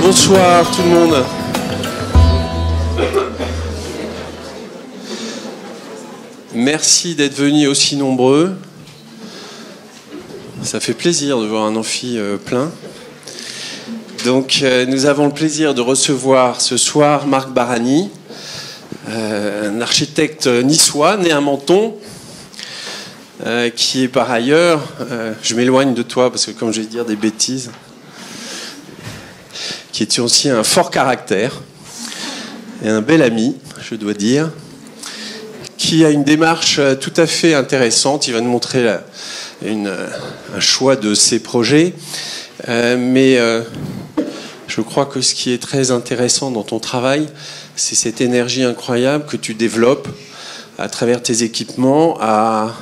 Bonsoir tout le monde. Merci d'être venus aussi nombreux. Ça fait plaisir de voir un amphi plein. Donc nous avons le plaisir de recevoir ce soir Marc Barani, un architecte niçois, né à Menton, qui est par ailleurs, je m'éloigne de toi parce que comme je vais dire des bêtises, qui est aussi un fort caractère et un bel ami, je dois dire, qui a une démarche tout à fait intéressante. Il va nous montrer un choix de ses projets, mais je crois que ce qui est très intéressant dans ton travail, c'est cette énergie incroyable que tu développes à travers tes équipements à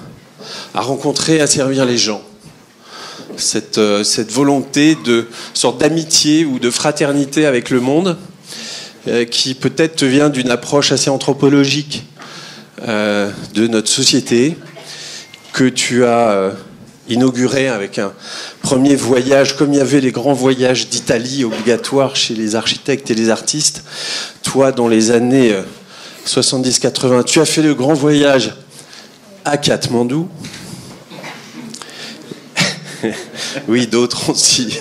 rencontrer, à servir les gens. Cette volonté de sorte d'amitié ou de fraternité avec le monde qui peut-être te vient d'une approche assez anthropologique de notre société que tu as inauguré avec un premier voyage, comme il y avait les grands voyages d'Italie obligatoires chez les architectes et les artistes. Toi, dans les années 70-80, tu as fait le grand voyage à Katmandou. Oui, d'autres aussi.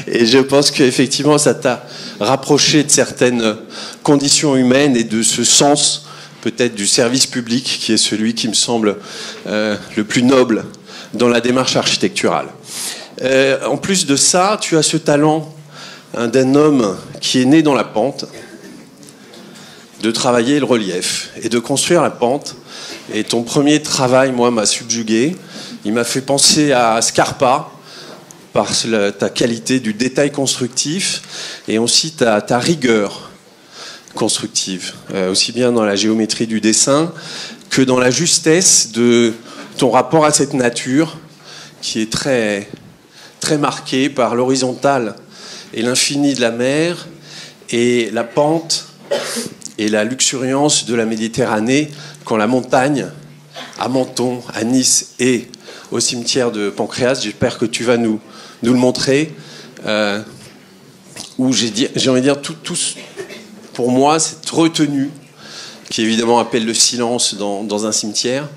Et je pense qu'effectivement, ça t'a rapproché de certaines conditions humaines et de ce sens, peut-être, du service public, qui est celui qui me semble le plus noble dans la démarche architecturale. En plus de ça, tu as ce talent d'un homme qui est né dans la pente, de travailler le relief et de construire la pente. Et ton premier travail, moi, m'a subjugué. Il m'a fait penser à Scarpa par ta qualité du détail constructif et aussi ta rigueur constructive, aussi bien dans la géométrie du dessin que dans la justesse de ton rapport à cette nature qui est très, très marquée par l'horizontale et l'infini de la mer et la pente et la luxuriance de la Méditerranée quand la montagne, à Menton, à Nice et au cimetière de Pancréas, j'espère que tu vas nous le montrer, où j'ai envie de dire, tout, pour moi, cette retenue, qui évidemment appelle le silence dans un cimetière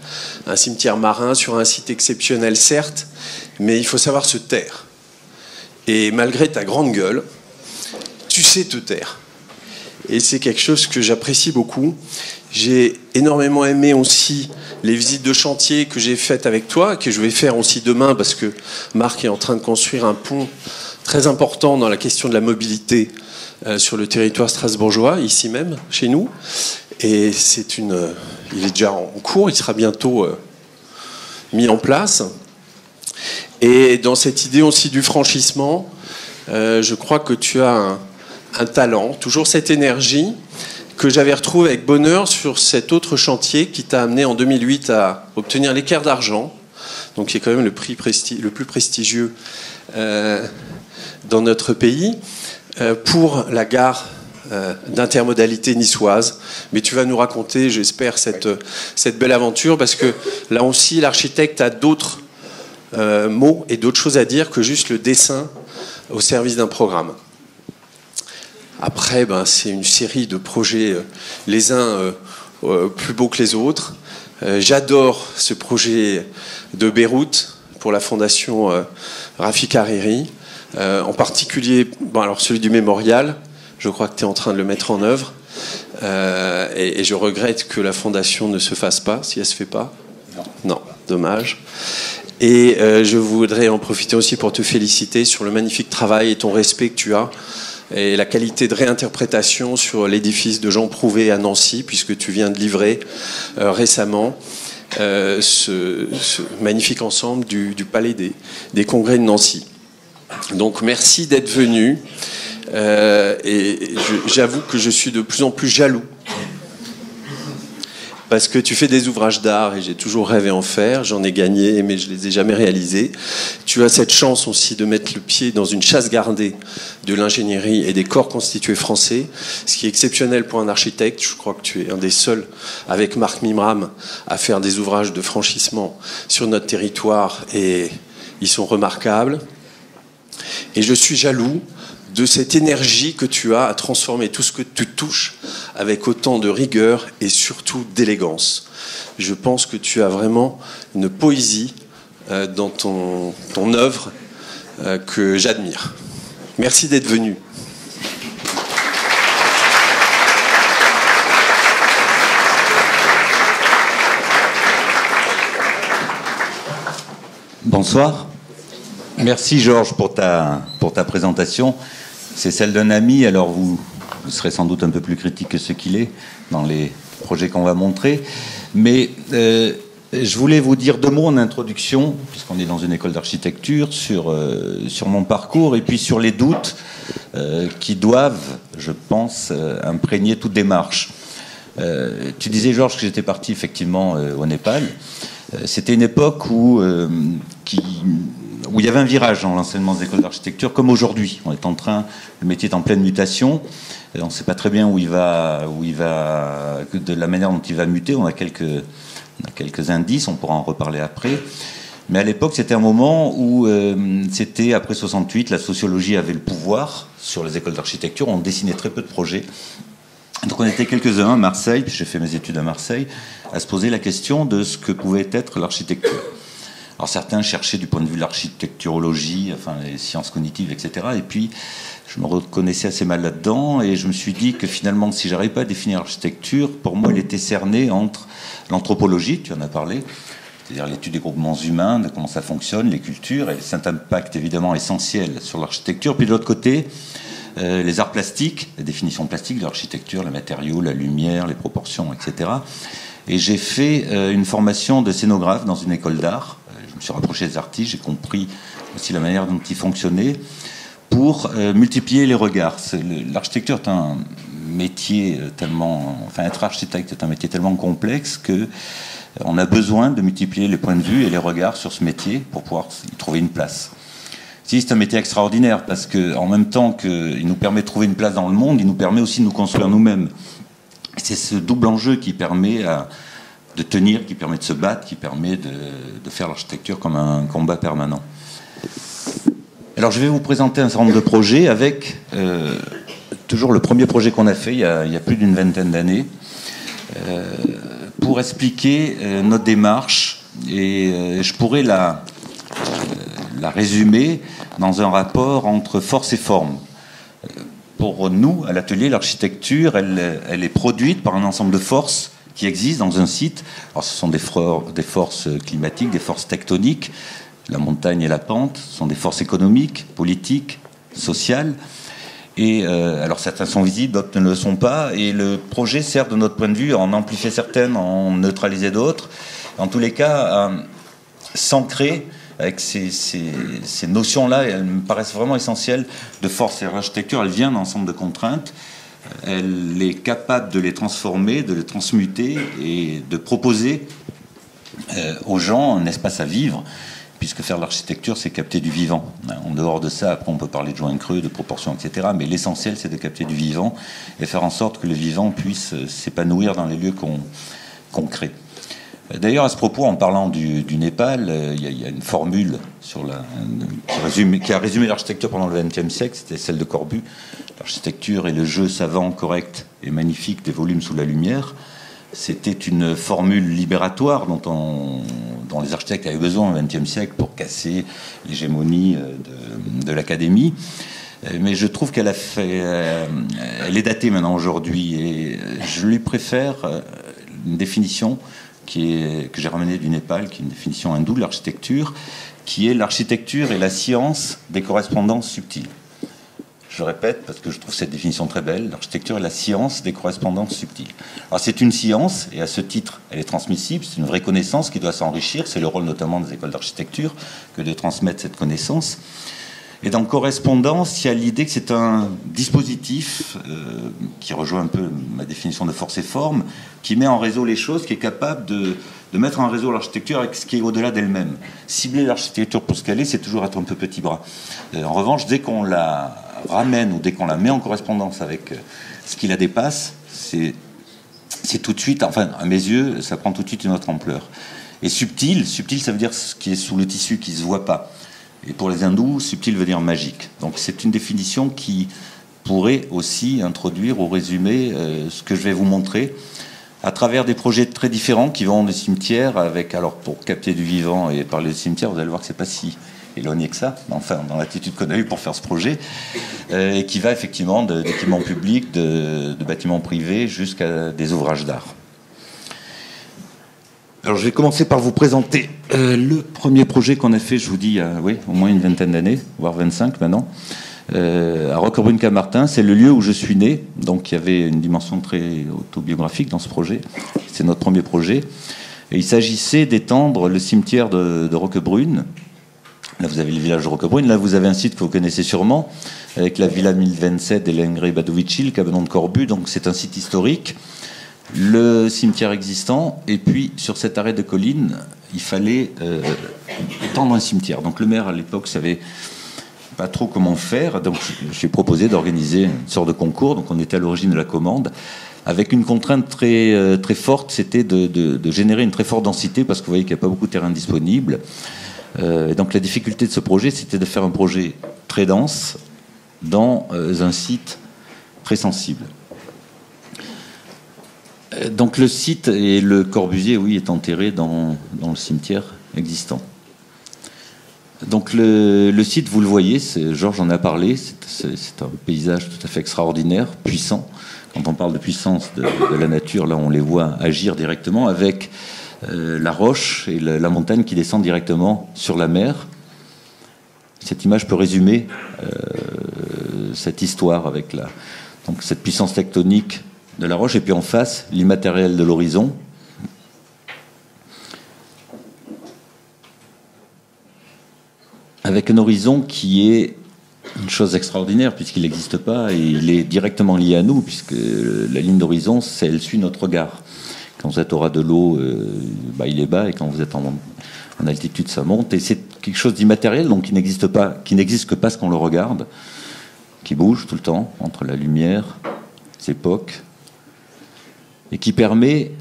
marin, sur un site exceptionnel, certes, mais il faut savoir se taire. Et malgré ta grande gueule, tu sais te taire. Et c'est quelque chose que j'apprécie beaucoup. J'ai énormément aimé aussi les visites de chantier que j'ai faites avec toi, que je vais faire aussi demain, parce que Marc est en train de construire un pont très important dans la question de la mobilité sur le territoire strasbourgeois, ici même, chez nous. Et il est déjà en cours, il sera bientôt mis en place. Et dans cette idée aussi du franchissement, je crois que tu as un talent, toujours cette énergie que j'avais retrouvé avec bonheur sur cet autre chantier qui t'a amené en 2008 à obtenir l'Équerre d'argent, donc qui est quand même le prix le plus prestigieux dans notre pays, pour la gare d'intermodalité niçoise. Mais tu vas nous raconter, j'espère, cette belle aventure, parce que là aussi, l'architecte a d'autres mots et d'autres choses à dire que juste le dessin au service d'un programme. Après, c'est une série de projets, les uns plus beaux que les autres. J'adore ce projet de Beyrouth pour la fondation Rafik Hariri. En particulier, alors celui du mémorial, je crois que tu es en train de le mettre en œuvre. Et je regrette que la fondation ne se fasse pas, si elle ne se fait pas. Non, dommage. Et je voudrais en profiter aussi pour te féliciter sur le magnifique travail et ton respect que tu as et la qualité de réinterprétation sur l'édifice de Jean Prouvé à Nancy, puisque tu viens de livrer récemment ce magnifique ensemble du Palais des Congrès de Nancy. Donc merci d'être venu, et j'avoue que je suis de plus en plus jaloux parce que tu fais des ouvrages d'art et j'ai toujours rêvé en faire, j'en ai gagné mais je les ai jamais réalisés. Tu as cette chance aussi de mettre le pied dans une chasse gardée de l'ingénierie et des corps constitués français, ce qui est exceptionnel pour un architecte. Je crois que tu es un des seuls, avec Marc Mimram, à faire des ouvrages de franchissement sur notre territoire et ils sont remarquables. Et je suis jaloux de cette énergie que tu as à transformer tout ce que tu touches avec autant de rigueur et surtout d'élégance. Je pense que tu as vraiment une poésie dans ton œuvre que j'admire. Merci d'être venu. Bonsoir. Merci Georges pour ta présentation. C'est celle d'un ami, alors vous serez sans doute un peu plus critique que ce qu'il est dans les projets qu'on va montrer. Mais je voulais vous dire 2 mots en introduction, puisqu'on est dans une école d'architecture, sur mon parcours et puis sur les doutes qui doivent, je pense, imprégner toute démarche. Tu disais Georges que j'étais parti effectivement au Népal. C'était une époque où il y avait un virage dans l'enseignement des écoles d'architecture, comme aujourd'hui. On est en train, le métier est en pleine mutation. On ne sait pas très bien où il va, de la manière dont il va muter. On a quelques indices, on pourra en reparler après. Mais à l'époque, c'était un moment où c'était après 68, la sociologie avait le pouvoir sur les écoles d'architecture. On dessinait très peu de projets. Donc on était quelques-uns à Marseille, puis j'ai fait mes études à Marseille, à se poser la question de ce que pouvait être l'architecture. Alors certains cherchaient du point de vue de l'architecturologie, enfin les sciences cognitives, etc. Et puis je me reconnaissais assez mal là-dedans, et je me suis dit que finalement, si j'arrivais pas à définir l'architecture, pour moi, elle était cernée entre l'anthropologie, tu en as parlé, c'est-à-dire l'étude des groupements humains, de comment ça fonctionne, les cultures, et cet impact évidemment essentiel sur l'architecture. Puis de l'autre côté, les arts plastiques, la définition plastique de l'architecture, les matériaux, la lumière, les proportions, etc. Et j'ai fait une formation de scénographe dans une école d'art. Je me suis rapproché des artistes, j'ai compris aussi la manière dont ils fonctionnaient pour multiplier les regards. L'architecture est un métier tellement... Enfin, être architecte est un métier tellement complexe que on a besoin de multiplier les points de vue et les regards sur ce métier pour pouvoir y trouver une place. Si c'est un métier extraordinaire, parce qu'en même temps qu'il nous permet de trouver une place dans le monde, il nous permet aussi de nous construire nous-mêmes. C'est ce double enjeu qui permet de tenir, qui permet de se battre, qui permet de faire l'architecture comme un combat permanent. Alors je vais vous présenter un certain nombre de projets avec toujours le premier projet qu'on a fait il y a plus d'une vingtaine d'années pour expliquer notre démarche, et je pourrais la résumer dans un rapport entre force et forme. Pour nous, à l'atelier, l'architecture, elle est produite par un ensemble de forces qui existent dans un site. Alors, ce sont des forces climatiques, des forces tectoniques, la montagne et la pente, ce sont des forces économiques, politiques, sociales. Et alors, certaines sont visibles, d'autres ne le sont pas. Et le projet sert, de notre point de vue, à en amplifier certaines, à en neutraliser d'autres. En tous les cas, à s'ancrer avec ces notions-là, elles me paraissent vraiment essentielles de force. Et l'architecture, elle vient d'un ensemble de contraintes. Elle est capable de les transformer, de les transmuter et de proposer aux gens un espace à vivre, puisque faire de l'architecture, c'est capter du vivant. En dehors de ça, après, on peut parler de joints creux, de proportions, etc. Mais l'essentiel, c'est de capter du vivant et faire en sorte que le vivant puisse s'épanouir dans les lieux qu'on crée. D'ailleurs, à ce propos, en parlant du Népal, il y a une formule qui a résumé l'architecture pendant le XXe siècle, c'était celle de Corbu. L'architecture est le jeu savant, correct et magnifique des volumes sous la lumière. C'était une formule libératoire dont les architectes avaient besoin au XXe siècle pour casser l'hégémonie de l'académie. Mais je trouve qu'elle elle est datée maintenant aujourd'hui, et je lui préfère une définition que j'ai ramenée du Népal, qui est une définition hindoue de l'architecture, qui est: l'architecture est la science des correspondances subtiles. Je répète parce que je trouve cette définition très belle. L'architecture est la science des correspondances subtiles. Alors c'est une science, et à ce titre, elle est transmissible. C'est une vraie connaissance qui doit s'enrichir. C'est le rôle notamment des écoles d'architecture que de transmettre cette connaissance. Et dans correspondance, il y a l'idée que c'est un dispositif qui rejoint un peu ma définition de force et forme, qui met en réseau les choses, qui est capable de mettre en réseau l'architecture avec ce qui est au-delà d'elle-même. Cibler l'architecture pour ce qu'elle est, c'est toujours être un peu petit bras. En revanche, dès qu'on la ramène ou dès qu'on la met en correspondance avec ce qui la dépasse, c'est tout de suite, enfin à mes yeux, ça prend tout de suite une autre ampleur. Et subtil, ça veut dire ce qui est sous le tissu, qui ne se voit pas. Et pour les hindous, subtil veut dire magique. Donc c'est une définition qui pourrait aussi introduire ou résumer ce que je vais vous montrer à travers des projets très différents qui vont des cimetières avec, alors pour capter du vivant et parler de cimetière, vous allez voir que c'est pas si éloigné que ça, enfin dans l'attitude qu'on a eue pour faire ce projet, et qui va effectivement d'équipements publics, de bâtiments privés jusqu'à des ouvrages d'art. Alors je vais commencer par vous présenter le premier projet qu'on a fait, je vous dis, oui, au moins une vingtaine d'années, voire 25 maintenant, à Roquebrune-Camartin. C'est le lieu où je suis né, donc il y avait une dimension très autobiographique dans ce projet. C'est notre premier projet. Et il s'agissait d'étendre le cimetière de Roquebrune. Là, vous avez le village de Roquebrune. Là, vous avez un site que vous connaissez sûrement, avec la Villa 1027 et l'Engrais Badovici, le cabanon de Corbu. Donc c'est un site historique. Le cimetière existant, et puis sur cet arrêt de colline, il fallait étendre un cimetière. Donc le maire à l'époque savait pas trop comment faire, donc j'ai proposé d'organiser une sorte de concours. Donc on était à l'origine de la commande, avec une contrainte très, très forte, c'était de générer une très forte densité, parce que vous voyez qu'il n'y a pas beaucoup de terrain disponible. Et donc la difficulté de ce projet, c'était de faire un projet très dense dans un site très sensible. Donc le site et le Corbusier, oui, est enterré dans le cimetière existant. Donc le site, vous le voyez, Georges en a parlé, c'est un paysage tout à fait extraordinaire, puissant. Quand on parle de puissance de la nature, là on les voit agir directement avec la roche et la montagne qui descend directement sur la mer. Cette image peut résumer cette histoire avec donc cette puissance tectonique de la roche, et puis en face, l'immatériel de l'horizon. Avec un horizon qui est une chose extraordinaire, puisqu'il n'existe pas, et il est directement lié à nous, puisque la ligne d'horizon, elle suit notre regard. Quand vous êtes au ras de l'eau, il est bas, et quand vous êtes en altitude, ça monte. Et c'est quelque chose d'immatériel, donc qui n'existe que parce qu'on le regarde, qui bouge tout le temps, entre la lumière, les époques, et qui permet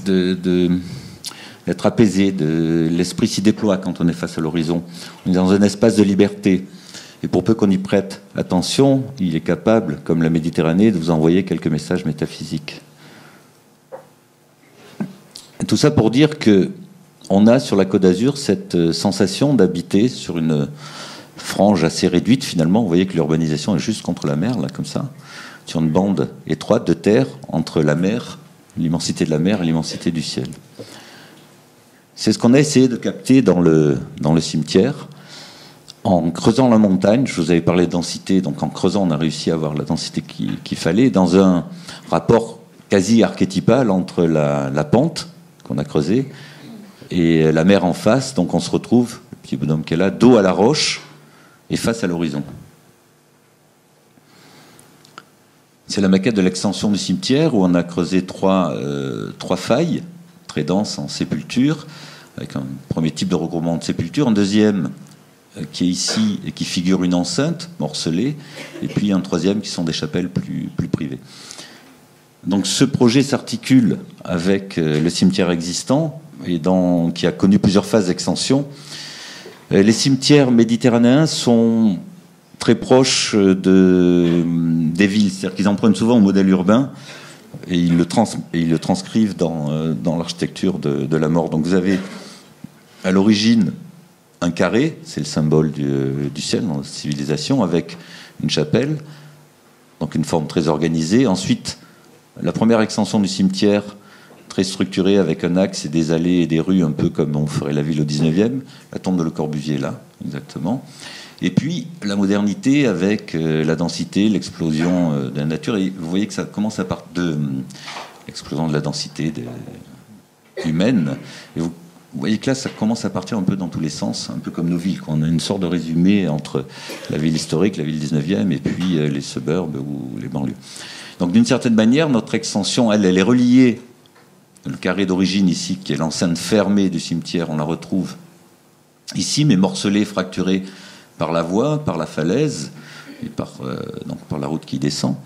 d'être apaisé, l'esprit s'y déploie quand on est face à l'horizon. On est dans un espace de liberté. Et pour peu qu'on y prête attention, il est capable, comme la Méditerranée, de vous envoyer quelques messages métaphysiques. Et tout ça pour dire qu'on a sur la Côte d'Azur cette sensation d'habiter sur une frange assez réduite finalement. Vous voyez que l'urbanisation est juste contre la mer, là, comme ça, sur une bande étroite de terre entre la mer, l'immensité de la mer et l'immensité du ciel. C'est ce qu'on a essayé de capter dans le cimetière. En creusant la montagne, je vous avais parlé de densité, donc en creusant, on a réussi à avoir la densité qu'il fallait, dans un rapport quasi archétypal entre la pente qu'on a creusée et la mer en face. Donc on se retrouve, le petit bonhomme qui est là, dos à la roche et face à l'horizon. C'est la maquette de l'extension du cimetière où on a creusé trois failles très denses en sépulture, avec un premier type de regroupement de sépulture, un deuxième qui est ici et qui figure une enceinte morcelée, et puis un troisième qui sont des chapelles plus privées. Donc ce projet s'articule avec le cimetière existant et qui a connu plusieurs phases d'extension. Les cimetières méditerranéens sont très proches des villes, c'est-à-dire qu'ils empruntent souvent au modèle urbain et ils le transcrivent dans l'architecture de la mort. Donc vous avez à l'origine un carré, c'est le symbole du ciel dans la civilisation, avec une chapelle, donc une forme très organisée. Ensuite, la première extension du cimetière, très structurée, avec un axe et des allées et des rues, un peu comme on ferait la ville au 19e, la tombe de Le Corbusier là, exactement. Et puis la modernité avec la densité, l'explosion de la nature. Et vous voyez que ça commence à partir de l'explosion de la densité humaine. Et vous voyez que là, ça commence à partir un peu dans tous les sens, un peu comme nos villes. On a une sorte de résumé entre la ville historique, la ville 19e, et puis les suburbs ou les banlieues. Donc d'une certaine manière, notre extension, elle est reliée. Le carré d'origine ici, qui est l'enceinte fermée du cimetière, on la retrouve ici, mais morcelée, fracturée par la voie, par la falaise, et par la route qui descend.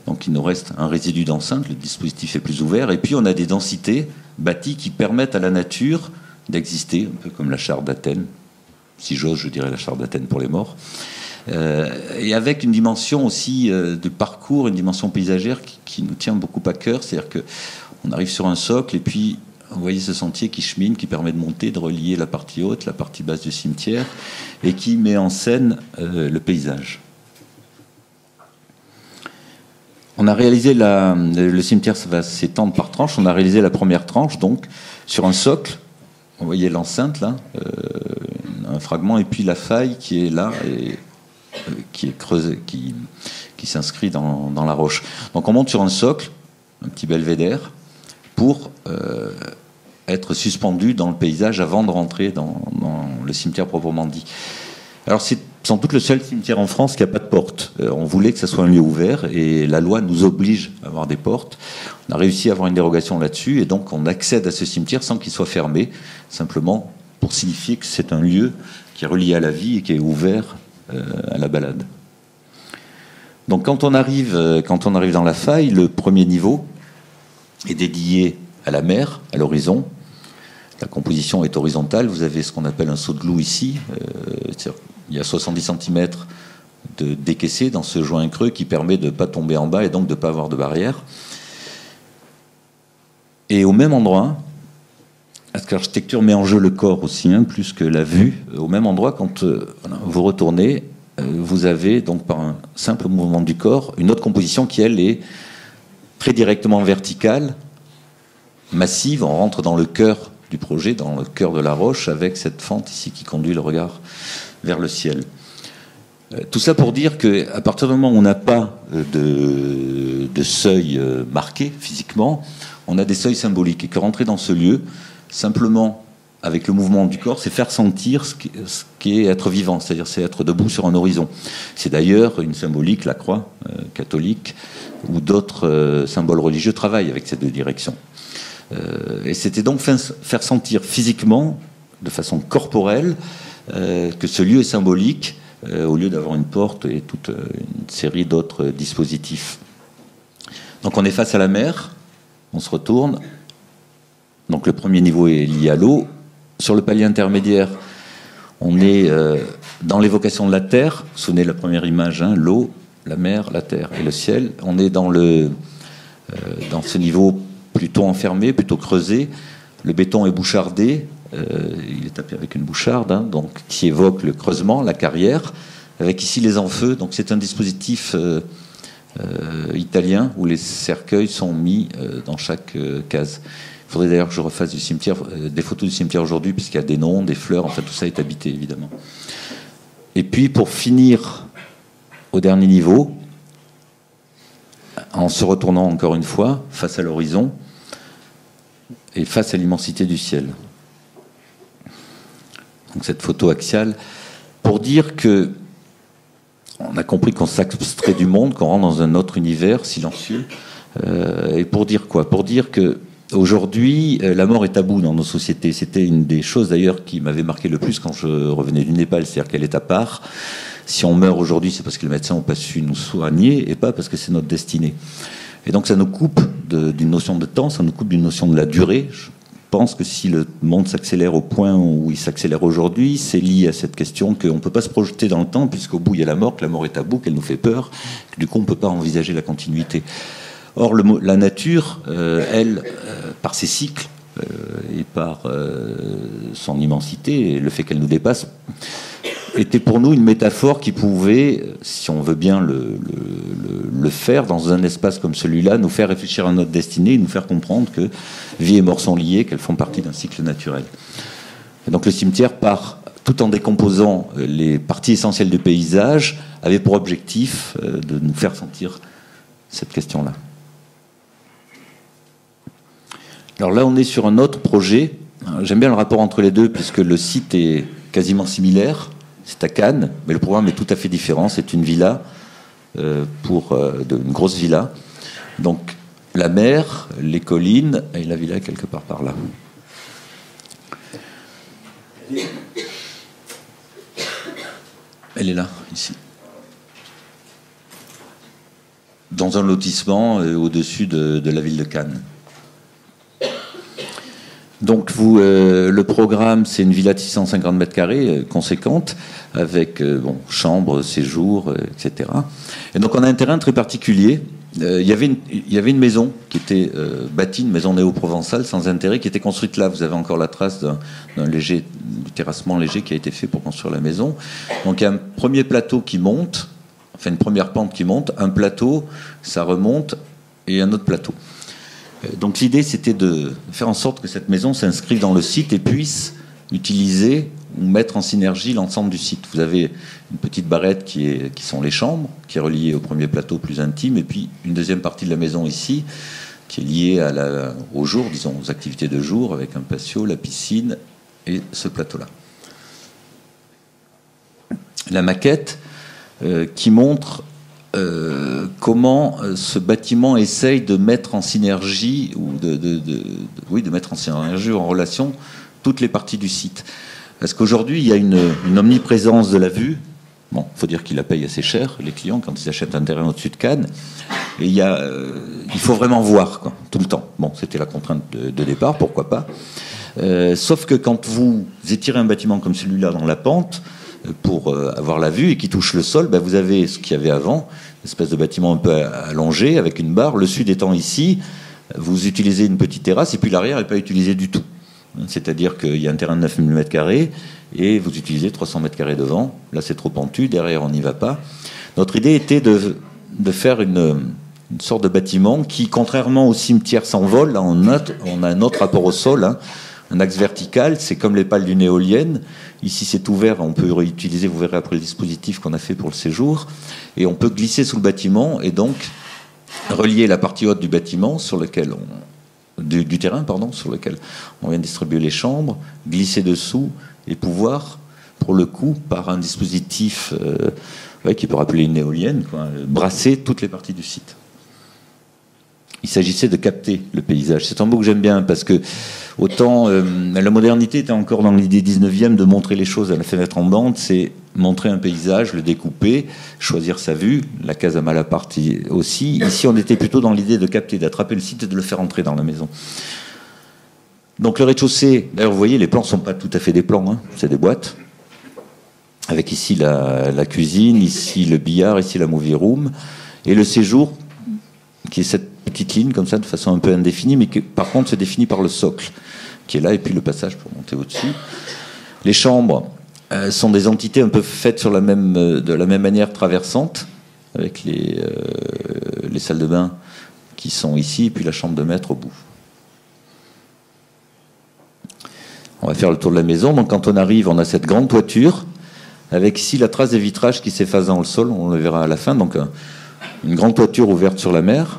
Donc il nous reste un résidu d'enceinte, le dispositif est plus ouvert, et puis on a des densités bâties qui permettent à la nature d'exister, un peu comme la charte d'Athènes, si j'ose, je dirais la charte d'Athènes pour les morts. Et avec une dimension aussi de parcours, une dimension paysagère qui nous tient beaucoup à cœur. C'est-à-dire qu'on arrive sur un socle et puis vous voyez ce sentier qui chemine, qui permet de monter, de relier la partie haute, la partie basse du cimetière, et qui met en scène le paysage. On a réalisé le cimetière, ça va s'étendre par tranche. On a réalisé la première tranche, donc, sur un socle. Vous voyez l'enceinte, là, un fragment, et puis la faille qui est là, et qui est creusée, qui s'inscrit dans la roche. Donc on monte sur un socle, un petit belvédère, pour être suspendu dans le paysage avant de rentrer dans le cimetière proprement dit. Alors c'est sans doute le seul cimetière en France qui n'a pas de porte. On voulait que ça soit un lieu ouvert et la loi nous oblige à avoir des portes. On a réussi à avoir une dérogation là-dessus et donc on accède à ce cimetière sans qu'il soit fermé, simplement pour signifier que c'est un lieu qui est relié à la vie et qui est ouvert à la balade. Donc quand on arrive dans la faille, le premier niveau est dédié à la mer, à l'horizon. La composition est horizontale. Vous avez ce qu'on appelle un saut de loup ici. Il y a 70 cm de décaissé dans ce joint creux qui permet de ne pas tomber en bas et donc de ne pas avoir de barrière. Et au même endroit, parce que l'architecture met en jeu le corps aussi, plus que la vue, au même endroit, quand vous retournez, vous avez donc par un simple mouvement du corps une autre composition qui, elle, est très directement verticale, massive. On rentre dans le cœur du projet, dans le cœur de la roche, avec cette fente ici qui conduit le regard vers le ciel. Tout ça pour dire qu'à partir du moment où on n'a pas de seuil marqué physiquement, on a des seuils symboliques. Et que rentrer dans ce lieu, simplement avec le mouvement du corps, c'est faire sentir ce qui est être vivant, c'est-à-dire c'est être debout sur un horizon. C'est d'ailleurs une symbolique, la croix catholique, ou d'autres symboles religieux travaillent avec ces deux directions. Et c'était donc faire sentir physiquement, de façon corporelle, que ce lieu est symbolique, au lieu d'avoir une porte et toute une série d'autres dispositifs. Donc on est face à la mer, on se retourne. Donc le premier niveau est lié à l'eau. Sur le palier intermédiaire, on est dans l'évocation de la terre. Vous vous souvenez de la première image, l'eau, la mer, la terre et le ciel. On est dans ce niveau plutôt enfermé, plutôt creusé. Le béton est bouchardé. Il est tapé avec une boucharde, donc, qui évoque le creusement, la carrière, avec ici les enfeux. Donc c'est un dispositif italien où les cercueils sont mis dans chaque case. Il faudrait d'ailleurs que je refasse des photos du cimetière aujourd'hui, puisqu'il y a des noms, des fleurs, enfin tout ça est habité évidemment. Et puis pour finir au dernier niveau, en se retournant encore une fois face à l'horizon et face à l'immensité du ciel. Donc cette photo axiale, pour dire que on a compris qu'on s'abstrait du monde, qu'on rentre dans un autre univers silencieux. Et pour dire quoi ? Pour dire que aujourd'hui, la mort est taboue dans nos sociétés. C'était une des choses d'ailleurs qui m'avait marqué le plus quand je revenais du Népal, c'est-à-dire qu'elle est à part. Si on meurt aujourd'hui, c'est parce que les médecins n'ont pas su nous soigner et pas parce que c'est notre destinée. Et donc ça nous coupe d'une notion de temps, ça nous coupe d'une notion de la durée. Je pense que si le monde s'accélère au point où il s'accélère aujourd'hui, c'est lié à cette question qu'on ne peut pas se projeter dans le temps, puisqu'au bout il y a la mort, que la mort est taboue, qu'elle nous fait peur, que du coup on ne peut pas envisager la continuité. Or la nature, elle, par ses cycles et par son immensité, et le fait qu'elle nous dépasse, était pour nous une métaphore qui pouvait, si on veut bien le faire dans un espace comme celui-là, nous faire réfléchir à notre destinée et nous faire comprendre que vie et mort sont liées, qu'elles font partie d'un cycle naturel. Et donc le cimetière, tout en décomposant les parties essentielles du paysage, avait pour objectif de nous faire sentir cette question-là. Alors là, on est sur un autre projet. J'aime bien le rapport entre les deux, puisque le site est quasiment similaire. C'est à Cannes, mais le programme est tout à fait différent. C'est une villa, une grosse villa. Donc la mer, les collines, et la villa est quelque part par là. Elle est là, ici. Dans un lotissement au-dessus de la ville de Cannes. Donc le programme, c'est une villa de 650 mètres carrés, conséquente, avec chambre, séjour, etc. Et donc on a un terrain très particulier. Il y avait une maison qui était bâtie, une maison néo-provençale sans intérêt, qui était construite là. Vous avez encore la trace du terrassement léger qui a été fait pour construire la maison. Donc il y a un premier plateau qui monte, enfin une première pente qui monte, un plateau, ça remonte, et un autre plateau. Donc l'idée, c'était de faire en sorte que cette maison s'inscrive dans le site et puisse utiliser ou mettre en synergie l'ensemble du site. Vous avez une petite barrette qui sont les chambres, qui est reliée au premier plateau plus intime, et puis une deuxième partie de la maison ici, qui est liée au jour, disons, aux activités de jour, avec un patio, la piscine et ce plateau-là. La maquette qui montre comment ce bâtiment essaye de mettre en synergie ou de mettre en synergie, en relation toutes les parties du site. Parce qu'aujourd'hui, il y a une omniprésence de la vue. Bon, il faut dire qu'ils la payent assez cher, les clients, quand ils achètent un terrain au-dessus de Cannes. Et il faut vraiment voir, quoi, tout le temps. Bon, c'était la contrainte de départ, pourquoi pas. Sauf que quand vous étirez un bâtiment comme celui-là dans la pente, pour avoir la vue et qui touche le sol, vous avez ce qu'il y avait avant, une espèce de bâtiment un peu allongé avec une barre. Le sud étant ici, vous utilisez une petite terrasse et puis l'arrière n'est pas utilisé du tout. C'est-à-dire qu'il y a un terrain de 9000 m² et vous utilisez 300 m² devant. Là, c'est trop pentu, derrière, on n'y va pas. Notre idée était de faire une sorte de bâtiment qui, contrairement au cimetière sans vol, là, on a un autre rapport au sol, hein, un axe vertical, c'est comme les pales d'une éolienne. Ici, c'est ouvert, on peut réutiliser, vous verrez après le dispositif qu'on a fait pour le séjour, et on peut glisser sous le bâtiment et donc relier la partie haute du bâtiment du terrain, sur lequel on vient distribuer les chambres, glisser dessous et pouvoir, pour le coup, par un dispositif qui peut rappeler une éolienne, brasser toutes les parties du site. Il s'agissait de capter le paysage. C'est un mot que j'aime bien parce que autant la modernité était encore dans l'idée 19e de montrer les choses à la fenêtre en bande, c'est montrer un paysage, le découper, choisir sa vue, la Casa Malaparte aussi. Ici, on était plutôt dans l'idée de capter, d'attraper le site et de le faire entrer dans la maison. Donc le rez-de-chaussée, d'ailleurs vous voyez, les plans ne sont pas tout à fait des plans, hein, c'est des boîtes. Avec ici la cuisine, ici le billard, ici la movie room, et le séjour, qui est cette petite ligne comme ça, de façon un peu indéfinie, mais qui par contre se définit par le socle, qui est là, et puis le passage pour monter au-dessus. Les chambres sont des entités un peu faites de la même manière traversante, avec les salles de bain qui sont ici, et puis la chambre de maître au bout. On va faire le tour de la maison. Donc quand on arrive, on a cette grande toiture, avec ici la trace des vitrages qui s'effacent dans le sol, on le verra à la fin. Donc une grande toiture ouverte sur la mer,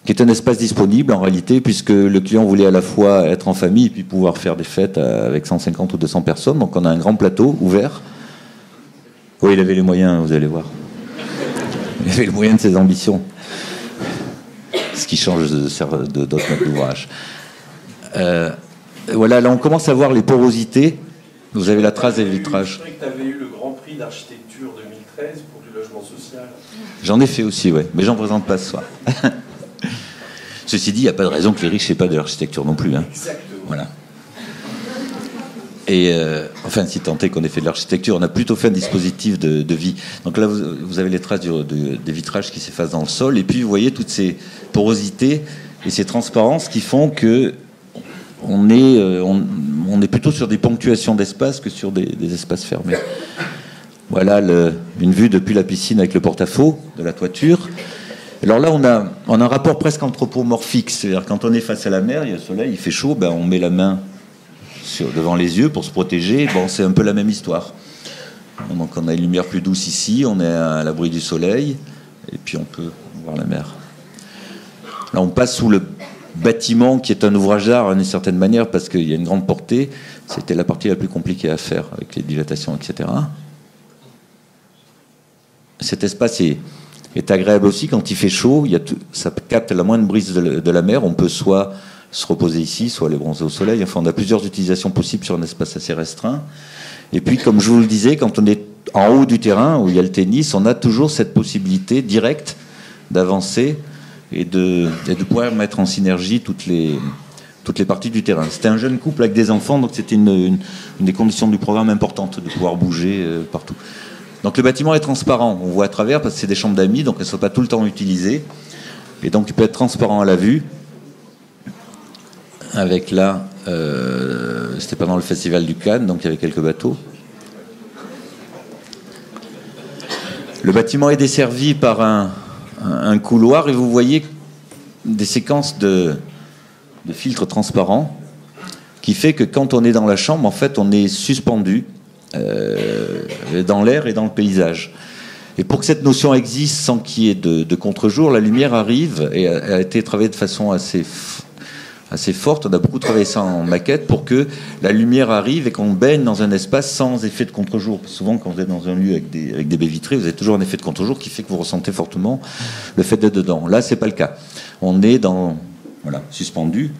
qui est un espace disponible en réalité, puisque le client voulait à la fois être en famille et puis pouvoir faire des fêtes avec 150 ou 200 personnes. Donc on a un grand plateau ouvert. Oui, il avait les moyens, vous allez voir. Il avait les moyens de ses ambitions. Ce qui change d'autres maîtres d'ouvrage. Voilà, là on commence à voir les porosités. Vous avez la trace des vitrages. Je sais que tu avais eu le Grand Prix d'architecture 2013 pour du logement social. J'en ai fait aussi, oui, mais j'en présente pas ce soir. Ceci dit, il n'y a pas de raison que les riches n'aient pas de l'architecture non plus. Hein. Exactement. Voilà. Et enfin, si tant est qu'on ait fait de l'architecture, on a plutôt fait un dispositif de vie. Donc là, vous avez les traces des vitrages qui s'effacent dans le sol, et puis vous voyez toutes ces porosités et ces transparences qui font que on est plutôt sur des ponctuations d'espace que sur des espaces fermés. Voilà une vue depuis la piscine avec le porte-à-faux de la toiture. Alors là, on a un rapport presque anthropomorphique. C'est-à-dire quand on est face à la mer, il y a le soleil, il fait chaud, on met la main devant les yeux pour se protéger. Bon, c'est un peu la même histoire. Donc on a une lumière plus douce ici, on est à l'abri du soleil, et puis on peut voir la mer. Là, on passe sous le bâtiment qui est un ouvrage d'art d'une certaine manière parce qu'il y a une grande portée. C'était la partie la plus compliquée à faire avec les dilatations, etc. Cet espace est agréable aussi quand il fait chaud. Ça capte la moindre brise de la mer. On peut soit se reposer ici, soit aller bronzer au soleil. Enfin, on a plusieurs utilisations possibles sur un espace assez restreint. Et puis, comme je vous le disais, quand on est en haut du terrain où il y a le tennis, on a toujours cette possibilité directe d'avancer et de pouvoir mettre en synergie toutes les toutes les parties du terrain. C'était un jeune couple avec des enfants, donc c'était une des conditions du programme importantes, de pouvoir bouger partout. Donc le bâtiment est transparent, on voit à travers parce que c'est des chambres d'amis, donc elles ne sont pas tout le temps utilisées. Et donc il peut être transparent à la vue. Avec là, c'était pendant le festival du Cannes, donc il y avait quelques bateaux. Le bâtiment est desservi par un couloir et vous voyez des séquences de filtres transparents qui fait que quand on est dans la chambre, en fait, on est suspendu dans l'air et dans le paysage. Et pour que cette notion existe sans qu'il y ait de contre-jour, la lumière arrive et a été travaillée de façon assez forte. On a beaucoup travaillé ça en maquette pour que la lumière arrive et qu'on baigne dans un espace sans effet de contre-jour. Souvent, quand vous êtes dans un lieu avec des baies vitrées, vous avez toujours un effet de contre-jour qui fait que vous ressentez fortement le fait d'être dedans. Là, c'est pas le cas. On est suspendu,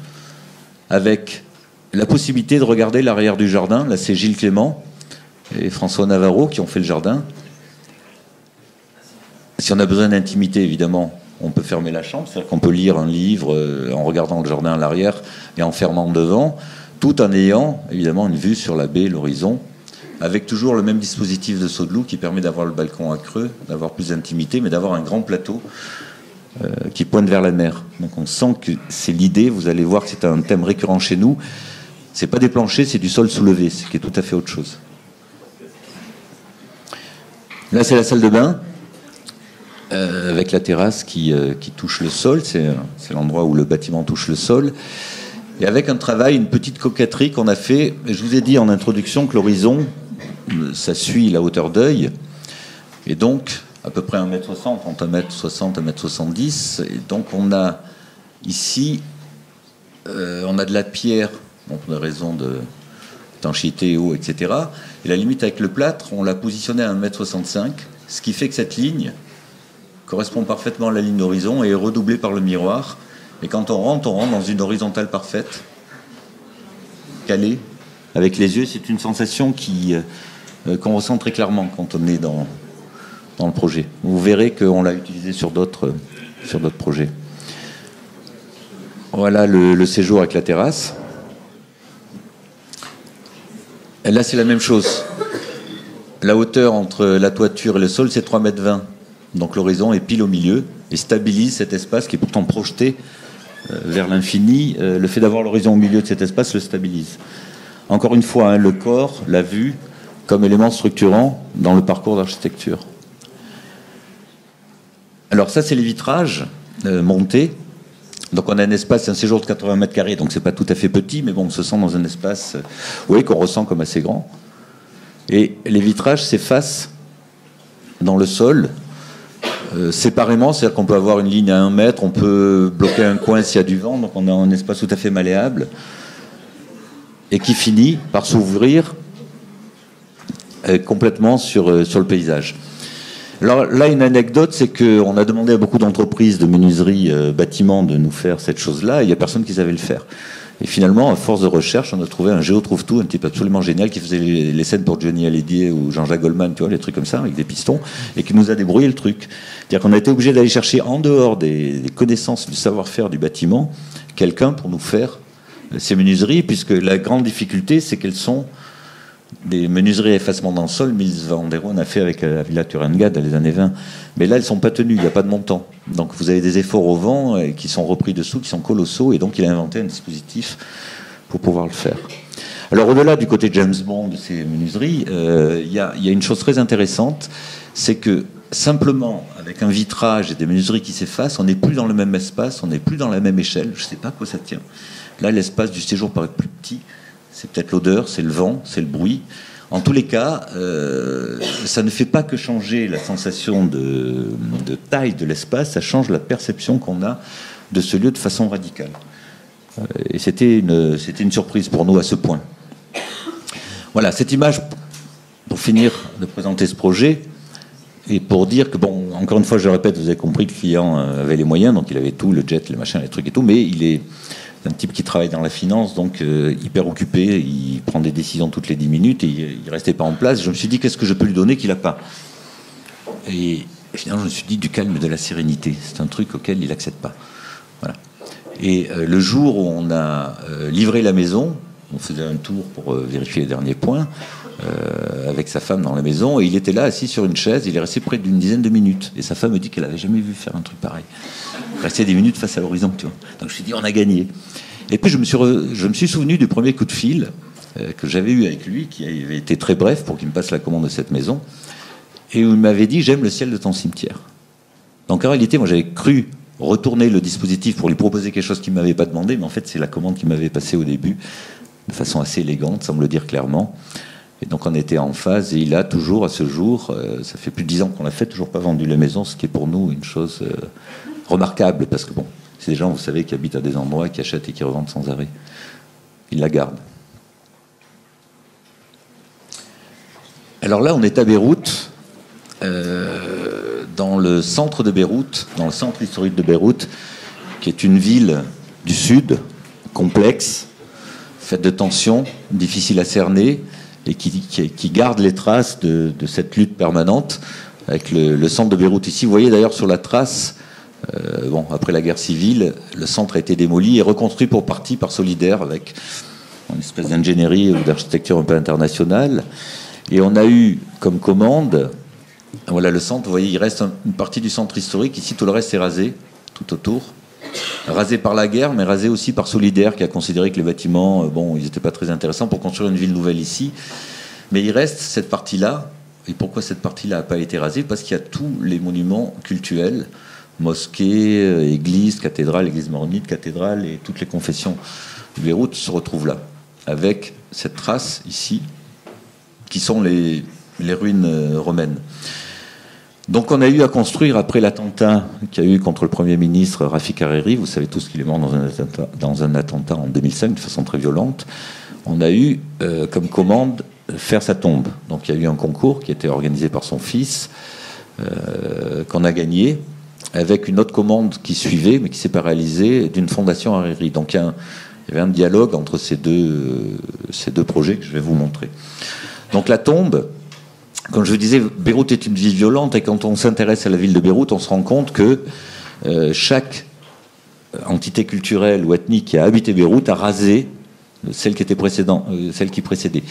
avec la possibilité de regarder l'arrière du jardin. Là, c'est Gilles Clément et François Navarro qui ont fait le jardin. Si on a besoin d'intimité, évidemment, on peut fermer la chambre, c'est-à-dire qu'on peut lire un livre en regardant le jardin à l'arrière et en fermant devant, tout en ayant évidemment une vue sur la baie, l'horizon, avec toujours le même dispositif de saut de loup qui permet d'avoir le balcon à creux, d'avoir plus d'intimité, mais d'avoir un grand plateau qui pointe vers la mer. Donc on sent que c'est l'idée, vous allez voir que c'est un thème récurrent chez nous. C'est pas des planchers, c'est du sol soulevé, ce qui est tout à fait autre chose. Là, c'est la salle de bain. Avec la terrasse qui touche le sol, c'est l'endroit où le bâtiment touche le sol, et avec un travail, une petite coquetterie qu'on a fait. Je vous ai dit en introduction que l'horizon, ça suit la hauteur d'œil, et donc à peu près 1m60, entre 1m60 et 1m70, et donc on a ici, on a de la pierre, donc pour des raisons d'étanchéité, eau, etc., et la limite avec le plâtre, on l'a positionné à 1m65, ce qui fait que cette ligne correspond parfaitement à la ligne d'horizon et est redoublée par le miroir. Et quand on rentre dans une horizontale parfaite, calée, avec les yeux. C'est une sensation qu'on ressent très clairement quand on est dans le projet. Vous verrez qu'on l'a utilisé sur d'autres projets. Voilà le séjour avec la terrasse. Et là, c'est la même chose. La hauteur entre la toiture et le sol, c'est 3,20 m. Donc l'horizon est pile au milieu et stabilise cet espace qui est pourtant projeté vers l'infini. Le fait d'avoir l'horizon au milieu de cet espace le stabilise. Encore une fois, le corps, la vue, comme élément structurant dans le parcours d'architecture. Alors ça, c'est les vitrages montés. Donc on a un espace, un séjour de 80 mètres carrés, donc c'est pas tout à fait petit, mais bon, on se sent dans un espace qu'on ressent comme assez grand. Et les vitrages s'effacent dans le sol, séparément, c'est-à-dire qu'on peut avoir une ligne à 1 mètre, on peut bloquer un coin s'il y a du vent, donc on a un espace tout à fait malléable, et qui finit par s'ouvrir complètement sur le paysage. Alors là, une anecdote, c'est qu'on a demandé à beaucoup d'entreprises de menuiserie bâtiment de nous faire cette chose-là, et il n'y a personne qui savait le faire. Et finalement, à force de recherche, on a trouvé un géotrouve-tout, un type absolument génial, qui faisait les scènes pour Johnny Hallyday ou Jean-Jacques Goldman, tu vois, les trucs comme ça, avec des pistons, et qui nous a débrouillé le truc. C'est-à-dire qu'on a été obligé d'aller chercher en dehors des connaissances, du savoir-faire du bâtiment, quelqu'un pour nous faire ces menuiseries, puisque la grande difficulté, c'est qu'elles sont des menuiseries à effacement dans le sol. Mies van der Rohe a fait avec la Villa Turenga dans les années 20. Mais là, elles ne sont pas tenues, il n'y a pas de montant. Donc vous avez des efforts au vent qui sont repris dessous, qui sont colossaux, et donc il a inventé un dispositif pour pouvoir le faire. Alors au-delà du côté James Bond de ces menuiseries, il y a une chose très intéressante, c'est que simplement avec un vitrage et des menuiseries qui s'effacent, on n'est plus dans le même espace, on n'est plus dans la même échelle. Je ne sais pas à quoi ça tient. Là, l'espace du séjour paraît plus petit. C'est peut-être l'odeur, c'est le vent, c'est le bruit. En tous les cas, ça ne fait pas que changer la sensation de taille de l'espace, ça change la perception qu'on a de ce lieu de façon radicale. Et c'était une surprise pour nous à ce point. Voilà, cette image, pour finir de présenter ce projet, et pour dire que, bon, encore une fois, je le répète, vous avez compris que le client avait les moyens, donc il avait tout, le jet, les machins, les trucs et tout, mais il est un type qui travaille dans la finance, donc hyper occupé, il prend des décisions toutes les 10 minutes, et il restait pas en place. Je me suis dit, qu'est-ce que je peux lui donner qu'il n'a pas? Et finalement, je me suis dit, du calme et de la sérénité. C'est un truc auquel il n'accède pas. Voilà. Et le jour où on a livré la maison, on faisait un tour pour vérifier les derniers points avec sa femme dans la maison, et il était là assis sur une chaise, il est resté près d'une dizaine de minutes. Et sa femme me dit qu'elle n'avait jamais vu faire un truc pareil. Rester des minutes face à l'horizon, tu vois. Donc je me suis dit, on a gagné. Et puis je me suis souvenu du premier coup de fil que j'avais eu avec lui, qui avait été très bref pour qu'il me passe la commande de cette maison, et où il m'avait dit, j'aime le ciel de ton cimetière. Donc en réalité, moi j'avais cru retourner le dispositif pour lui proposer quelque chose qu'il ne m'avait pas demandé, mais en fait c'est la commande qu'il m'avait passée au début, de façon assez élégante, sans me le dire clairement. Et donc on était en phase, et il a toujours, à ce jour, ça fait plus de 10 ans qu'on l'a fait, toujours pas vendu la maison, ce qui est pour nous une chose remarquable, parce que bon, c'est des gens, vous savez, qui habitent à des endroits, qui achètent et qui revendent sans arrêt. Il la garde. Alors là, on est à Beyrouth, dans le centre de Beyrouth, dans le centre historique de Beyrouth, qui est une ville du sud, complexe, faite de tensions, difficile à cerner, et qui garde les traces de cette lutte permanente, avec le centre de Beyrouth ici. Vous voyez d'ailleurs sur la trace, après la guerre civile, le centre a été démoli et reconstruit pour partie par Solidaire, avec une espèce d'ingénierie ou d'architecture un peu internationale. Et on a eu comme commande, voilà le centre, vous voyez, il reste une partie du centre historique. Ici, tout le reste est rasé, tout autour. Rasé par la guerre, mais rasé aussi par Solidaire, qui a considéré que les bâtiments, ils n'étaient pas très intéressants pour construire une ville nouvelle ici. Mais il reste cette partie-là. Et pourquoi cette partie-là n'a pas été rasée? Parce qu'il y a tous les monuments cultuels, mosquées, églises, cathédrales, églises maronite, cathédrales, et toutes les confessions de Beyrouth se retrouvent là, avec cette trace ici, qui sont les ruines romaines. Donc on a eu à construire, après l'attentat qu'il y a eu contre le Premier ministre Rafik Hariri, vous savez tous qu'il est mort dans un attentat en 2005 de façon très violente, on a eu comme commande faire sa tombe. Donc il y a eu un concours qui a été organisé par son fils, qu'on a gagné, avec une autre commande qui suivait, mais qui s'est pas réalisée, d'une fondation Hariri. Donc il y avait un dialogue entre ces deux projets que je vais vous montrer. Donc la tombe, comme je vous disais, Beyrouth est une ville violente, et quand on s'intéresse à la ville de Beyrouth, on se rend compte que chaque entité culturelle ou ethnique qui a habité Beyrouth a rasé celle qui précédait.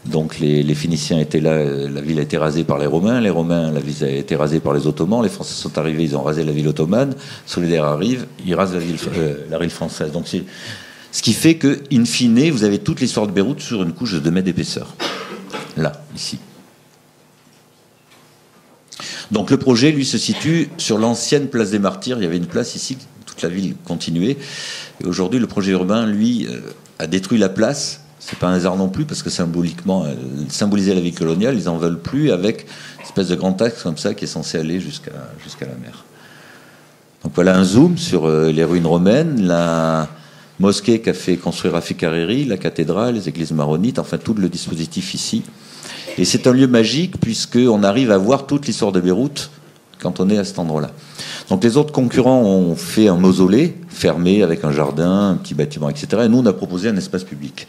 Donc les Phéniciens étaient là, la ville a été rasée par les Romains, la ville a été rasée par les Ottomans, les Français sont arrivés, ils ont rasé la ville ottomane, Solidaire arrive, ils rasent la ville française. Donc c'est ce qui fait que, in fine, vous avez toute l'histoire de Beyrouth sur une couche de 2 mètres d'épaisseur. Là, ici. Donc le projet, lui, se situe sur l'ancienne place des Martyrs. Il y avait une place ici, toute la ville continuait. Et aujourd'hui, le projet urbain, lui, a détruit la place. C'est pas un hasard non plus, parce que symboliquement, symboliser la vie coloniale, ils en veulent plus, avec une espèce de grand axe comme ça qui est censé aller jusqu'à la mer. Donc voilà un zoom sur les ruines romaines, la mosquée qu'a fait construire Rafik Hariri, la cathédrale, les églises maronites, enfin tout le dispositif ici. Et c'est un lieu magique, puisqu'on arrive à voir toute l'histoire de Beyrouth quand on est à cet endroit-là. Donc les autres concurrents ont fait un mausolée fermé avec un jardin, un petit bâtiment, etc. Et nous, on a proposé un espace public,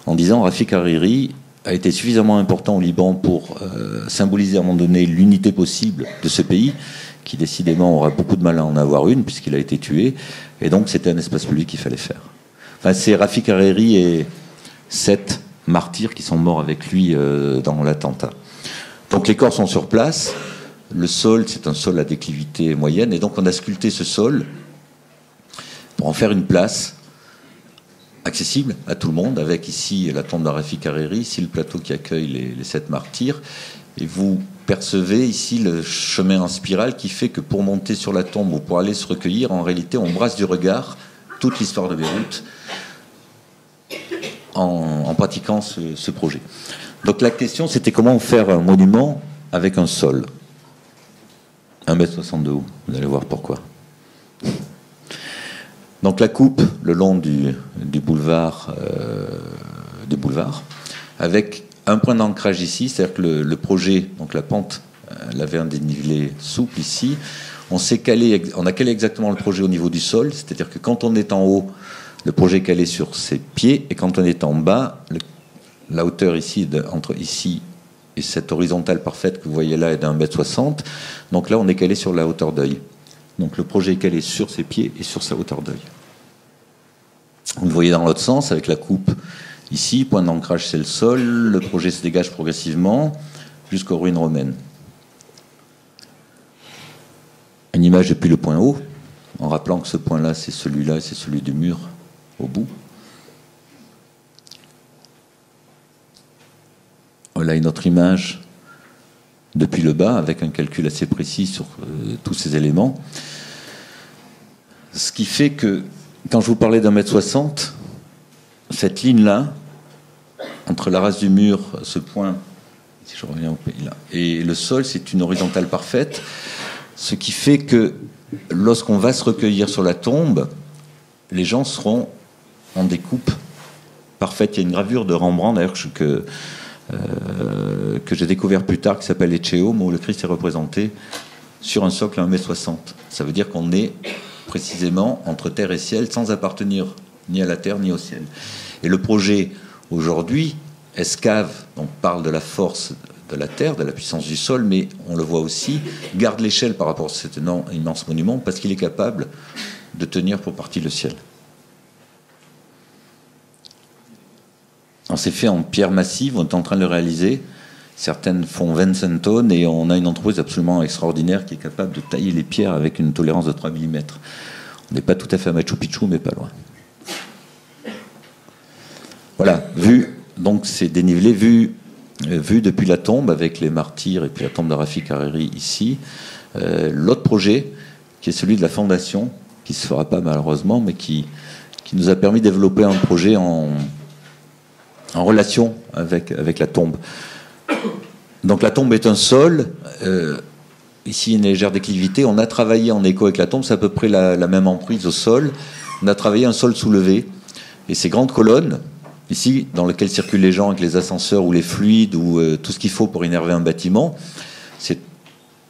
en disant Rafik Hariri a été suffisamment important au Liban pour symboliser à un moment donné l'unité possible de ce pays, qui décidément aura beaucoup de mal à en avoir une, puisqu'il a été tué. Et donc c'était un espace public qu'il fallait faire. Enfin, c'est Rafik Hariri et 7 martyrs qui sont morts avec lui dans l'attentat. Donc les corps sont sur place. Le sol, c'est un sol à déclivité moyenne, et donc on a sculpté ce sol pour en faire une place accessible à tout le monde, avec ici la tombe de Rafik Hariri, ici le plateau qui accueille les 7 martyrs, et vous percevez ici le chemin en spirale qui fait que pour monter sur la tombe ou pour aller se recueillir, en réalité on brasse du regard toute l'histoire de Beyrouth en pratiquant ce projet. Donc la question, c'était comment faire un monument avec un sol 1,60 m de haut, vous allez voir pourquoi. Donc la coupe le long du boulevard, avec un point d'ancrage ici, c'est-à-dire que le projet, donc la pente, elle avait un dénivelé souple ici. On a calé exactement le projet au niveau du sol, c'est-à-dire que quand on est en haut, le projet est calé sur ses pieds, et quand on est en bas, la hauteur ici, entre ici et cette horizontale parfaite que vous voyez là est d'1,60 m. Donc là, on est calé sur la hauteur d'œil. Donc le projet est calé sur ses pieds et sur sa hauteur d'œil. Vous le voyez dans l'autre sens, avec la coupe ici, point d'ancrage c'est le sol, le projet se dégage progressivement jusqu'aux ruines romaines. Une image depuis le point haut, en rappelant que ce point-là c'est celui-là et c'est celui du mur au bout. Voilà une autre image depuis le bas, avec un calcul assez précis sur tous ces éléments. Ce qui fait que, quand je vous parlais d'1,60 m, cette ligne-là, entre la race du mur, ce point, si je reviens au pays là, et le sol, c'est une horizontale parfaite, ce qui fait que, lorsqu'on va se recueillir sur la tombe, les gens seront en découpe parfaite. Il y a une gravure de Rembrandt, d'ailleurs, que j'ai découvert plus tard, qui s'appelle Ecce-Homo, où le Christ est représenté sur un socle à 1,60 m. Ça veut dire qu'on est précisément entre terre et ciel, sans appartenir ni à la terre ni au ciel. Et le projet, aujourd'hui, escave, donc parle de la force de la terre, de la puissance du sol, mais on le voit aussi, garde l'échelle par rapport à cet immense monument, parce qu'il est capable de tenir pour partie le ciel. C'est fait en pierre massive, on est en train de le réaliser. Certaines font 25 tonnes et on a une entreprise absolument extraordinaire qui est capable de tailler les pierres avec une tolérance de 3 mm. On n'est pas tout à fait à Machu Picchu, mais pas loin. Voilà, donc c'est dénivelé, vu depuis la tombe avec les martyrs et puis la tombe de Rafik Hariri ici. L'autre projet, qui est celui de la fondation, qui ne se fera pas malheureusement, mais qui nous a permis de développer un projet en relation avec la tombe. Donc la tombe est un sol, ici une légère déclivité, on a travaillé en écho avec la tombe, c'est à peu près la même emprise au sol, on a travaillé un sol soulevé, et ces grandes colonnes, ici, dans lesquelles circulent les gens avec les ascenseurs ou les fluides ou tout ce qu'il faut pour énerver un bâtiment, c'est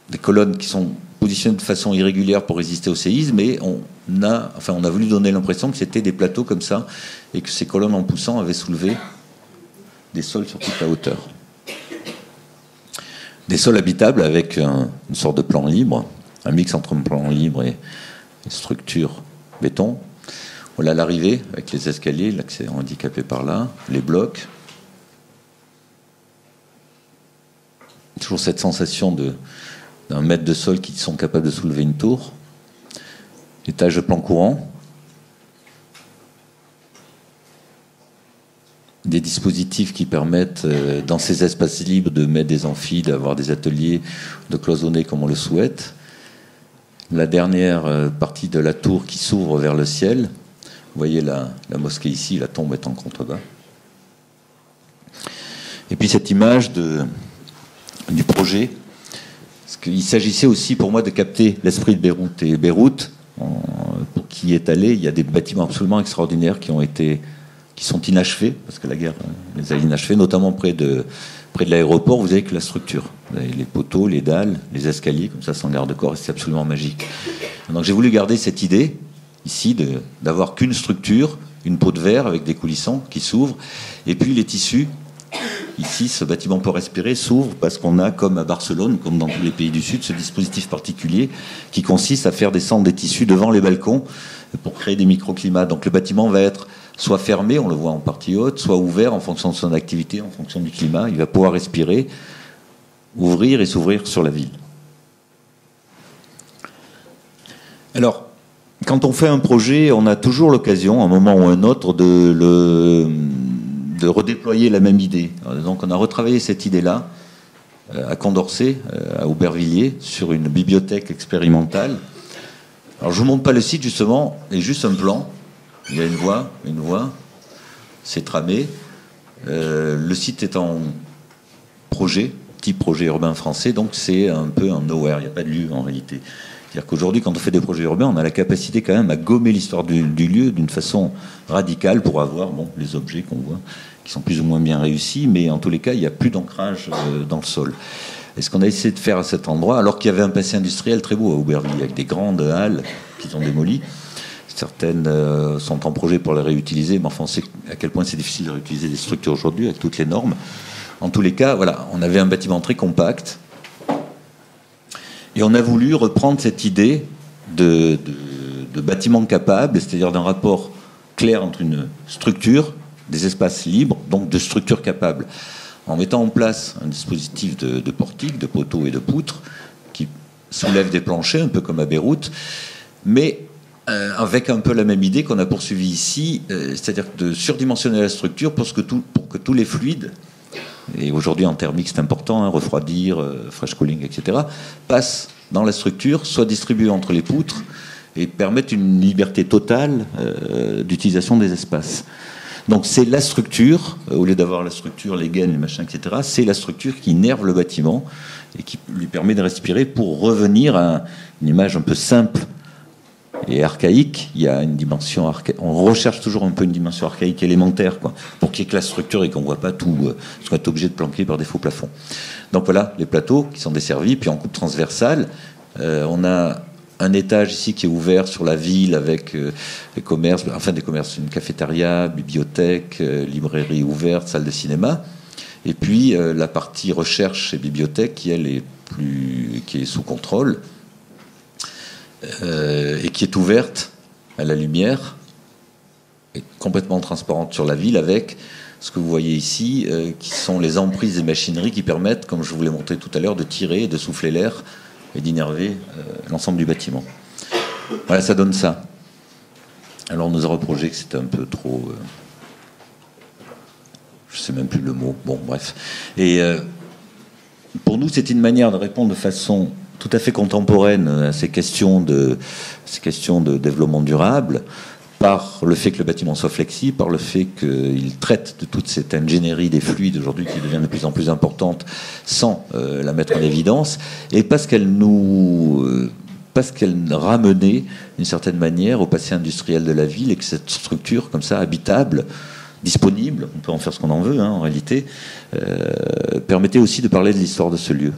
des colonnes qui sont positionnées de façon irrégulière pour résister au séisme, mais on a voulu donner l'impression que c'était des plateaux comme ça, et que ces colonnes en poussant avaient soulevé des sols sur toute la hauteur. Des sols habitables avec une sorte de plan libre, un mix entre un plan libre et structure béton. Voilà l'arrivée avec les escaliers, l'accès handicapé par là, les blocs. Toujours cette sensation d'un mètre de sol qui sont capables de soulever une tour. Étage de plan courant. Des dispositifs qui permettent, dans ces espaces libres, de mettre des amphis, d'avoir des ateliers, de cloisonner comme on le souhaite. La dernière partie de la tour qui s'ouvre vers le ciel. Vous voyez la mosquée ici, la tombe est en contrebas. Et puis cette image du projet, parce qu'il s'agissait aussi pour moi de capter l'esprit de Beyrouth. Et Beyrouth, pour qui est allé, il y a des bâtiments absolument extraordinaires qui sont inachevés, parce que la guerre les a inachevés, notamment près de l'aéroport. Vous avez que la structure, vous avez les poteaux, les dalles, les escaliers, comme ça sans garde-corps, et c'est absolument magique. Donc j'ai voulu garder cette idée ici d'avoir qu'une structure, une peau de verre avec des coulissants qui s'ouvrent, et puis les tissus. Ici, ce bâtiment peut respirer, s'ouvre parce qu'on a, comme à Barcelone, comme dans tous les pays du Sud, ce dispositif particulier qui consiste à faire descendre des tissus devant les balcons pour créer des microclimats. Donc le bâtiment va être soit fermé, on le voit en partie haute, soit ouvert en fonction de son activité, en fonction du climat. Il va pouvoir respirer, ouvrir et s'ouvrir sur la ville. Alors, quand on fait un projet, on a toujours l'occasion, à un moment ou à un autre, de redéployer la même idée. Donc on a retravaillé cette idée-là à Condorcet, à Aubervilliers, sur une bibliothèque expérimentale. Alors je ne vous montre pas le site justement, il y a juste un plan. Il y a une voie, c'est tramé. Le site est en projet, type projet urbain français, donc c'est un peu un nowhere, il n'y a pas de lieu en réalité. C'est-à-dire qu'aujourd'hui, quand on fait des projets urbains, on a la capacité quand même à gommer l'histoire du lieu d'une façon radicale pour avoir les objets qu'on voit, qui sont plus ou moins bien réussis, mais en tous les cas, il n'y a plus d'ancrage dans le sol. Et ce qu'on a essayé de faire à cet endroit, alors qu'il y avait un passé industriel très beau à Aubervilliers, avec des grandes halles qui sont démolies, certaines sont en projet pour les réutiliser, mais enfin, on sait à quel point c'est difficile de réutiliser des structures aujourd'hui, avec toutes les normes. En tous les cas, voilà, on avait un bâtiment très compact, et on a voulu reprendre cette idée de bâtiment capable, c'est-à-dire d'un rapport clair entre une structure, des espaces libres, donc de structures capables. En mettant en place un dispositif de portique, de poteaux et de poutres qui soulève des planchers, un peu comme à Beyrouth, mais avec un peu la même idée qu'on a poursuivi ici, c'est-à-dire de surdimensionner la structure pour que tous les fluides, et aujourd'hui en thermique c'est important, hein, refroidir, fresh cooling, etc., passent dans la structure, soient distribués entre les poutres et permettent une liberté totale d'utilisation des espaces. Donc c'est la structure, au lieu d'avoir la structure, les gaines, les machins, etc., c'est la structure qui innerve le bâtiment et qui lui permet de respirer pour revenir à une image un peu simple et archaïque. Il y a une dimension archaïque. On recherche toujours un peu une dimension archaïque élémentaire, quoi, pour qu'il y ait que la structure et qu'on ne voit pas tout, qu'on soit obligé de planquer par des faux plafonds. Donc voilà, les plateaux qui sont desservis, puis en coupe transversale, on a un étage ici qui est ouvert sur la ville avec des commerces, une cafétéria, bibliothèque, librairie ouverte, salle de cinéma. Et puis la partie recherche et bibliothèque qui, elle, qui est sous contrôle et qui est ouverte à la lumière et complètement transparente sur la ville avec ce que vous voyez ici, qui sont les emprises des machineries qui permettent, comme je vous l'ai montré tout à l'heure, de tirer et de souffler l'air et d'innerver l'ensemble du bâtiment. Voilà, ça donne ça. Alors on nous a reproché que c'était un peu trop... je ne sais même plus le mot. Bon, bref. Et pour nous, c'est une manière de répondre de façon tout à fait contemporaine à ces questions de développement durable, par le fait que le bâtiment soit flexible, par le fait qu'il traite de toute cette ingénierie des fluides aujourd'hui qui devient de plus en plus importante sans la mettre en évidence, et parce qu'elle ramenait d'une certaine manière au passé industriel de la ville, et que cette structure comme ça, habitable, disponible, on peut en faire ce qu'on en veut, hein, en réalité, permettait aussi de parler de l'histoire de ce lieu.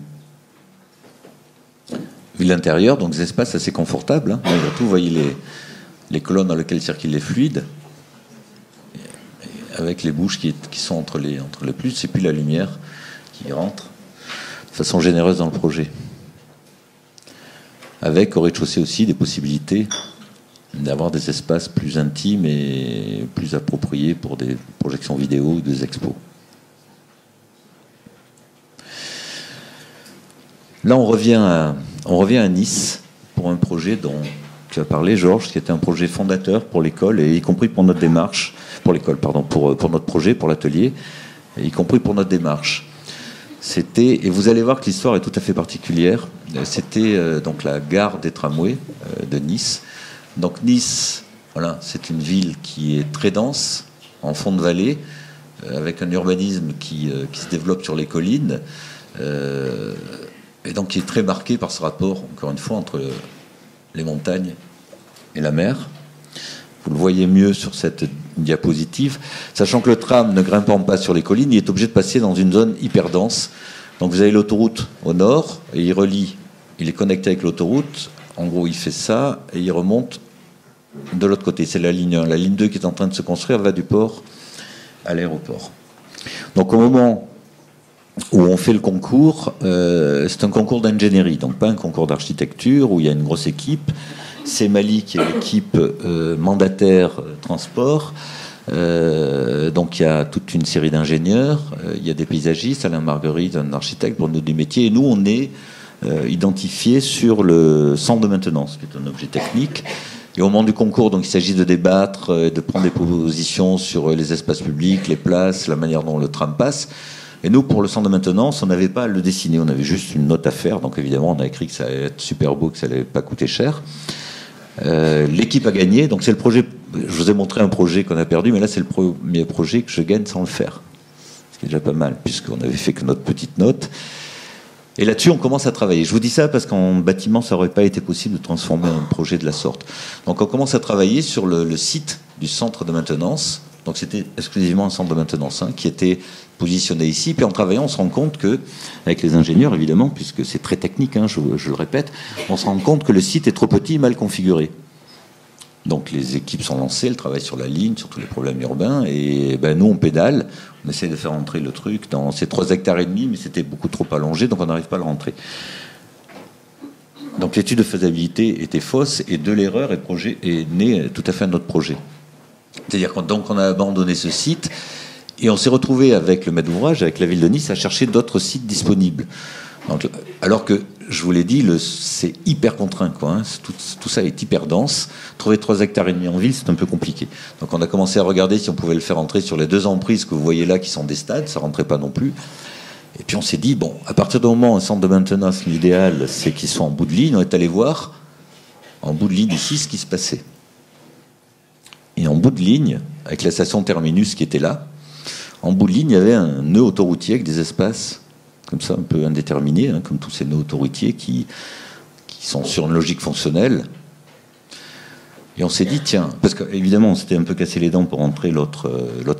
Vu l'intérieur, donc des espaces assez confortables, hein, malgré tout, vous voyez les colonnes dans lesquelles circulent les fluides, avec les bouches qui sont entre les plus, et puis la lumière qui rentre de façon généreuse dans le projet. Avec, au rez-de-chaussée aussi, des possibilités d'avoir des espaces plus intimes et plus appropriés pour des projections vidéo ou des expos. Là, on revient à Nice pour un projet dont tu as parlé, Georges, qui était un projet fondateur pour l'école, et y compris pour notre démarche, pour l'école, pardon, pour notre projet, pour l'atelier, y compris pour notre démarche. C'était, et vous allez voir que l'histoire est tout à fait particulière, c'était donc la gare des tramways de Nice. Donc Nice, voilà, c'est une ville qui est très dense, en fond de vallée, avec un urbanisme qui se développe sur les collines, et donc qui est très marqué par ce rapport, encore une fois, entre les montagnes et la mer. Vous le voyez mieux sur cette diapositive, sachant que le tram, ne grimpant pas sur les collines, il est obligé de passer dans une zone hyper dense. Donc vous avez l'autoroute au nord, et il est connecté avec l'autoroute. En gros, il fait ça, et il remonte de l'autre côté. C'est la ligne 1. La ligne 2 qui est en train de se construire va du port à l'aéroport. Donc au moment où on fait le concours, c'est un concours d'ingénierie, donc pas un concours d'architecture où il y a une grosse équipe. C'est Mali qui est l'équipe mandataire transport. Donc il y a toute une série d'ingénieurs, il y a des paysagistes, Alain Marguerite, un architecte, Bruno Desmétiers, et nous on est identifiés sur le centre de maintenance, qui est un objet technique. Et au moment du concours, donc il s'agit de débattre, de prendre des positions sur les espaces publics, les places, la manière dont le tram passe. Et nous, pour le centre de maintenance, on n'avait pas à le dessiner, on avait juste une note à faire. Donc évidemment, on a écrit que ça allait être super beau, que ça allait pas coûter cher. L'équipe a gagné, donc c'est le projet. Je vous ai montré un projet qu'on a perdu, mais là c'est le premier projet que je gagne sans le faire, ce qui est déjà pas mal, puisqu'on avait fait que notre petite note. Et là-dessus, on commence à travailler. Je vous dis ça parce qu'en bâtiment, ça n'aurait pas été possible de transformer un projet de la sorte. Donc on commence à travailler sur le site du centre de maintenance. Donc c'était exclusivement un centre de maintenance qui était positionné ici. Puis en travaillant, on se rend compte que, avec les ingénieurs évidemment, puisque c'est très technique, je le répète, on se rend compte que le site est trop petit, mal configuré. Donc les équipes sont lancées, elles travaillent sur la ligne, sur tous les problèmes urbains, et nous on pédale, on essaie de faire rentrer le truc dans ces 3,5 hectares, mais c'était beaucoup trop allongé, donc on n'arrive pas à le rentrer. Donc l'étude de faisabilité était fausse, et de l'erreur est né tout à fait un autre projet. C'est-à-dire qu'on a abandonné ce site et on s'est retrouvé avec le maître d'ouvrage, avec la ville de Nice, à chercher d'autres sites disponibles. Donc, alors que, je vous l'ai dit, c'est hyper contraint, quoi, hein. Tout ça est hyper dense. Trouver 3,5 hectares en ville, c'est un peu compliqué. Donc on a commencé à regarder si on pouvait le faire entrer sur les 2 emprises que vous voyez là, qui sont des stades. Ça rentrait pas non plus. Et puis on s'est dit, bon, à partir du moment où un centre de maintenance, l'idéal, c'est qu'ils soient en bout de ligne, on est allé voir, en bout de ligne ici, ce qui se passait. Et en bout de ligne, avec la station terminus qui était là, en bout de ligne, il y avait un nœud autoroutier avec des espaces comme ça, un peu indéterminés, hein, comme tous ces nœuds autoroutiers qui sont sur une logique fonctionnelle. Et on s'est dit, tiens, parce qu'évidemment, on s'était un peu cassé les dents pour entrer l'autre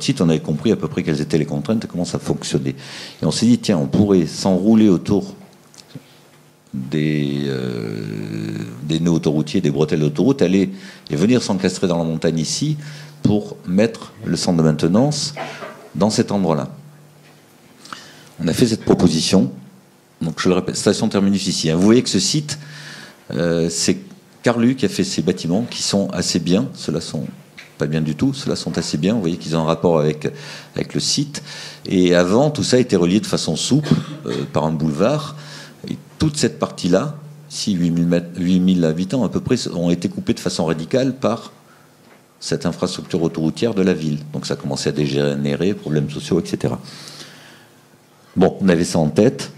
site, on avait compris à peu près quelles étaient les contraintes et comment ça fonctionnait. Et on s'est dit, tiens, on pourrait s'enrouler autour des nœuds autoroutiers, des bretelles d'autoroute, aller et venir s'encastrer dans la montagne ici pour mettre le centre de maintenance dans cet endroit-là. On a fait cette proposition. Donc, je le répète, station terminus ici. Vous voyez que ce site, c'est Carlu qui a fait ces bâtiments qui sont assez bien. Ceux-là sont pas bien du tout. Ceux-là sont assez bien. Vous voyez qu'ils ont un rapport avec le site. Et avant, tout ça a été relié de façon souple par un boulevard. Et toute cette partie-là, ici, 8000 habitants à peu près, ont été coupés de façon radicale par cette infrastructure autoroutière de la ville. Donc ça a commencé à dégénérer, problèmes sociaux, etc. Bon, on avait ça en tête.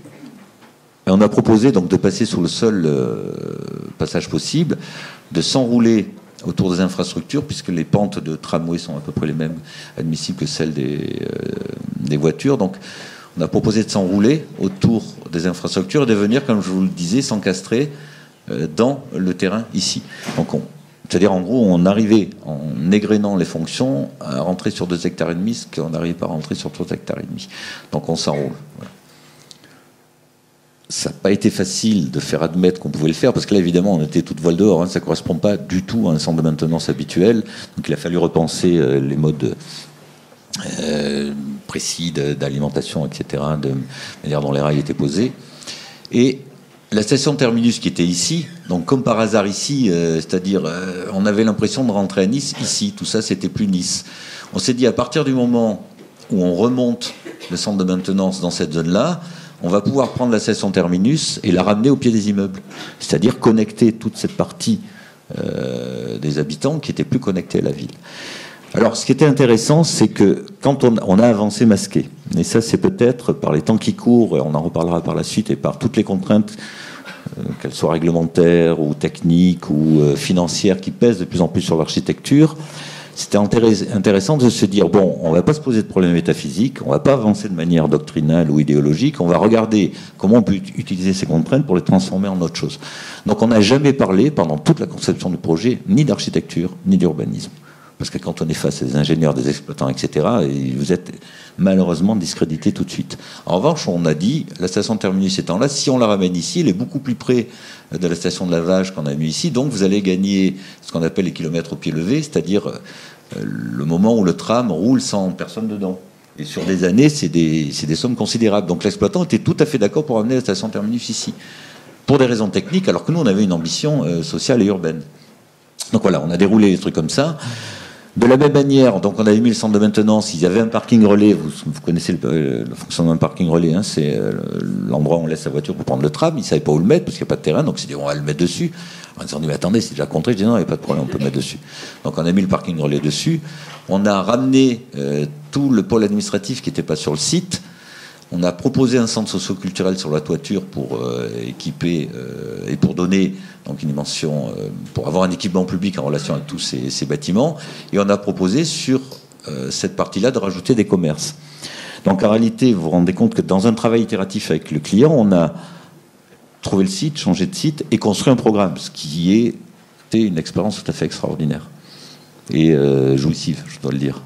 Et on a proposé donc de passer sur le seul passage possible, de s'enrouler autour des infrastructures, puisque les pentes de tramway sont à peu près les mêmes admissibles que celles des voitures. Donc on a proposé de s'enrouler autour des infrastructures et de venir, comme je vous le disais, s'encastrer dans le terrain ici. Donc c'est-à-dire, en gros, on arrivait, en égrénant les fonctions, à rentrer sur 2,5 hectares, ce qu'on n'arrivait pas à rentrer sur 3,5 hectares. Donc on s'enroule. Voilà. Ça n'a pas été facile de faire admettre qu'on pouvait le faire, parce que là, évidemment, on était toute voile dehors. Hein, ça ne correspond pas du tout à un centre de maintenance habituel. Donc il a fallu repenser les modes précis d'alimentation, etc., de manière dont les rails étaient posés. Et la station terminus qui était ici, donc comme par hasard ici, c'est-à-dire on avait l'impression de rentrer à Nice ici, tout ça c'était plus Nice. On s'est dit à partir du moment où on remonte le centre de maintenance dans cette zone-là, on va pouvoir prendre la station terminus et la ramener au pied des immeubles, c'est-à-dire connecter toute cette partie des habitants qui n'étaient plus connectés à la ville. Alors, ce qui était intéressant, c'est que quand on a avancé masqué, et ça c'est peut-être par les temps qui courent, et on en reparlera par la suite, et par toutes les contraintes, qu'elles soient réglementaires ou techniques ou financières, qui pèsent de plus en plus sur l'architecture, c'était intéressant de se dire, bon, on ne va pas se poser de problèmes métaphysiques, on ne va pas avancer de manière doctrinale ou idéologique, on va regarder comment on peut utiliser ces contraintes pour les transformer en autre chose. Donc on n'a jamais parlé, pendant toute la conception du projet, ni d'architecture, ni d'urbanisme. Parce que quand on est face à des ingénieurs, des exploitants, etc., vous êtes malheureusement discrédité tout de suite. En revanche, on a dit, la station terminus étant là, si on la ramène ici, elle est beaucoup plus près de la station de lavage qu'on a mis ici, donc vous allez gagner ce qu'on appelle les kilomètres au pied levé, c'est-à-dire le moment où le tram roule sans personne dedans. Et sur des années, c'est des sommes considérables. Donc l'exploitant était tout à fait d'accord pour amener la station terminus ici, pour des raisons techniques, alors que nous, on avait une ambition sociale et urbaine. Donc voilà, on a déroulé les trucs comme ça. De la même manière, donc on avait mis le centre de maintenance, il y avait un parking relais, vous connaissez le fonctionnement d'un parking relais, hein, c'est l'endroit où on laisse sa voiture pour prendre le tram, ils ne savaient pas où le mettre parce qu'il n'y a pas de terrain, donc ils s'est dit on va le mettre dessus. On s'est dit mais attendez, c'est déjà contré, je dis non, il n'y a pas de problème, on peut le mettre dessus. Donc on a mis le parking relais dessus, on a ramené tout le pôle administratif qui n'était pas sur le site, on a proposé un centre socio-culturel sur la toiture pour équiper et pour donner donc une dimension, pour avoir un équipement public en relation avec tous ces bâtiments. Et on a proposé sur cette partie-là de rajouter des commerces. Donc en réalité, vous vous rendez compte que dans un travail itératif avec le client, on a trouvé le site, changé de site et construit un programme, ce qui était une expérience tout à fait extraordinaire et jouissive, je dois le dire.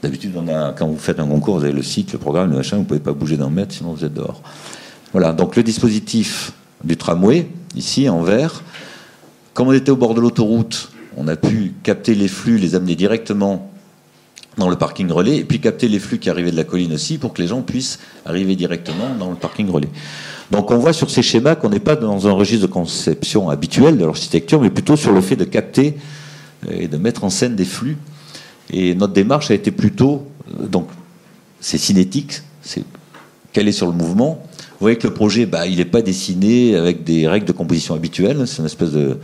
D'habitude, quand vous faites un concours, vous avez le site, le programme, le machin, vous ne pouvez pas bouger d'un mètre, sinon vous êtes dehors. Voilà, donc le dispositif du tramway, ici, en vert. Comme on était au bord de l'autoroute, on a pu capter les flux, les amener directement dans le parking relais, et puis capter les flux qui arrivaient de la colline aussi, pour que les gens puissent arriver directement dans le parking relais. Donc on voit sur ces schémas qu'on n'est pas dans un registre de conception habituel de l'architecture, mais plutôt sur le fait de capter et de mettre en scène des flux Et notre démarche a été plutôt, donc c'est cinétique, c'est calé sur le mouvement. Vous voyez que le projet, il n'est pas dessiné avec des règles de composition habituelles, c'est une espèce de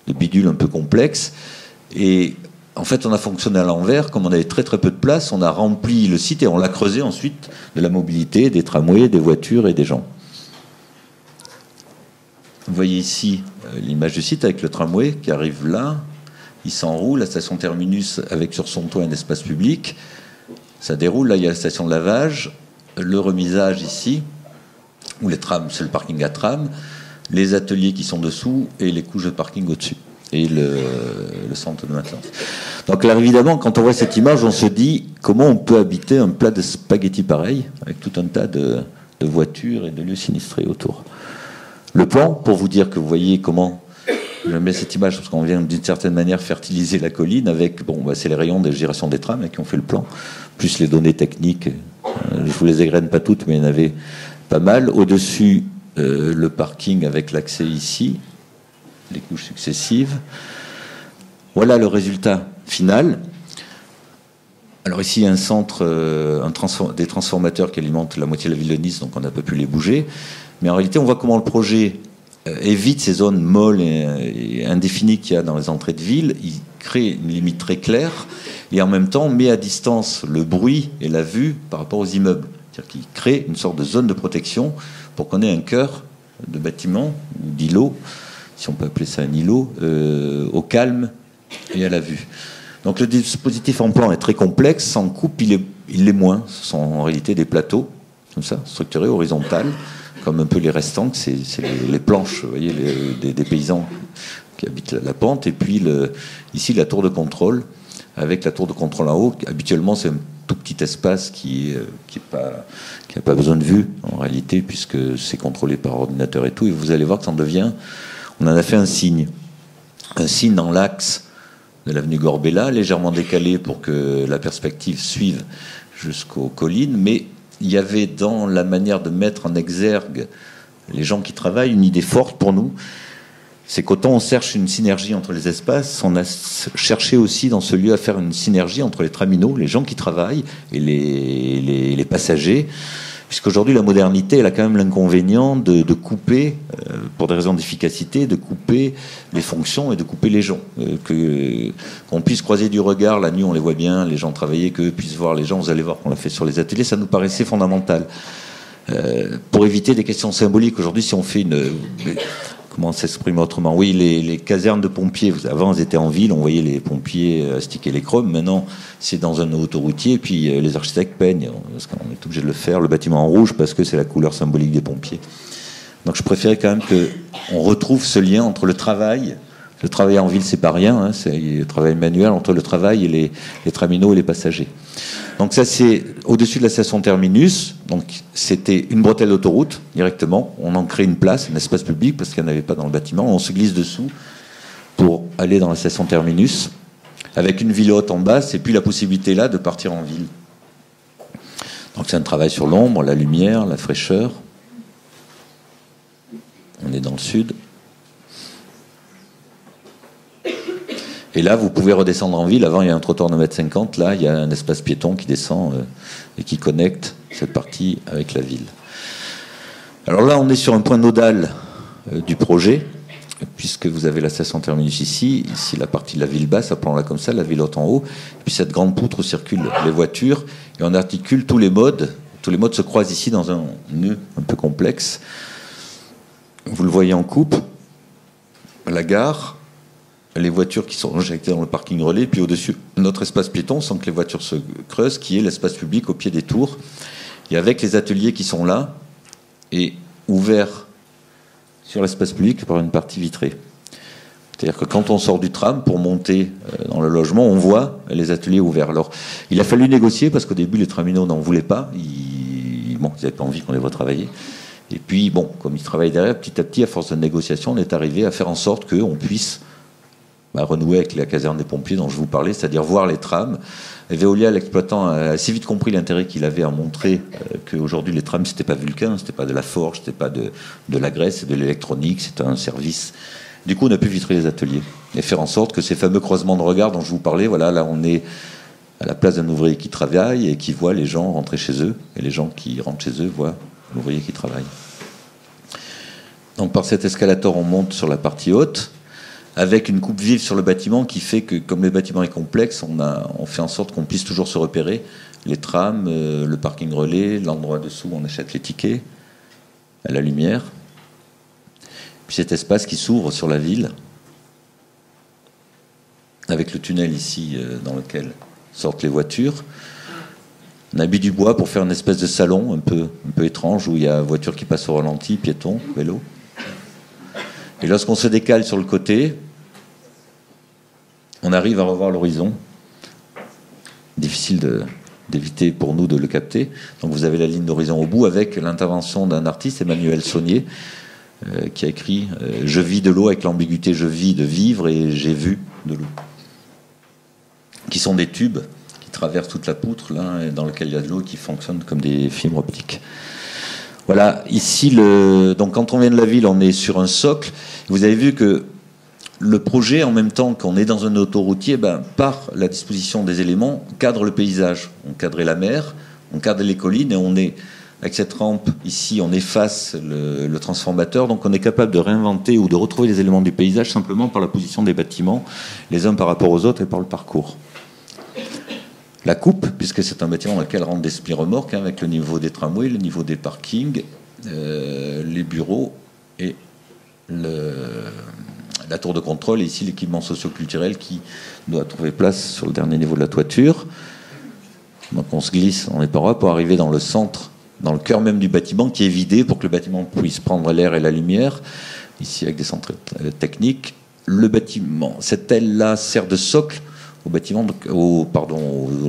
bidule un peu complexe. Et en fait, on a fonctionné à l'envers, comme on avait très très peu de place, on a rempli le site et on l'a creusé ensuite de la mobilité, des tramways, des voitures et des gens. Vous voyez ici l'image du site avec le tramway qui arrive là. Il s'enroule, la station terminus avec sur son toit un espace public. Ça déroule, là il y a la station de lavage, le remisage ici, où les trams, c'est le parking à tram, les ateliers qui sont dessous et les couches de parking au-dessus. Et le centre de maintenance. Donc là, évidemment, quand on voit cette image, on se dit comment on peut habiter un plat de spaghettis pareil, avec tout un tas de voitures et de lieux sinistrés autour. Le plan, pour vous dire que vous voyez comment je mets cette image, parce qu'on vient d'une certaine manière fertiliser la colline avec, c'est les rayons de génération des trams qui ont fait le plan, plus les données techniques. Je vous les égrène pas toutes, mais il y en avait pas mal. Au-dessus, le parking avec l'accès ici, les couches successives. Voilà le résultat final. Alors ici, il y a un centre, des transformateurs qui alimentent la moitié de la ville de Nice, donc on n'a pas pu les bouger. Mais en réalité, on voit comment le projet évite ces zones molles et indéfinies qu'il y a dans les entrées de ville. Il crée une limite très claire et en même temps met à distance le bruit et la vue par rapport aux immeubles. C'est-à-dire qu'il crée une sorte de zone de protection pour qu'on ait un cœur de bâtiment ou d'îlot, si on peut appeler ça un îlot, au calme et à la vue. Donc le dispositif en plan est très complexe. En coupe, il l'est moins. Ce sont en réalité des plateaux, comme ça, structurés, horizontales, comme un peu les restants, c'est les planches, vous voyez, des paysans qui habitent la pente. Et puis ici, la tour de contrôle, avec la tour de contrôle en haut. Habituellement, c'est un tout petit espace qui n'a pas besoin de vue, en réalité, puisque c'est contrôlé par ordinateur et tout. Et vous allez voir que ça en devient... On en a fait un signe dans l'axe de l'avenue Gorbella, légèrement décalé pour que la perspective suive jusqu'aux collines, mais il y avait dans la manière de mettre en exergue les gens qui travaillent une idée forte pour nous, c'est qu'autant on cherche une synergie entre les espaces, on a cherché aussi dans ce lieu à faire une synergie entre les traminaux, les gens qui travaillent, et les passagers, puisqu'aujourd'hui la modernité elle a quand même l'inconvénient de couper, pour des raisons d'efficacité, de couper les fonctions et de couper les gens. Qu'on puisse croiser du regard, la nuit on les voit bien, les gens travailler, qu'eux puissent voir les gens, vous allez voir qu'on l'a fait sur les ateliers, ça nous paraissait fondamental. Pour éviter des questions symboliques, aujourd'hui si on fait comment s'exprimer autrement ? Oui, les casernes de pompiers, avant elles étaient en ville, on voyait les pompiers astiquer les chromes, maintenant c'est dans un autoroutier, puis les architectes peignent, parce qu'on est obligé de le faire, le bâtiment en rouge, parce que c'est la couleur symbolique des pompiers. Donc je préférais quand même qu'on retrouve ce lien entre le travail en ville c'est pas rien, c'est le travail manuel, entre le travail et les traminaux et les passagers. Donc ça c'est au-dessus de la station terminus, donc c'était une bretelle d'autoroute directement, on en crée une place, un espace public parce qu'il n'y en avait pas dans le bâtiment, on se glisse dessous pour aller dans la station terminus avec une ville haute en basse et puis la possibilité là de partir en ville. Donc c'est un travail sur l'ombre, la lumière, la fraîcheur. On est dans le sud. Et là, vous pouvez redescendre en ville. Avant, il y a un trottoir de 1,50 m. Là, il y a un espace piéton qui descend et qui connecte cette partie avec la ville. Alors là, on est sur un point nodal du projet, puisque vous avez la station terminus ici la partie de la ville basse, appelons-la comme ça, la ville haute en haut, et puis cette grande poutre où circulent les voitures, et on articule tous les modes se croisent ici dans un nœud un peu complexe. Vous le voyez en coupe, la gare, les voitures qui sont injectées dans le parking relais, puis au-dessus, notre espace piéton, sans que les voitures se creusent, qui est l'espace public au pied des tours. Et avec les ateliers qui sont là, et ouverts sur l'espace public par une partie vitrée. C'est-à-dire que quand on sort du tram, pour monter dans le logement, on voit les ateliers ouverts. Alors, il a fallu négocier, parce qu'au début, les traminaux n'en voulaient pas. Ils n'avaient pas envie qu'on les voit travailler. Et puis, comme ils travaillent derrière, petit à petit, à force de négociation, on est arrivé à faire en sorte qu'on puisse renouer avec la caserne des pompiers dont je vous parlais, c'est-à-dire voir les trams. Et Veolia, l'exploitant, a assez vite compris l'intérêt qu'il avait à montrer qu'aujourd'hui les trams, c'était pas Vulcain, c'était pas de la forge, c'était pas de la graisse, c'est de l'électronique, c'est un service. Du coup, on a pu vitrer les ateliers et faire en sorte que ces fameux croisements de regard dont je vous parlais, voilà, là on est à la place d'un ouvrier qui travaille et qui voit les gens rentrer chez eux, et les gens qui rentrent chez eux voient l'ouvrier qui travaille. Donc par cet escalator, on monte sur la partie haute, avec une coupe vive sur le bâtiment qui fait que, comme le bâtiment est complexe, on fait en sorte qu'on puisse toujours se repérer. Les trams, le parking relais, l'endroit dessous où on achète les tickets, à la lumière. Puis cet espace qui s'ouvre sur la ville, avec le tunnel ici dans lequel sortent les voitures. On a mis du bois pour faire une espèce de salon un peu étrange, où il y a voitures qui passent au ralenti, piétons, vélos. Et lorsqu'on se décale sur le côté, on arrive à revoir l'horizon. Difficile d'éviter pour nous de le capter. Donc vous avez la ligne d'horizon au bout avec l'intervention d'un artiste, Emmanuel Saunier, qui a écrit « Je vis de l'eau » avec l'ambiguïté « Je vis de vivre » et « J'ai vu de l'eau », qui sont des tubes qui traversent toute la poutre, là, et dans lequel il y a de l'eau qui fonctionne comme des fibres optiques. Voilà, ici, donc quand on vient de la ville, on est sur un socle. Vous avez vu que le projet, en même temps qu'on est dans un autoroutier, par la disposition des éléments, cadre le paysage. On cadrait la mer, on cadre les collines, et on est, avec cette rampe ici, on efface le transformateur, donc on est capable de réinventer ou de retrouver les éléments du paysage simplement par la position des bâtiments, les uns par rapport aux autres et par le parcours. La coupe, puisque c'est un bâtiment dans lequel rentrent des semi-remorques, avec le niveau des tramways, le niveau des parkings, les bureaux et la tour de contrôle, et ici l'équipement socio-culturel qui doit trouver place sur le dernier niveau de la toiture. Donc on se glisse dans les parois pour arriver dans le centre, dans le cœur même du bâtiment, qui est vidé pour que le bâtiment puisse prendre l'air et la lumière, ici avec des centres techniques. Le bâtiment, cette aile-là sert de socle au bâtiment, au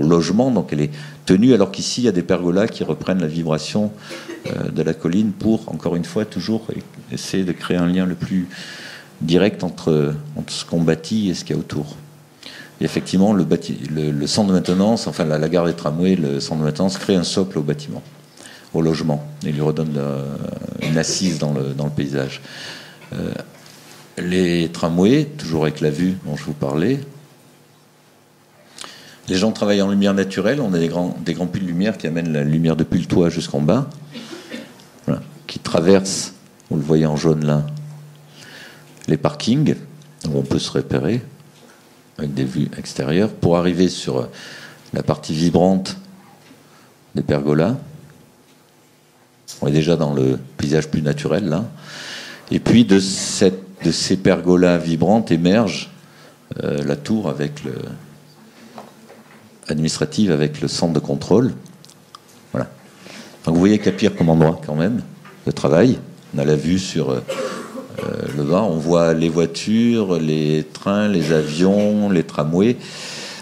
logement, donc elle est tenue, alors qu'ici il y a des pergolas qui reprennent la vibration de la colline pour, encore une fois, toujours essayer de créer un lien le plus direct entre ce qu'on bâtit et ce qu'il y a autour. Et effectivement, le centre de maintenance, enfin la gare des tramways, le centre de maintenance crée un socle au bâtiment, au logement, et lui redonne une assise dans le paysage. Les tramways, toujours avec la vue dont je vous parlais, les gens travaillent en lumière naturelle. On a des grands puits de lumière qui amènent la lumière depuis le toit jusqu'en bas, voilà, qui traversent, vous le voyez en jaune là, les parkings, où on peut se repérer avec des vues extérieures, pour arriver sur la partie vibrante des pergolas. On est déjà dans le paysage plus naturel là. Et puis de ces pergolas vibrantes émerge la tour administrative avec le centre de contrôle. Voilà. Donc vous voyez qu'il y a pire comme endroit quand même de travail. On a la vue sur le bas, on voit les voitures, les trains, les avions, les tramways.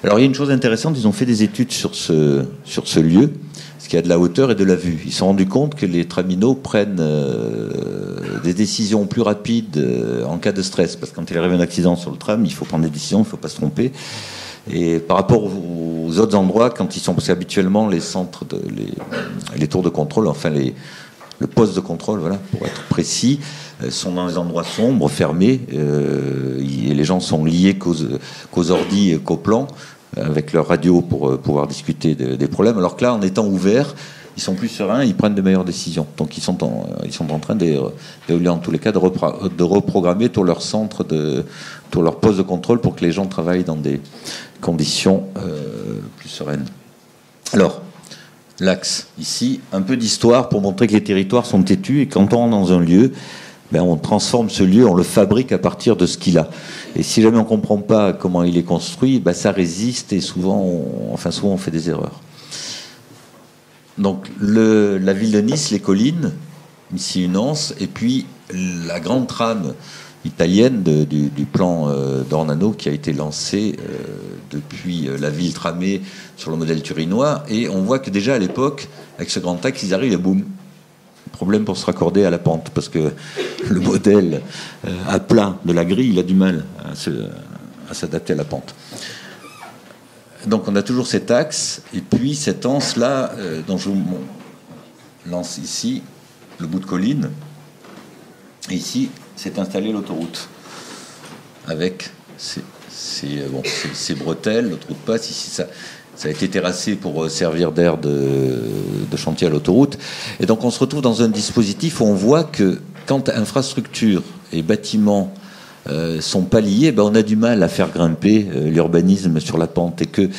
Alors il y a une chose intéressante, ils ont fait des études sur ce lieu, parce qu'il y a de la hauteur et de la vue. Ils se sont rendus compte que les traminots prennent des décisions plus rapides en cas de stress, parce que quand il arrive un accident sur le tram, il faut prendre des décisions, il ne faut pas se tromper. Et par rapport aux autres endroits, quand ils sont, parce qu'habituellement les centres, les tours de contrôle, enfin le poste de contrôle, voilà, pour être précis, sont dans des endroits sombres, fermés, et les gens sont liés qu'aux ordi et qu'aux plans, avec leur radio pour pouvoir discuter des problèmes. Alors que là, en étant ouverts, ils sont plus sereins, ils prennent de meilleures décisions. Donc ils sont en train en tous les cas de reprogrammer tout leur centre, tout leur poste de contrôle pour que les gens travaillent dans des conditions plus sereines. Alors, l'axe, ici, un peu d'histoire pour montrer que les territoires sont têtus, et quand on rentre dans un lieu, on transforme ce lieu, on le fabrique à partir de ce qu'il a. Et si jamais on ne comprend pas comment il est construit, ça résiste, et souvent on fait des erreurs. Donc la ville de Nice, les collines, ici une anse, et puis la grande trame italienne du plan d'Ornano qui a été lancé depuis la ville tramée sur le modèle turinois. Et on voit que déjà à l'époque, avec ce grand axe, ils arrivent et boum, problème pour se raccorder à la pente, parce que le modèle à plat de la grille, il a du mal à s'adapter à la pente. Donc on a toujours cet axe, et puis cette anse-là, dont je vous lance ici, le bout de colline, et ici s'est installée l'autoroute, avec ces bretelles, le trou de passe, ici ça. Ça a été terrassé pour servir d'aire de chantier à l'autoroute. Et donc on se retrouve dans un dispositif où on voit que quand infrastructure et bâtiments sont pas liés, ben on a du mal à faire grimper l'urbanisme sur la pente. Et que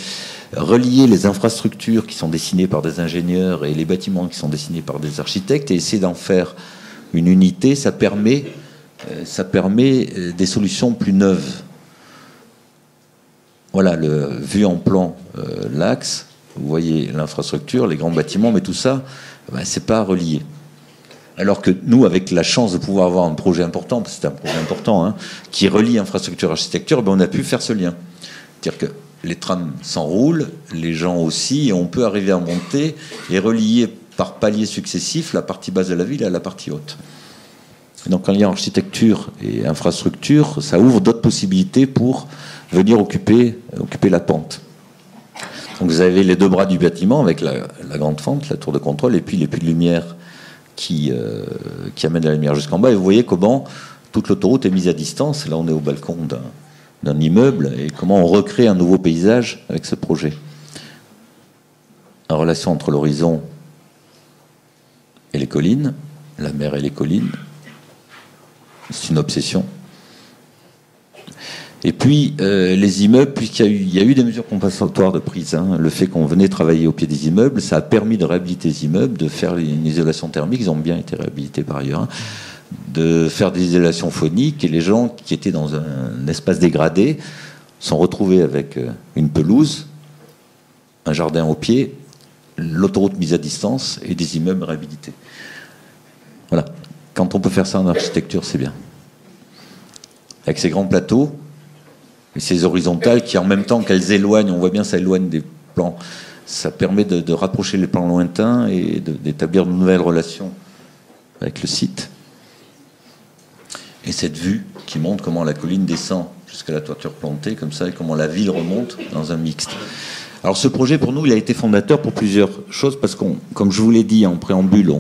relier les infrastructures qui sont dessinées par des ingénieurs et les bâtiments qui sont dessinés par des architectes et essayer d'en faire une unité, ça permet des solutions plus neuves. Voilà, vu en plan, l'axe, vous voyez l'infrastructure, les grands bâtiments, mais tout ça, ben, c'est pas relié. Alors que nous, avec la chance de pouvoir avoir un projet important, parce que c'est un projet important, hein, qui relie infrastructure et architecture, ben, on a pu faire ce lien. C'est-à-dire que les trams s'enroulent, les gens aussi, et on peut arriver à monter et relier par paliers successifs la partie basse de la ville à la partie haute. Et donc en lien architecture et infrastructure, ça ouvre d'autres possibilités pour venir occuper la pente. Donc vous avez les deux bras du bâtiment avec la grande fente, la tour de contrôle, et puis les puits de lumière qui amènent la lumière jusqu'en bas. Et vous voyez comment toute l'autoroute est mise à distance. Là, on est au balcon d'un immeuble, et comment on recrée un nouveau paysage avec ce projet. La relation entre l'horizon et les collines, la mer et les collines, c'est une obsession. Et puis, les immeubles, puisqu'il y a eu des mesures compensatoires de prise, hein, le fait qu'on venait travailler au pied des immeubles, ça a permis de réhabiliter les immeubles, de faire une isolation thermique, ils ont bien été réhabilités par ailleurs, hein, de faire des isolations phoniques, et les gens qui étaient dans un espace dégradé sont retrouvés avec une pelouse, un jardin au pied, l'autoroute mise à distance et des immeubles réhabilités. Voilà. Quand on peut faire ça en architecture, c'est bien. Avec ces grands plateaux, et ces horizontales qui, en même temps qu'elles éloignent, on voit bien ça éloigne des plans, ça permet de rapprocher les plans lointains et d'établir de nouvelles relations avec le site. Et cette vue qui montre comment la colline descend jusqu'à la toiture plantée, comme ça, et comment la ville remonte dans un mixte. Alors ce projet, pour nous, il a été fondateur pour plusieurs choses, parce qu'on, comme je vous l'ai dit en préambule,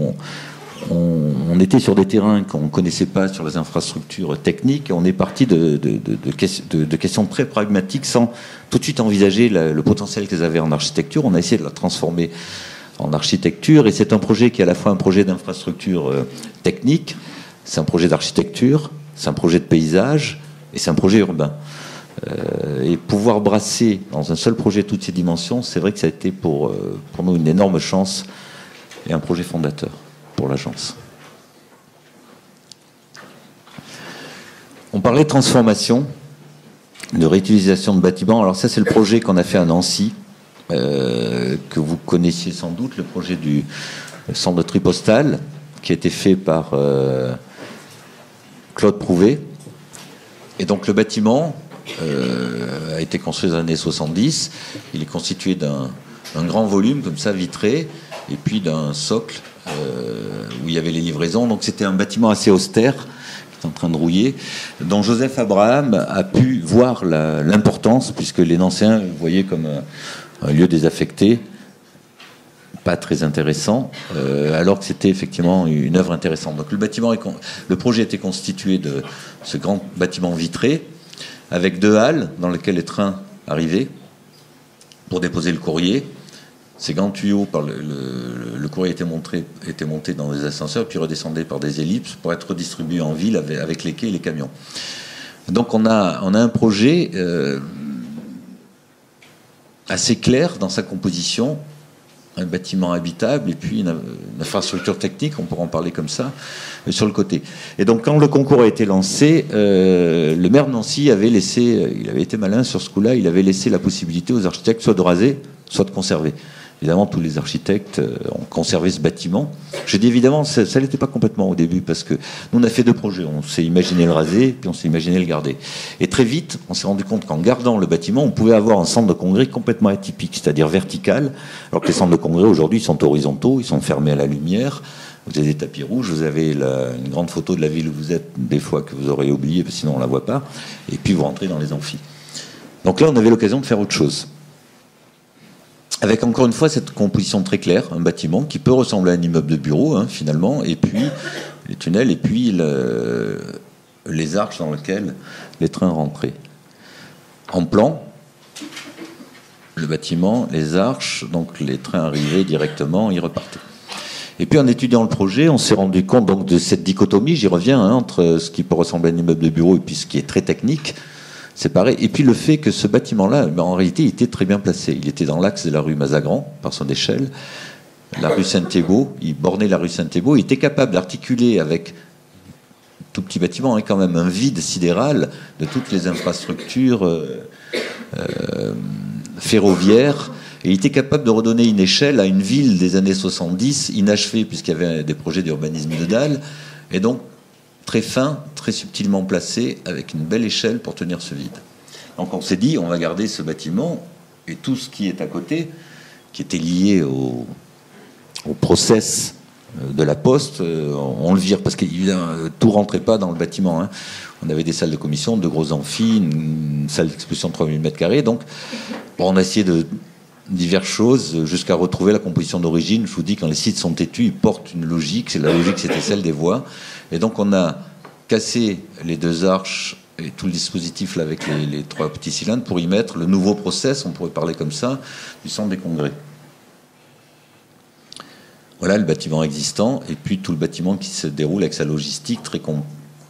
on était sur des terrains qu'on ne connaissait pas sur les infrastructures techniques, et on est parti de questions très pragmatiques sans tout de suite envisager le potentiel qu'elles avaient en architecture. On a essayé de la transformer en architecture, et c'est un projet qui est à la fois un projet d'infrastructure technique, c'est un projet d'architecture, c'est un projet de paysage, et c'est un projet urbain. Et pouvoir brasser dans un seul projet toutes ces dimensions, c'est vrai que ça a été pour nous une énorme chance et un projet fondateur pour l'agence. On parlait de transformation, de réutilisation de bâtiments. Alors ça, c'est le projet qu'on a fait à Nancy, que vous connaissiez sans doute, le projet du centre de tri postal, qui a été fait par Claude Prouvé. Et donc le bâtiment a été construit dans les années 70. Il est constitué d'un grand volume, comme ça, vitré, et puis d'un socle où il y avait les livraisons. Donc c'était un bâtiment assez austère, qui est en train de rouiller, dont Joseph Abraham a pu voir l'importance, puisque les Nancéens le voyaient comme un lieu désaffecté, pas très intéressant, alors que c'était effectivement une œuvre intéressante. Donc le projet était constitué de ce grand bâtiment vitré, avec 2 halles dans lesquelles les trains arrivaient pour déposer le courrier. Ces grands tuyaux, le courrier était monté dans des ascenseurs, puis redescendait par des ellipses pour être redistribué en ville avec les quais et les camions. Donc on a un projet assez clair dans sa composition, un bâtiment habitable et puis une infrastructure technique, on pourra en parler comme ça, sur le côté. Et donc quand le concours a été lancé, le maire de Nancy avait été malin sur ce coup-là, il avait laissé la possibilité aux architectes soit de raser, soit de conserver. Évidemment, tous les architectes ont conservé ce bâtiment. Je dis évidemment, ça n'était pas complètement au début, parce que nous, on a fait 2 projets. On s'est imaginé le raser, puis on s'est imaginé le garder. Et très vite, on s'est rendu compte qu'en gardant le bâtiment, on pouvait avoir un centre de congrès complètement atypique, c'est-à-dire vertical, alors que les centres de congrès, aujourd'hui, sont horizontaux, ils sont fermés à la lumière. Vous avez des tapis rouges, vous avez une grande photo de la ville où vous êtes, des fois que vous aurez oublié, parce que sinon on ne la voit pas, et puis vous rentrez dans les amphis. Donc là, on avait l'occasion de faire autre chose. Avec encore une fois cette composition très claire, un bâtiment qui peut ressembler à un immeuble de bureau, hein, finalement, et puis les tunnels, et puis les arches dans lesquelles les trains rentraient. En plan, le bâtiment, les arches, donc les trains arrivaient directement, ils repartaient. Et puis en étudiant le projet, on s'est rendu compte donc de cette dichotomie, j'y reviens, entre ce qui peut ressembler à un immeuble de bureau et puis ce qui est très technique, c'est pareil. Et puis le fait que ce bâtiment-là, en réalité, il était très bien placé. Il était dans l'axe de la rue Mazagran, par son échelle, la rue Saint-Thébault, il bornait la rue Saint-Thébault, il était capable d'articuler avec tout petit bâtiment, quand même un vide sidéral de toutes les infrastructures ferroviaires. Et il était capable de redonner une échelle à une ville des années 70, inachevée, puisqu'il y avait des projets d'urbanisme de dalle, et donc très fin, très subtilement placé, avec une belle échelle pour tenir ce vide. Donc on s'est dit, on va garder ce bâtiment, et tout ce qui est à côté, qui était lié au process de la Poste, on le vire, parce que tout rentrait pas dans le bâtiment. Hein. On avait des salles de commission, de gros amphis, une salle d'exposition de 3000 m², donc on a essayé de diverses choses jusqu'à retrouver la composition d'origine. Je vous dis, quand les sites sont têtus, ils portent une logique. C'est la logique, c'était celle des voies. Et donc on a cassé les deux arches et tout le dispositif là, avec les trois petits cylindres pour y mettre le nouveau process, on pourrait parler comme ça, du centre des congrès. Voilà le bâtiment existant, et puis tout le bâtiment qui se déroule avec sa logistique très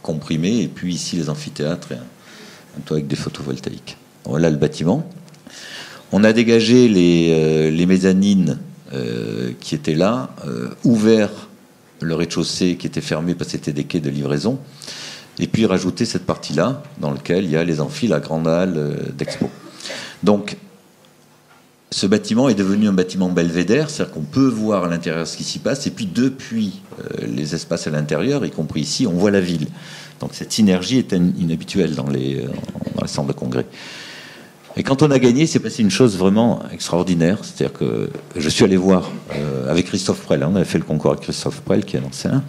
comprimée, et puis ici les amphithéâtres et un toit avec des photovoltaïques. Voilà le bâtiment. On a dégagé les mezzanines qui étaient là, ouvert le rez-de-chaussée qui était fermé parce que c'était des quais de livraison, et puis rajouter cette partie-là dans laquelle il y a les amphis, la grande halle d'expo. Donc, ce bâtiment est devenu un bâtiment belvédère, c'est-à-dire qu'on peut voir à l'intérieur ce qui s'y passe, et puis depuis les espaces à l'intérieur, y compris ici, on voit la ville. Donc cette synergie est inhabituelle dans les centres de congrès. Et quand on a gagné, c'est passé une chose vraiment extraordinaire. C'est-à-dire que je suis allé voir avec Christophe Prel, on avait fait le concours avec Christophe Prel, qui est un ancien,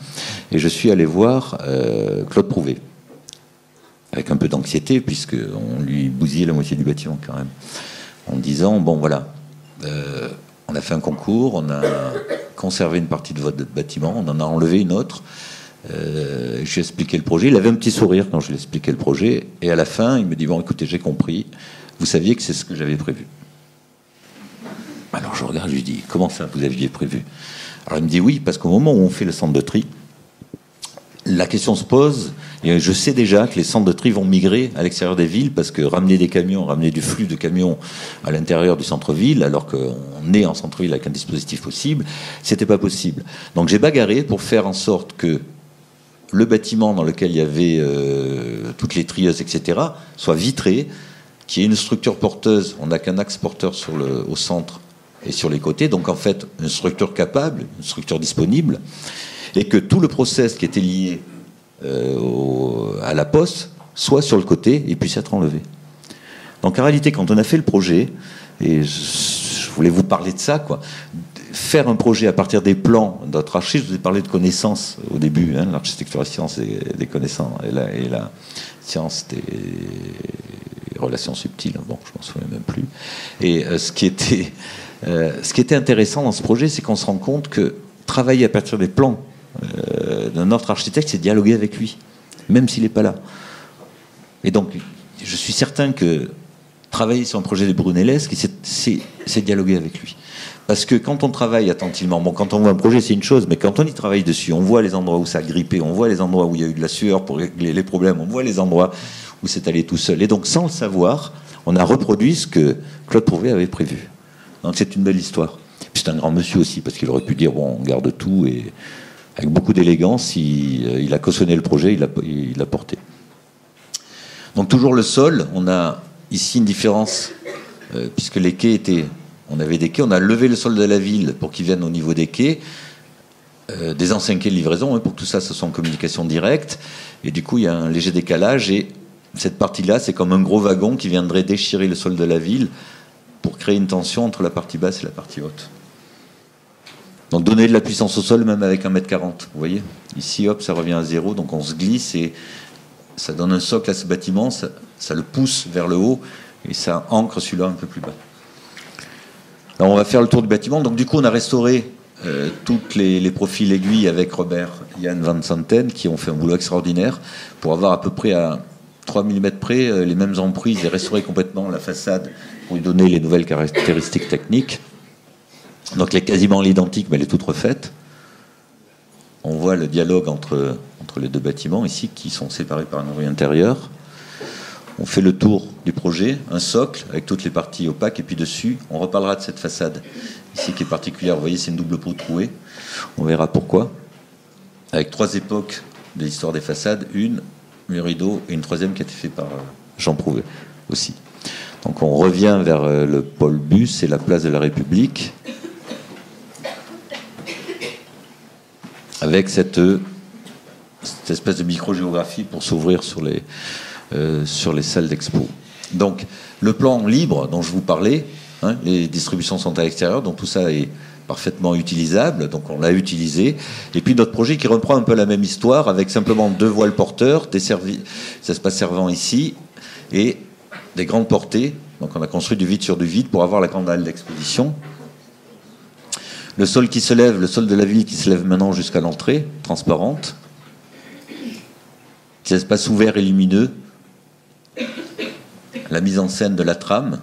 et je suis allé voir Claude Prouvé, avec un peu d'anxiété, puisqu'on lui bousillait la moitié du bâtiment quand même, en disant, bon voilà, on a fait un concours, on a conservé une partie de votre bâtiment, on en a enlevé une autre. Je lui ai expliqué le projet, il avait un petit sourire quand je lui ai expliqué le projet, et à la fin, il me dit, bon écoutez, j'ai compris. Vous saviez que c'est ce que j'avais prévu. Alors je regarde, je lui dis, comment ça, vous aviez prévu? Alors il me dit oui, parce qu'au moment où on fait le centre de tri, la question se pose, et je sais déjà que les centres de tri vont migrer à l'extérieur des villes, parce que ramener des camions, ramener du flux de camions à l'intérieur du centre-ville, alors qu'on est en centre-ville avec un dispositif possible, c'était pas possible. Donc j'ai bagarré pour faire en sorte que le bâtiment dans lequel il y avait toutes les trieuses, etc., soit vitré, qui est une structure porteuse. On n'a qu'un axe porteur au centre et sur les côtés, donc en fait une structure capable, une structure disponible, et que tout le process qui était lié à la Poste soit sur le côté et puisse être enlevé. Donc en réalité, quand on a fait le projet, et je voulais vous parler de ça, quoi, faire un projet à partir des plans d'autres archives, je vous ai parlé de connaissances au début, hein, l'architecture, la science des connaissances, et la science des relations subtiles, bon, je m'en souviens même plus. Et ce qui était intéressant dans ce projet, c'est qu'on se rend compte que travailler à partir des plans d'un autre architecte, c'est dialoguer avec lui, même s'il n'est pas là. Et donc, je suis certain que travailler sur un projet de Brunelleschi, c'est dialoguer avec lui. Parce que quand on travaille attentivement, bon, quand on voit un projet, c'est une chose, mais quand on y travaille dessus, on voit les endroits où ça a grippé, on voit les endroits où il y a eu de la sueur pour régler les problèmes, on voit les endroits où c'est allé tout seul. Et donc, sans le savoir, on a reproduit ce que Claude Prouvé avait prévu. Donc, c'est une belle histoire. Puis c'est un grand monsieur aussi, parce qu'il aurait pu dire, bon, on garde tout, et avec beaucoup d'élégance, il a cautionné le projet, il l'a porté. Donc, toujours le sol, on a ici une différence, puisque les quais étaient... On avait des quais, on a levé le sol de la ville pour qu'ils viennent au niveau des quais, des anciens quais de livraison, hein, pour tout ça, ce sont en communication directe, et du coup, il y a un léger décalage, et cette partie-là, c'est comme un gros wagon qui viendrait déchirer le sol de la ville pour créer une tension entre la partie basse et la partie haute. Donc, donner de la puissance au sol, même avec 1,40 m, vous voyez. Ici, hop, ça revient à 0, donc on se glisse, et ça donne un socle à ce bâtiment, ça le pousse vers le haut, et ça ancre celui-là un peu plus bas. Alors on va faire le tour du bâtiment. Donc du coup, on a restauré tous les profils aiguilles avec Robert Jan van Santen, qui ont fait un boulot extraordinaire pour avoir à peu près à 3 mm près, les mêmes emprises et restaurer complètement la façade pour lui donner les nouvelles caractéristiques techniques. Donc elle est quasiment l'identique, mais elle est toute refaite. On voit le dialogue entre les deux bâtiments ici, qui sont séparés par une rue intérieure. On fait le tour du projet, un socle avec toutes les parties opaques, et puis dessus, on reparlera de cette façade ici qui est particulière. Vous voyez, c'est une double poutre trouée. On verra pourquoi. Avec 3 époques de l'histoire des façades, une Murido et une 3e qui a été faite par Jean Prouvé aussi. Donc on revient vers le Paul Bus et la place de la République avec cette espèce de micro-géographie pour s'ouvrir sur les salles d'expo. Donc le plan libre dont je vous parlais, hein, les distributions sont à l'extérieur, donc tout ça est parfaitement utilisable, donc on l'a utilisé. Et puis notre projet qui reprend un peu la même histoire, avec simplement 2 voiles porteurs, des espaces servants ici, et des grandes portées. Donc on a construit du vide sur du vide pour avoir la grande halle d'exposition. Le sol qui se lève, le sol de la ville qui se lève maintenant jusqu'à l'entrée, transparente. Des espaces ouverts et lumineux. La mise en scène de la trame.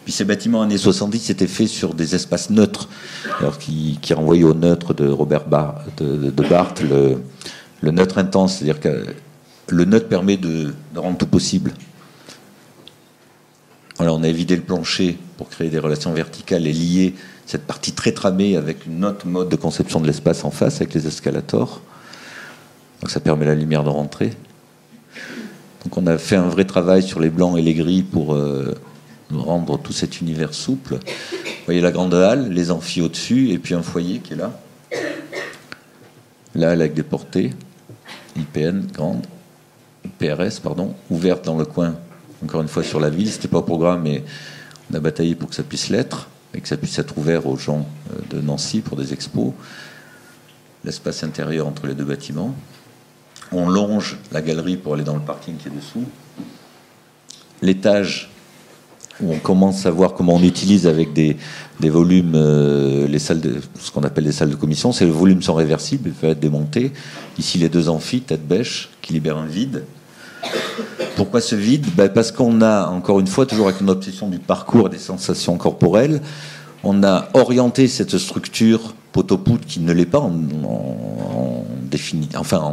Puis ces bâtiments années 70 étaient faits sur des espaces neutres, alors qui renvoyaient au neutre de Robert de Barthes, le neutre intense, c'est-à-dire que le neutre permet de rendre tout possible. Alors on a évidé le plancher pour créer des relations verticales et lier cette partie très tramée avec une autre mode de conception de l'espace en face, avec les escalators. Donc ça permet la lumière de rentrer. Donc on a fait un vrai travail sur les blancs et les gris pour rendre tout cet univers souple. Vous voyez la grande halle, les amphis au-dessus, et puis un foyer qui est là. La halle avec des portées, IPN, grande, PRS, pardon, ouverte dans le coin, encore une fois sur la ville. C'était pas au programme, mais on a bataillé pour que ça puisse l'être, et que ça puisse être ouvert aux gens de Nancy pour des expos. L'espace intérieur entre les 2 bâtiments. On longe la galerie pour aller dans le parking qui est dessous. L'étage où on commence à voir comment on utilise avec des volumes les salles ce qu'on appelle les salles de commission. C'est le volume sont réversibles, il peut être démonté. Ici, les 2 amphis, tête bêche, qui libèrent un vide. Pourquoi ce vide ? Parce qu'on a, encore une fois, toujours avec une obsession du parcours et des sensations corporelles, on a orienté cette structure poteau-poutre qui ne l'est pas en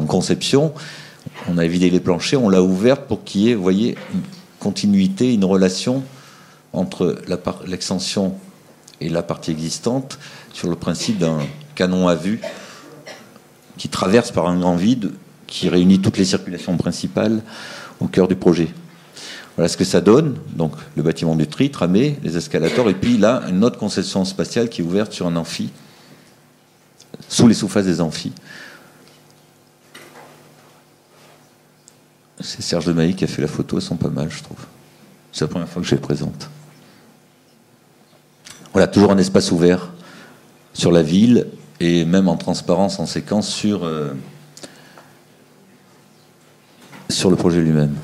conception. On a vidé les planchers, on l'a ouverte pour qu'il y ait, vous voyez, une continuité, une relation entre l'extension et la partie existante sur le principe d'un canon à vue qui traverse par un grand vide qui réunit toutes les circulations principales au cœur du projet. Voilà ce que ça donne. Donc le bâtiment du tri, tramé, les escalators, et puis là, une autre conception spatiale qui est ouverte sur un amphi, sous les sous-faces des amphis. C'est Serge de Mailly qui a fait la photo, elles sont pas mal, je trouve. C'est la première fois que je les présente. Voilà, toujours un espace ouvert sur la ville, et même en transparence, en séquence, sur le projet lui-même.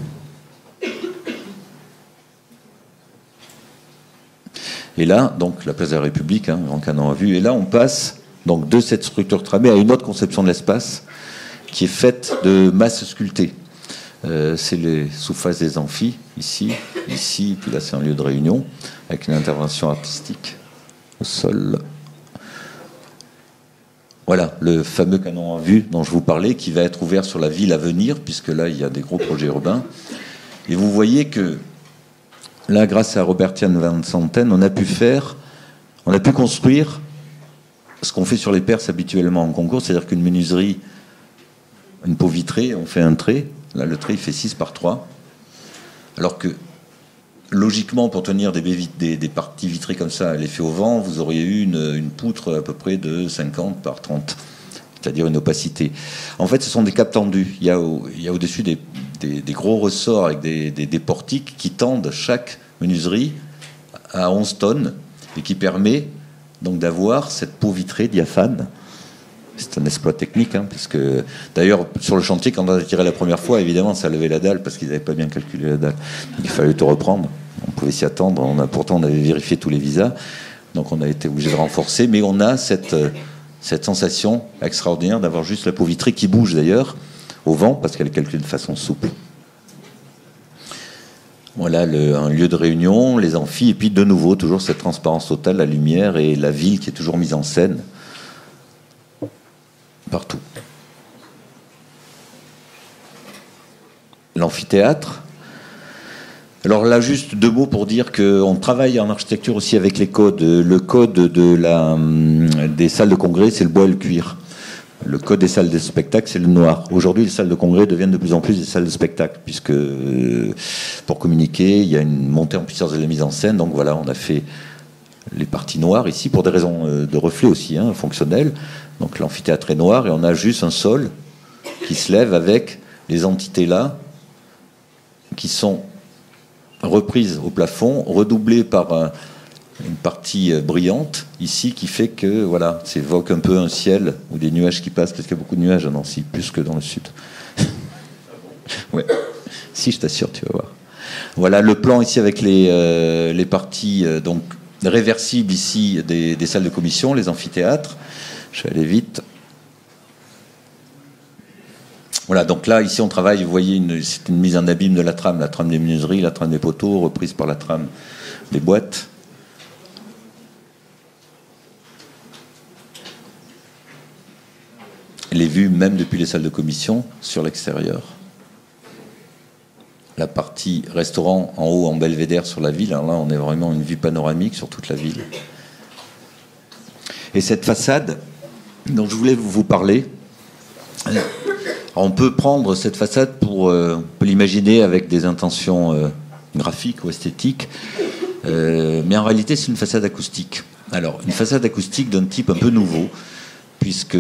Et là, donc, la place de la République, grand canon à vue, et là, on passe donc de cette structure tramée à une autre conception de l'espace, qui est faite de masses sculptées. C'est les sous-faces des amphis, ici, puis là c'est un lieu de réunion, avec une intervention artistique au sol. Voilà, le fameux canon en vue dont je vous parlais, qui va être ouvert sur la ville à venir, puisque là il y a des gros projets urbains. Et vous voyez que là, grâce à Robertian Van Santen, on a pu construire ce qu'on fait sur les Perses habituellement en concours, c'est-à-dire qu'une menuiserie, une peau vitrée, on fait un trait. Là, le trait, il fait 6 par 3. Alors que, logiquement, pour tenir des parties vitrées comme ça à l'effet au vent, vous auriez eu une poutre à peu près de 50 par 30, c'est-à-dire une opacité. En fait, ce sont des capes tendus. Il y a au-dessus des gros ressorts avec des portiques qui tendent chaque menuiserie à 11 tonnes et qui permet donc d'avoir cette peau vitrée diaphane. C'est un exploit technique, puisque d'ailleurs sur le chantier, quand on a tiré la première fois, évidemment ça levait la dalle parce qu'ils n'avaient pas bien calculé la dalle. Donc, il fallait tout reprendre. On pouvait s'y attendre. Pourtant on avait vérifié tous les visas, donc on a été obligé de renforcer. Mais on a cette sensation extraordinaire d'avoir juste la peau vitrée qui bouge d'ailleurs au vent parce qu'elle est calculée de façon souple. Voilà, un lieu de réunion, les amphis, et puis de nouveau, toujours cette transparence totale, la lumière et la ville qui est toujours mise en scène partout. L'amphithéâtre. Alors là, juste 2 mots pour dire qu'on travaille en architecture aussi avec les codes. Le code des salles de congrès, c'est le bois et le cuir. Le code des salles de spectacle, c'est le noir. Aujourd'hui, les salles de congrès deviennent de plus en plus des salles de spectacle, puisque pour communiquer, il y a une montée en puissance de la mise en scène. Donc voilà, on a fait les parties noires ici, pour des raisons de reflet aussi, fonctionnelles. Donc l'amphithéâtre est noir, et on a juste un sol qui se lève avec les entités là, qui sont reprises au plafond, redoublées par une partie brillante ici qui fait que voilà, ça évoque un peu un ciel ou des nuages qui passent, parce qu'il y a beaucoup de nuages à Nancy, plus que dans le sud. Ouais. Si, je t'assure, tu vas voir. Voilà le plan ici avec les parties donc réversibles ici des salles de commission, les amphithéâtres. Je vais aller vite. Voilà, donc là, ici, on travaille, vous voyez, c'est une mise en abîme de la trame des menuiseries, la trame des poteaux, reprise par la trame des boîtes. Les vues, même depuis les salles de commission, sur l'extérieur. La partie restaurant en haut, en belvédère sur la ville. Alors là, on est vraiment une vue panoramique sur toute la ville. Et cette façade dont je voulais vous parler, on peut prendre cette façade on peut l'imaginer avec des intentions graphiques ou esthétiques, mais en réalité, c'est une façade acoustique. Alors, une façade acoustique d'un type un peu nouveau, puisque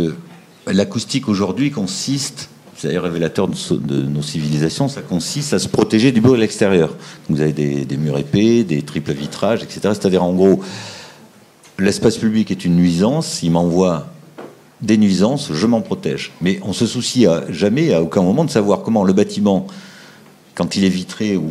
l'acoustique aujourd'hui consiste, c'est d'ailleurs révélateur de nos civilisations, ça consiste à se protéger du bruit de l'extérieur. Donc vous avez des murs épais, des triples vitrages, etc. C'est-à-dire, en gros, l'espace public est une nuisance, il m'envoie des nuisances, je m'en protège. Mais on se soucie jamais, à aucun moment, de savoir comment le bâtiment, quand il est vitré ou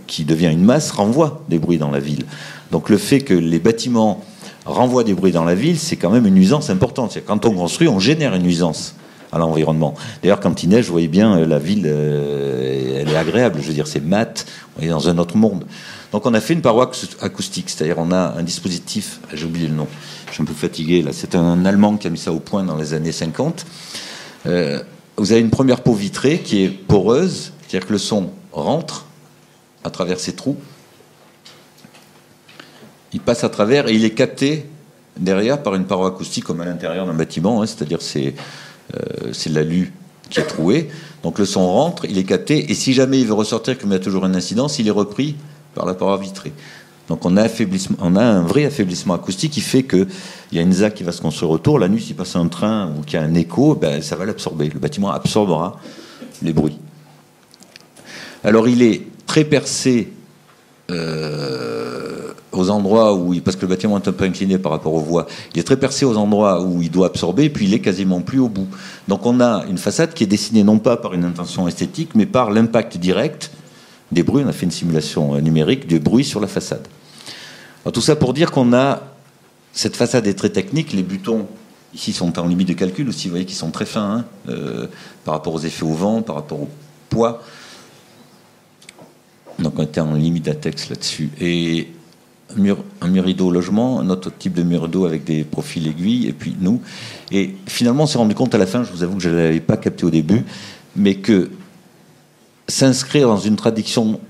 qui devient une masse, renvoie des bruits dans la ville. Donc le fait que les bâtiments renvoient des bruits dans la ville, c'est quand même une nuisance importante. C'est-à-dire, quand on construit, on génère une nuisance à l'environnement. D'ailleurs, quand il neige, vous voyez bien, la ville, elle est agréable. Je veux dire, c'est mat, on est dans un autre monde. Donc on a fait une paroi acoustique, c'est-à-dire on a un dispositif, j'ai oublié le nom, je suis un peu fatigué là, c'est un Allemand qui a mis ça au point dans les années 50. Vous avez une première peau vitrée qui est poreuse, c'est-à-dire que le son rentre à travers ces trous, il passe à travers et il est capté derrière par une paroi acoustique comme à l'intérieur d'un bâtiment, c'est-à-dire c'est l'alu qui est troué, donc le son rentre, il est capté, et si jamais il veut ressortir comme il y a toujours une incidence, il est repris par la paroi vitrée. Donc on a un vrai affaiblissement acoustique qui fait qu'il y a une ZAC qui va se construire autour. La nuit, s'il passe un train ou qu'il y a un écho, ça va l'absorber. Le bâtiment absorbera les bruits. Alors il est très percé aux endroits où, parce que le bâtiment est un peu incliné par rapport aux voies, il est très percé aux endroits où il doit absorber, puis il est quasiment plus au bout. Donc on a une façade qui est dessinée non pas par une intention esthétique, mais par l'impact direct des bruits. On a fait une simulation numérique des bruits sur la façade. Alors, tout ça pour dire cette façade est très technique. Les butons ici sont en limite de calcul aussi. Vous voyez qu'ils sont très fins par rapport aux effets au vent, par rapport au poids. Donc on était en limite d'ATEX là-dessus. Et un mur rideau au logement, un autre type de mur rideau avec des profils aiguilles, et puis nous. Et finalement, on s'est rendu compte à la fin, je vous avoue que je ne l'avais pas capté au début, mais que s'inscrire dans une traduction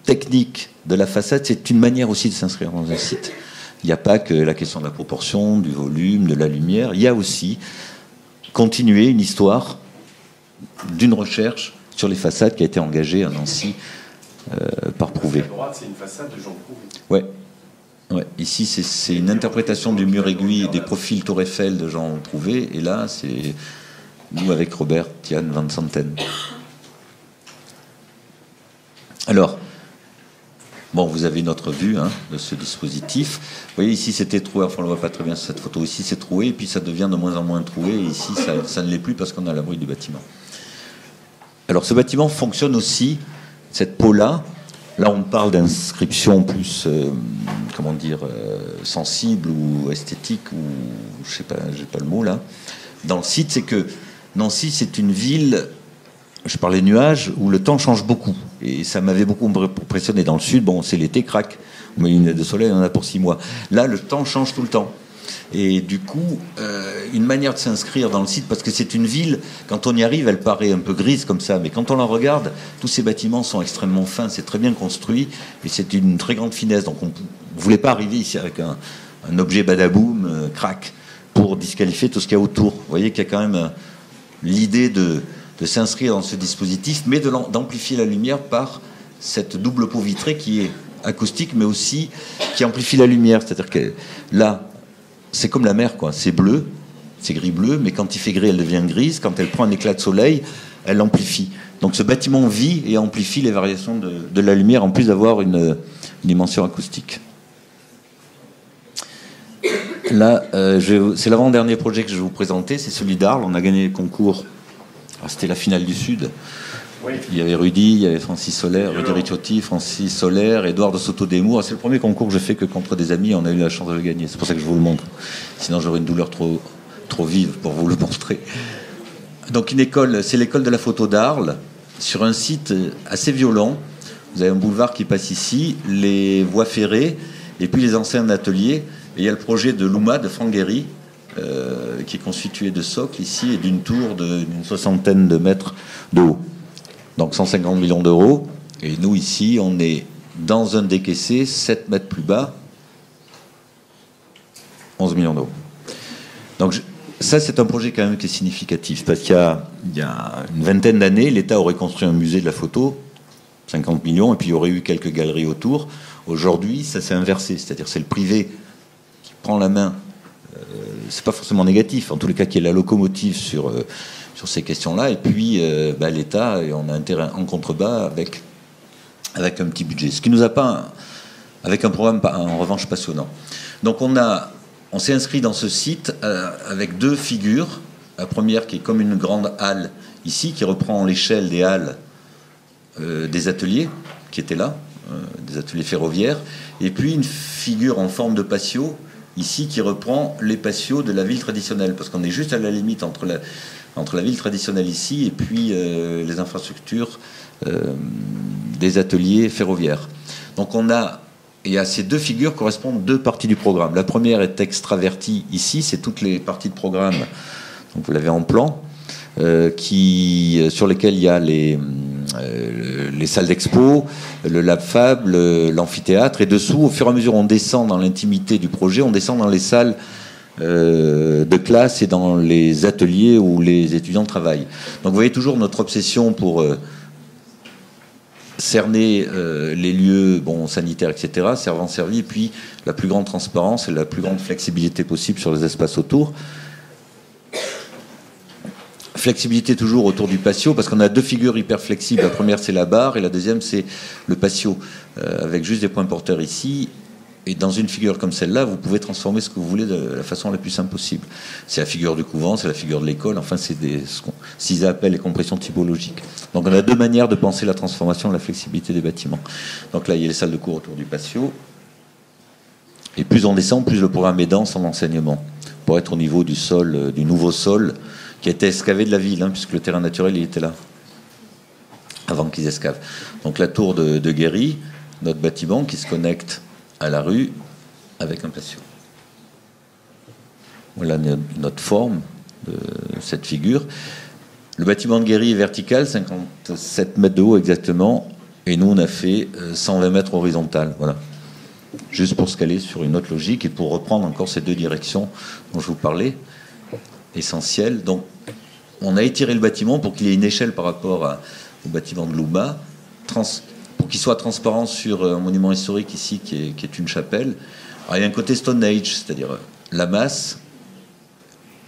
technique de la façade, c'est une manière aussi de s'inscrire dans un site. Il n'y a pas que la question de la proportion, du volume, de la lumière. Il y a aussi continuer une histoire d'une recherche sur les façades qui a été engagée à Nancy par Prouvé. À droite, c'est une façade de Jean Prouvé. Ouais. Ici, c'est une interprétation du mur aiguille et des profils Tour Eiffel de Jean Prouvé. Et là, c'est nous avec Robert Tian Van Santen. Alors, bon, vous avez notre vue de ce dispositif. Vous voyez, ici, c'était troué. Enfin, on ne le voit pas très bien sur cette photo. Ici, c'est troué, et puis ça devient de moins en moins troué. Et ici, ça ne l'est plus parce qu'on a l'abri du bâtiment. Alors, ce bâtiment fonctionne aussi, cette peau-là. Là, on parle d'inscription plus, sensible ou esthétique, ou je sais pas, j'ai pas le mot là. Dans le site, c'est que Nancy, c'est une ville je parlais nuages, où le temps change beaucoup. Et ça m'avait beaucoup impressionné. Dans le sud, bon, c'est l'été, crac, on met une lunette de soleil, on en a pour 6 mois. Là, le temps change tout le temps. Et du coup, une manière de s'inscrire dans le site, parce que c'est une ville, quand on y arrive, elle paraît un peu grise comme ça, mais quand on la regarde, tous ces bâtiments sont extrêmement fins, c'est très bien construit, et c'est une très grande finesse. Donc on ne voulait pas arriver ici avec un objet badaboum, crac, pour disqualifier tout ce qu'il y a autour. Vous voyez qu'il y a quand même l'idée de s'inscrire dans ce dispositif, mais d'amplifier la lumière par cette double peau vitrée qui est acoustique, mais aussi qui amplifie la lumière. C'est-à-dire que là, c'est comme la mer, quoi. C'est bleu, c'est gris-bleu, mais quand il fait gris, elle devient grise. Quand elle prend un éclat de soleil, elle amplifie. Donc ce bâtiment vit et amplifie les variations de la lumière, en plus d'avoir une dimension acoustique. Là, c'est l'avant-dernier projet que je vais vous présenter, c'est celui d'Arles. On a gagné le concours. C'était la finale du Sud. Oui. Il y avait Rudy, il y avait Francis Solaire, Rudy Ricciotti, Francis Solaire, Édouard de Soto-Demour. C'est le premier concours que je fais que contre des amis. On a eu la chance de le gagner. C'est pour ça que je vous le montre. Sinon, j'aurais une douleur trop vive pour vous le montrer. Donc, une école, c'est l'école de la photo d'Arles, sur un site assez violent. Vous avez un boulevard qui passe ici, les voies ferrées, et puis les anciens ateliers. Et il y a le projet de l'UMA, de Franck Guéry, qui est constitué de socles ici et d'une tour d'une 60aine de mètres de haut. Donc 150 millions d'euros. Et nous, ici, on est dans un décaissé, 7 mètres plus bas, 11 millions d'euros. Donc ça, c'est un projet quand même qui est significatif, parce qu'il y a une vingtaine d'années, l'État aurait construit un musée de la photo, 50 millions, et puis il y aurait eu quelques galeries autour. Aujourd'hui, ça s'est inversé, c'est-à-dire c'est le privé qui prend la main. C'est pas forcément négatif, en tous les cas, qui est la locomotive sur ces questions-là, et puis l'État, et on a un terrain en contrebas avec un petit budget. Ce qui nous a pas, avec un programme en revanche passionnant. Donc on s'est inscrit dans ce site avec 2 figures. La première qui est comme une grande halle ici, qui reprend l'échelle des halles des ateliers qui étaient là, des ateliers ferroviaires, et puis une figure en forme de patio ici qui reprend les patios de la ville traditionnelle, parce qu'on est juste à la limite entre la ville traditionnelle ici et puis les infrastructures des ateliers ferroviaires. Donc et à ces 2 figures correspondent 2 parties du programme. La première est extravertie ici, c'est toutes les parties de programme, donc vous l'avez en plan, sur lesquelles il y a les salles d'expo, le Lab Fab, l'amphithéâtre, et dessous, au fur et à mesure, on descend dans l'intimité du projet, on descend dans les salles de classe et dans les ateliers où les étudiants travaillent. Donc vous voyez toujours notre obsession pour cerner les lieux sanitaires, etc., servant servi, et puis la plus grande transparence et la plus grande flexibilité possible sur les espaces autour. Flexibilité toujours autour du patio, parce qu'on a 2 figures hyper flexibles. La première, c'est la barre, et la deuxième, c'est le patio, avec juste des points porteurs ici. Et dans une figure comme celle-là, vous pouvez transformer ce que vous voulez de la façon la plus simple possible. C'est la figure du couvent, c'est la figure de l'école, enfin, c'est ce qu'ils appellent les compressions typologiques. Donc on a 2 manières de penser la transformation et la flexibilité des bâtiments. Donc là, il y a les salles de cours autour du patio. Et plus on descend, plus le programme est dense en enseignement, pour être au niveau du sol, du nouveau sol, qui a été excavé de la ville, puisque le terrain naturel, il était là, avant qu'ils excavent. Donc la tour de Guéry, notre bâtiment qui se connecte à la rue avec un patio. Voilà notre forme de cette figure. Le bâtiment de Guéry est vertical, 57 mètres de haut exactement, et nous on a fait 120 mètres horizontal. Voilà. Juste pour se caler sur une autre logique et pour reprendre encore ces 2 directions dont je vous parlais, essentielles. Donc on a étiré le bâtiment pour qu'il y ait une échelle par rapport au bâtiment de l'UMA, pour qu'il soit transparent sur un monument historique ici qui est une chapelle. Alors, il y a un côté Stone Age, c'est-à-dire la masse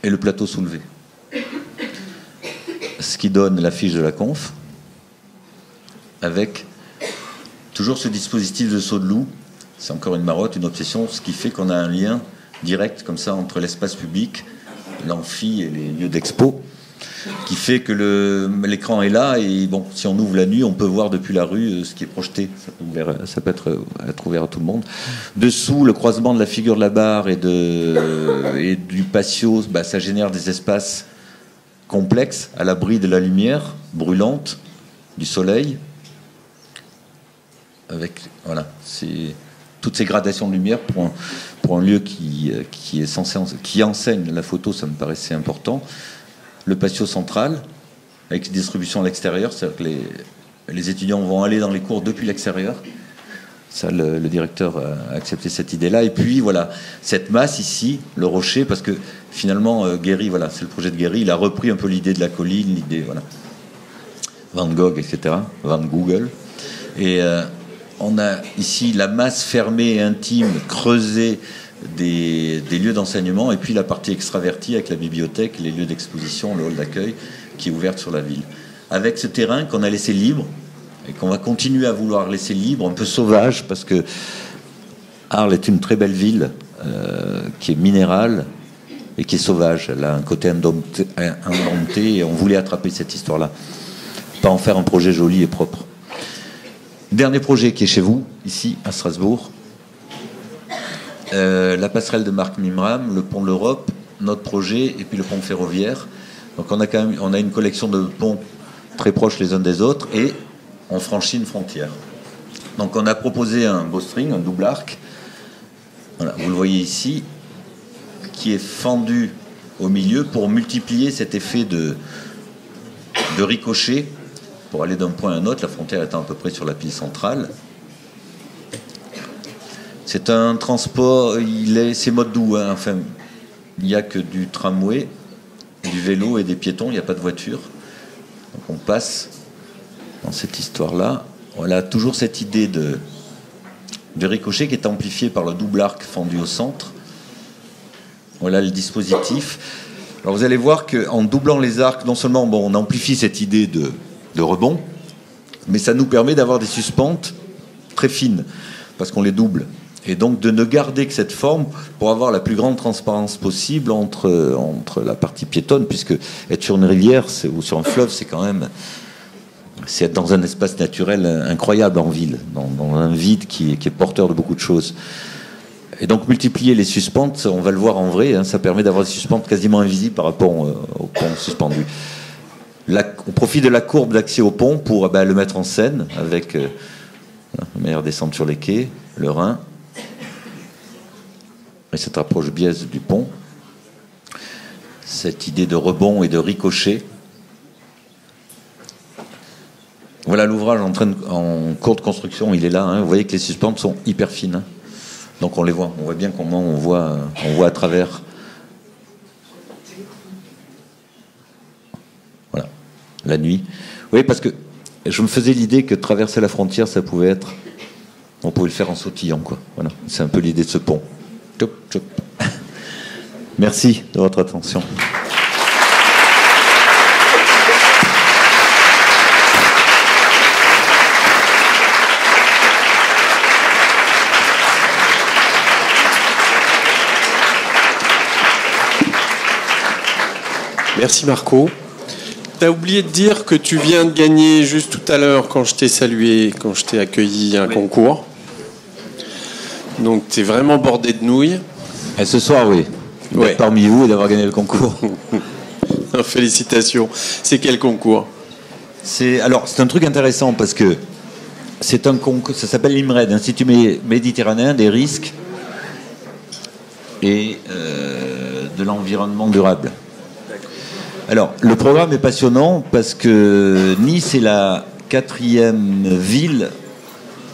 et le plateau soulevé. Ce qui donne l'affiche de la conf, avec toujours ce dispositif de saut de loup. C'est encore une marotte, une obsession, ce qui fait qu'on a un lien direct comme ça entre l'espace public, l'amphi et les lieux d'expo, qui fait que l'écran est là et si on ouvre la nuit, on peut voir depuis la rue ce qui est projeté. Ça peut être ouvert à tout le monde. Dessous, le croisement de la figure de la barre et du patio, ça génère des espaces complexe, à l'abri de la lumière brûlante, du soleil, avec voilà, toutes ces gradations de lumière pour un lieu qui est censé, qui enseigne la photo, ça me paraissait important. Le patio central, avec distribution à l'extérieur, c'est-à-dire que les étudiants vont aller dans les cours depuis l'extérieur. Ça, le directeur a accepté cette idée-là. Et puis, voilà, cette masse ici, le rocher, parce que finalement, Gehry, voilà, c'est le projet de Gehry, il a repris un peu l'idée de la colline, l'idée, voilà, Van Gogh, etc., Van Google. Et on a ici la masse fermée et intime, creusée des lieux d'enseignement, et puis la partie extravertie avec la bibliothèque, les lieux d'exposition, le hall d'accueil, qui est ouverte sur la ville. Avec ce terrain qu'on a laissé libre, et qu'on va continuer à vouloir laisser libre, un peu sauvage, parce que Arles est une très belle ville, qui est minérale et qui est sauvage. Elle a un côté indompté, et on voulait attraper cette histoire-là. Pas en faire un projet joli et propre. Dernier projet qui est chez vous, ici, à Strasbourg. La passerelle de Marc Mimram, le pont de l'Europe, notre projet, et puis le pont ferroviaire. Donc on a une collection de ponts très proches les uns des autres, et on franchit une frontière. Donc on a proposé un bowstring, un double arc, voilà, vous le voyez ici, qui est fendu au milieu pour multiplier cet effet de ricochet pour aller d'un point à un autre, la frontière étant à peu près sur la pile centrale. C'est un transport, c'est mode doux, hein, enfin, il n'y a que du tramway, du vélo et des piétons, il n'y a pas de voiture. Donc on passe dans cette histoire-là. Voilà, toujours cette idée de ricochet qui est amplifiée par le double arc fendu au centre. Voilà le dispositif. Alors vous allez voir qu'en doublant les arcs, non seulement on amplifie cette idée de rebond, mais ça nous permet d'avoir des suspentes très fines, parce qu'on les double. Et donc de ne garder que cette forme pour avoir la plus grande transparence possible entre la partie piétonne, puisque être sur une rivière ou sur un fleuve, c'est quand même... C'est être dans un espace naturel incroyable en ville, dans un vide qui est porteur de beaucoup de choses. Et donc multiplier les suspentes, on va le voir en vrai, hein, ça permet d'avoir des suspentes quasiment invisibles par rapport au pont suspendu. On profite de la courbe d'accès au pont pour le mettre en scène avec la meilleure descente sur les quais, le Rhin, et cette approche biaise du pont, cette idée de rebond et de ricochet. Voilà l'ouvrage en cours de construction, il est là, hein. Vous voyez que les suspentes sont hyper fines, hein. Donc on les voit, on voit bien comment on voit à travers. Voilà, la nuit. Oui, parce que je me faisais l'idée que traverser la frontière, ça pouvait être... On pouvait le faire en sautillant, quoi. Voilà, c'est un peu l'idée de ce pont. Tchop, tchop. Merci de votre attention. Merci Marco. Tu as oublié de dire que tu viens de gagner juste tout à l'heure quand je t'ai salué, quand je t'ai accueilli un concours. Donc tu es vraiment bordé de nouilles. Et ce soir, oui. D'être parmi vous et d'avoir gagné le concours. Félicitations. C'est quel concours ? C'est un truc intéressant parce que c'est un concours, ça s'appelle l'IMRED, Institut méditerranéen des risques et de l'environnement durable. Alors, le programme est passionnant parce que Nice est la 4e ville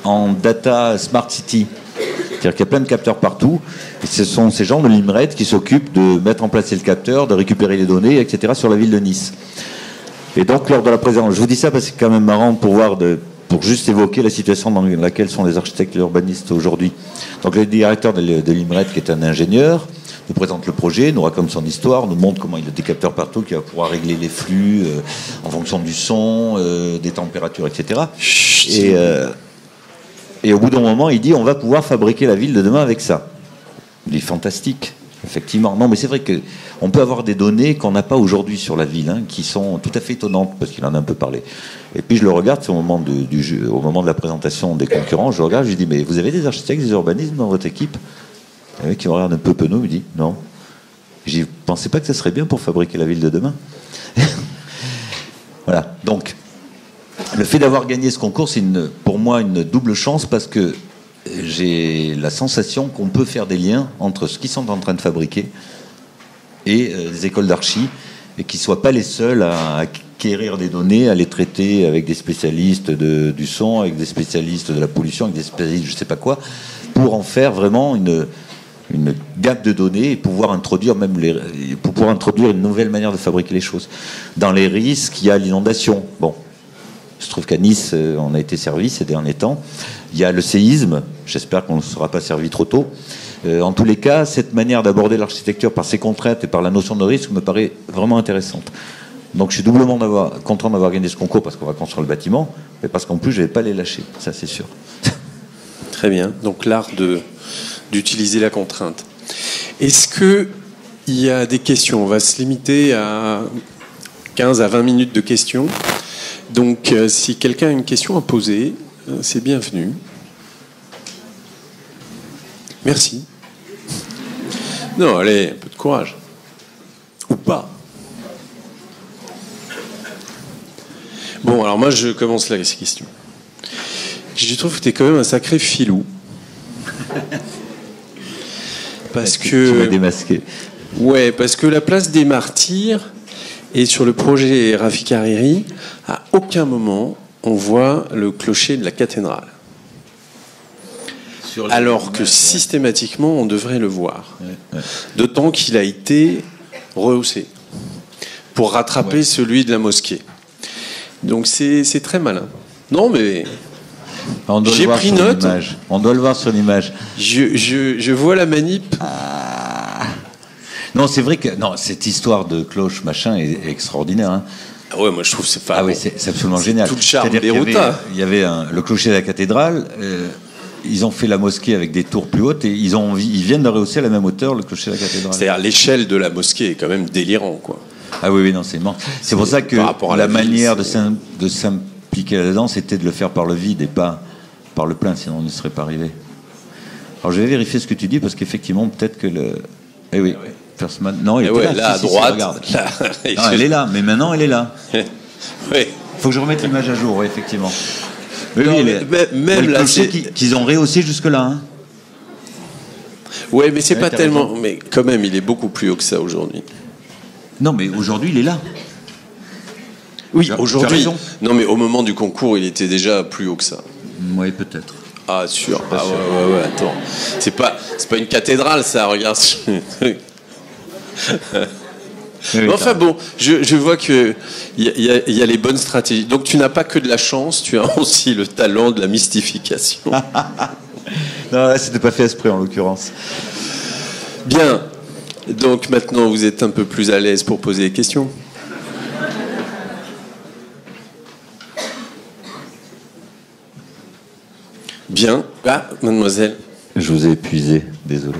en data smart city. C'est-à-dire qu'il y a plein de capteurs partout. Et ce sont ces gens de l'IMRED qui s'occupent de mettre en place le capteur, de récupérer les données, etc. sur la ville de Nice. Et donc, lors de la présence, je vous dis ça parce que c'est quand même marrant pour juste évoquer la situation dans laquelle sont les architectes et les urbanistes aujourd'hui. Donc, le directeur de l'IMRED, qui est un ingénieur, nous présente le projet, nous raconte son histoire, nous montre comment il a des capteurs partout, qui va pouvoir régler les flux en fonction du son, des températures, etc. Et au bout d'un moment, il dit on va pouvoir fabriquer la ville de demain avec ça. Il dit fantastique, effectivement. Non, mais c'est vrai qu'on peut avoir des données qu'on n'a pas aujourd'hui sur la ville, hein, qui sont tout à fait étonnantes, parce qu'il en a un peu parlé. Et puis je le regarde, c'est au moment au moment de la présentation des concurrents, je le regarde, je lui dis mais vous avez des architectes, des urbanistes dans votre équipe ? Le mec qui me regarde un peu penaud me dit non. Je dis, pensez pas que ça serait bien pour fabriquer la ville de demain ? Voilà. Donc, le fait d'avoir gagné ce concours, c'est pour moi une double chance parce que j'ai la sensation qu'on peut faire des liens entre ce qu'ils sont en train de fabriquer et les écoles d'archi, et qu'ils ne soient pas les seuls à acquérir des données, à les traiter avec des spécialistes du son, avec des spécialistes de la pollution, avec des spécialistes je ne sais pas quoi, pour en faire vraiment une gamme de données et pouvoir introduire une nouvelle manière de fabriquer les choses. Dans les risques, il y a l'inondation. Bon, il se trouve qu'à Nice, on a été servi ces derniers temps. Il y a le séisme. J'espère qu'on ne sera pas servi trop tôt. En tous les cas, cette manière d'aborder l'architecture par ses contraintes et par la notion de risque me paraît vraiment intéressante. Donc je suis doublement content d'avoir gagné ce concours parce qu'on va construire le bâtiment, mais parce qu'en plus, je ne vais pas les lâcher. Ça, c'est sûr. Très bien. Donc l'art d'utiliser la contrainte. Est-ce qu'il y a des questions? On va se limiter à 15 à 20 minutes de questions. Donc si quelqu'un a une question à poser, c'est bienvenu. Merci. Non, allez, un peu de courage. Ou pas. Bon, alors moi je commence là, ces questions. Je trouve que tu es quand même un sacré filou. Parce que... Tu m'as démasqué. Ouais, parce que la place des Martyrs et sur le projet Rafik Hariri, à aucun moment on voit le clocher de la cathédrale. Alors que systématiquement on devrait le voir. Ouais. D'autant qu'il a été rehaussé pour rattraper celui de la mosquée. Donc c'est très malin. Non mais... J'ai pris note. On doit le voir sur l'image. Je vois la manip. Non, c'est vrai que cette histoire de cloche machin est extraordinaire. Hein. Ah ouais, moi je trouve que c'est oui, c'est absolument génial. Tout le charme des Beyrouta. Il y avait le clocher de la cathédrale. Ils ont fait la mosquée avec des tours plus hautes et ils viennent de rehausser à la même hauteur le clocher de la cathédrale. C'est-à-dire l'échelle de la mosquée est quand même délirant, quoi. Ah oui, non, c'est immense. C'est pour ça que la manière de s'impliquer là-dedans, c'était de le faire par le vide et pas par le plein, sinon on n'y serait pas arrivé. Alors je vais vérifier ce que tu dis parce qu'effectivement, peut-être que le. Eh oui. First Man... Non, il est là, à droite. Regarde. Non, elle est là, mais maintenant elle est là. Oui. Faut que je remette l'image à jour, oui, effectivement. Oui, non, même là, qu'ils ont rehaussé jusque-là. Hein. Ouais, mais c'est pas tellement. Raison. Mais quand même, il est beaucoup plus haut que ça aujourd'hui. Non, mais aujourd'hui, il est là. Oui, aujourd'hui. Non, mais au moment du concours, il était déjà plus haut que ça. Oui, peut-être. Ah, sûr. Ah, ouais, attends. C'est pas une cathédrale, ça, regarde. Oui, enfin bon, je vois qu'il y a les bonnes stratégies. Donc tu n'as pas que de la chance, tu as aussi le talent de la mystification. Non, là, c'était pas fait exprès en l'occurrence. Bien. Donc maintenant, vous êtes un peu plus à l'aise pour poser des questions. Bien. Ah, mademoiselle. Je vous ai épuisé, désolé.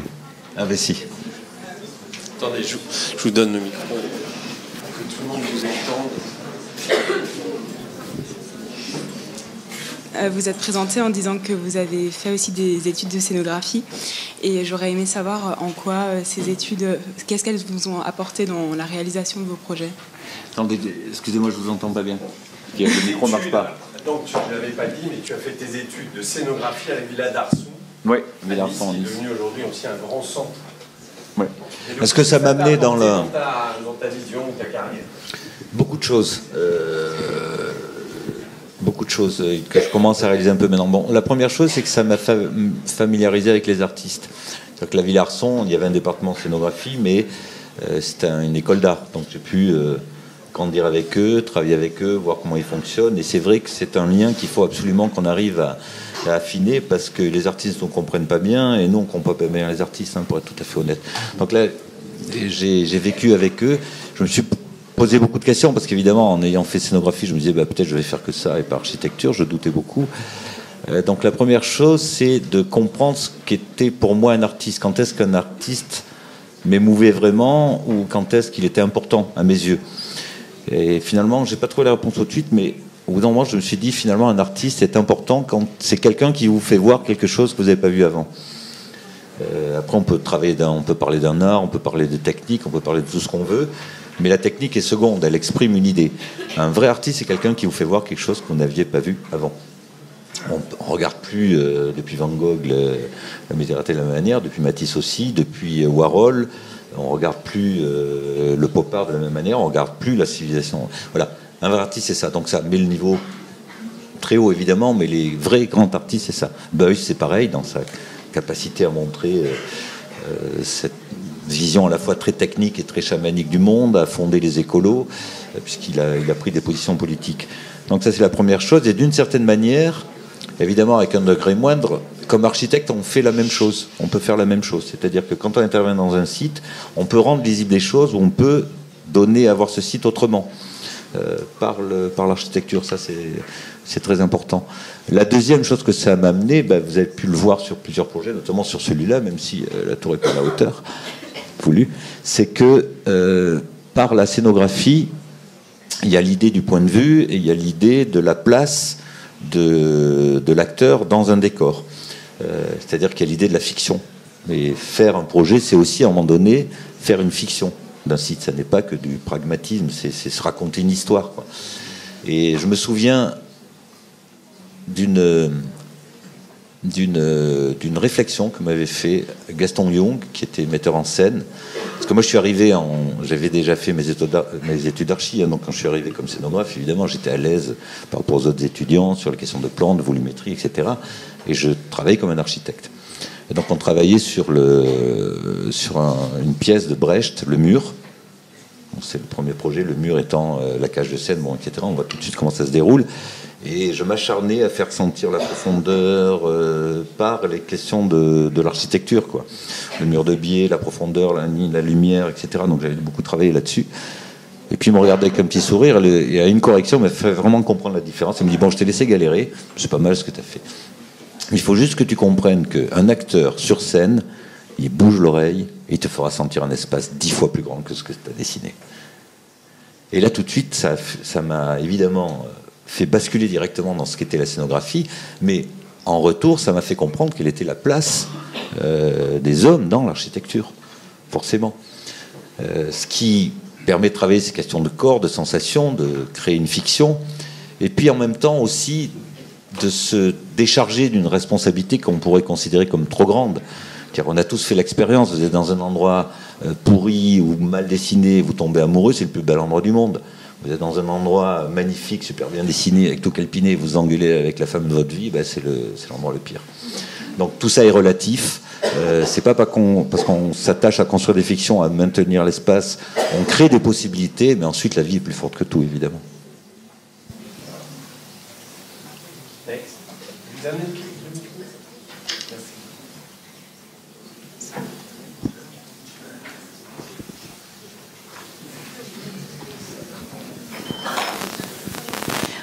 Ah, mais si. Attendez, je vous donne le micro. Que tout le monde vous entende. Vous êtes présenté en disant que vous avez fait aussi des études de scénographie. Et j'aurais aimé savoir en quoi ces études, qu'est-ce qu'elles vous ont apporté dans la réalisation de vos projets. Attendez, excusez-moi, je vous entends pas bien. Le micro ne marche pas. Donc, tu ne l'avais pas dit, mais tu as fait tes études de scénographie à la Villa d'Arsou. Oui, Villa d'Arsou. Qui est devenu aujourd'hui aussi un grand centre. Oui. Est-ce que ça m'a amené dans ta vision, ta carrière? Beaucoup de choses. Beaucoup de choses que je commence à réaliser un peu maintenant. Bon, la première chose, c'est que ça m'a familiarisé avec les artistes. C'est-à-dire que la Villa Arson, il y avait un département de scénographie, mais c'était une école d'art. Donc j'ai pu grandir avec eux, travailler avec eux, voir comment ils fonctionnent. Et c'est vrai que c'est un lien qu'il faut absolument qu'on arrive à affiner, parce que les artistes ne comprennent pas bien, et nous on ne comprend pas bien les artistes, hein, pour être tout à fait honnête. Donc là, j'ai vécu avec eux. Je me suis posé beaucoup de questions, parce qu'évidemment, en ayant fait scénographie, je me disais peut-être je vais faire que ça, et pas architecture, je doutais beaucoup. Donc la première chose, c'est de comprendre ce qu'était pour moi un artiste. Quand est-ce qu'un artiste m'émouvait vraiment, ou quand est-ce qu'il était important à mes yeux. Et finalement, j'ai pas trouvé la réponse tout de suite, mais au bout d'un moment, je me suis dit, finalement, un artiste est important quand c'est quelqu'un qui vous fait voir quelque chose que vous n'avez pas vu avant. Après, on peut parler d'un art, on peut parler de technique, on peut parler de tout ce qu'on veut. Mais la technique est seconde, elle exprime une idée. Un vrai artiste, c'est quelqu'un qui vous fait voir quelque chose que vous n'aviez pas vu avant. On ne regarde plus, depuis Van Gogh, la Méditerranée de la même manière, depuis Matisse aussi, depuis Warhol, on ne regarde plus le pop art de la même manière, on ne regarde plus la civilisation. Voilà, un vrai artiste, c'est ça. Donc ça met le niveau très haut, évidemment, mais les vrais grands artistes, c'est ça. Beuys, c'est pareil, dans sa capacité à montrer cette vision à la fois très technique et très chamanique du monde, à fonder les écolos, puisqu'il a pris des positions politiques. Donc ça, c'est la première chose. Et d'une certaine manière, évidemment avec un degré moindre, comme architecte, on fait la même chose. On peut faire la même chose. C'est-à-dire que quand on intervient dans un site, on peut rendre visibles des choses, ou on peut donner à voir ce site autrement, par l'architecture. Ça, c'est très important. La deuxième chose que ça m'a amené, vous avez pu le voir sur plusieurs projets, notamment sur celui-là, même si la tour n'est pas à la hauteur voulue, c'est que par la scénographie, il y a l'idée du point de vue et il y a l'idée de la place de l'acteur dans un décor. C'est-à-dire qu'il y a l'idée de la fiction. Et faire un projet, c'est aussi, à un moment donné, faire une fiction d'un site. Ça n'est pas que du pragmatisme, c'est se raconter une histoire, quoi. Et je me souviens d'une réflexion que m'avait fait Gaston Young, qui était metteur en scène. Parce que moi, je suis arrivé j'avais déjà fait mes études d'archi, hein, donc quand je suis arrivé comme scénographe, évidemment, j'étais à l'aise par rapport aux autres étudiants sur les questions de plan, de volumétrie, etc. Et je travaillais comme un architecte. Et donc, on travaillait sur une pièce de Brecht, le mur. Bon, c'est le premier projet, le mur étant la cage de scène, bon, etc. On voit tout de suite comment ça se déroule. Et je m'acharnais à faire sentir la profondeur par les questions de l'architecture, quoi. Le mur de biais, la profondeur, la lumière, etc. Donc j'avais beaucoup travaillé là-dessus. Et puis il me regardait avec un petit sourire, et à une correction, il m'a fait vraiment comprendre la différence. Il me dit, bon, je t'ai laissé galérer, c'est pas mal ce que tu as fait. Mais il faut juste que tu comprennes qu'un acteur sur scène, il bouge l'oreille, et il te fera sentir un espace 10 fois plus grand que ce que tu as dessiné. Et là, tout de suite, ça m'a évidemment fait basculer directement dans ce qu'était la scénographie, mais en retour, ça m'a fait comprendre quelle était la place des hommes dans l'architecture, forcément. Ce qui permet de travailler ces questions de corps, de sensations, de créer une fiction, et puis en même temps aussi de se décharger d'une responsabilité qu'on pourrait considérer comme trop grande. Car on a tous fait l'expérience, vous êtes dans un endroit pourri ou mal dessiné, vous tombez amoureux, c'est le plus bel endroit du monde. Vous êtes dans un endroit magnifique, super bien dessiné, avec tout calpiné, vous engueulez avec la femme de votre vie, c'est l'endroit le pire. Donc tout ça est relatif. C'est pas parce qu'on s'attache à construire des fictions, à maintenir l'espace, on crée des possibilités, mais ensuite la vie est plus forte que tout, évidemment.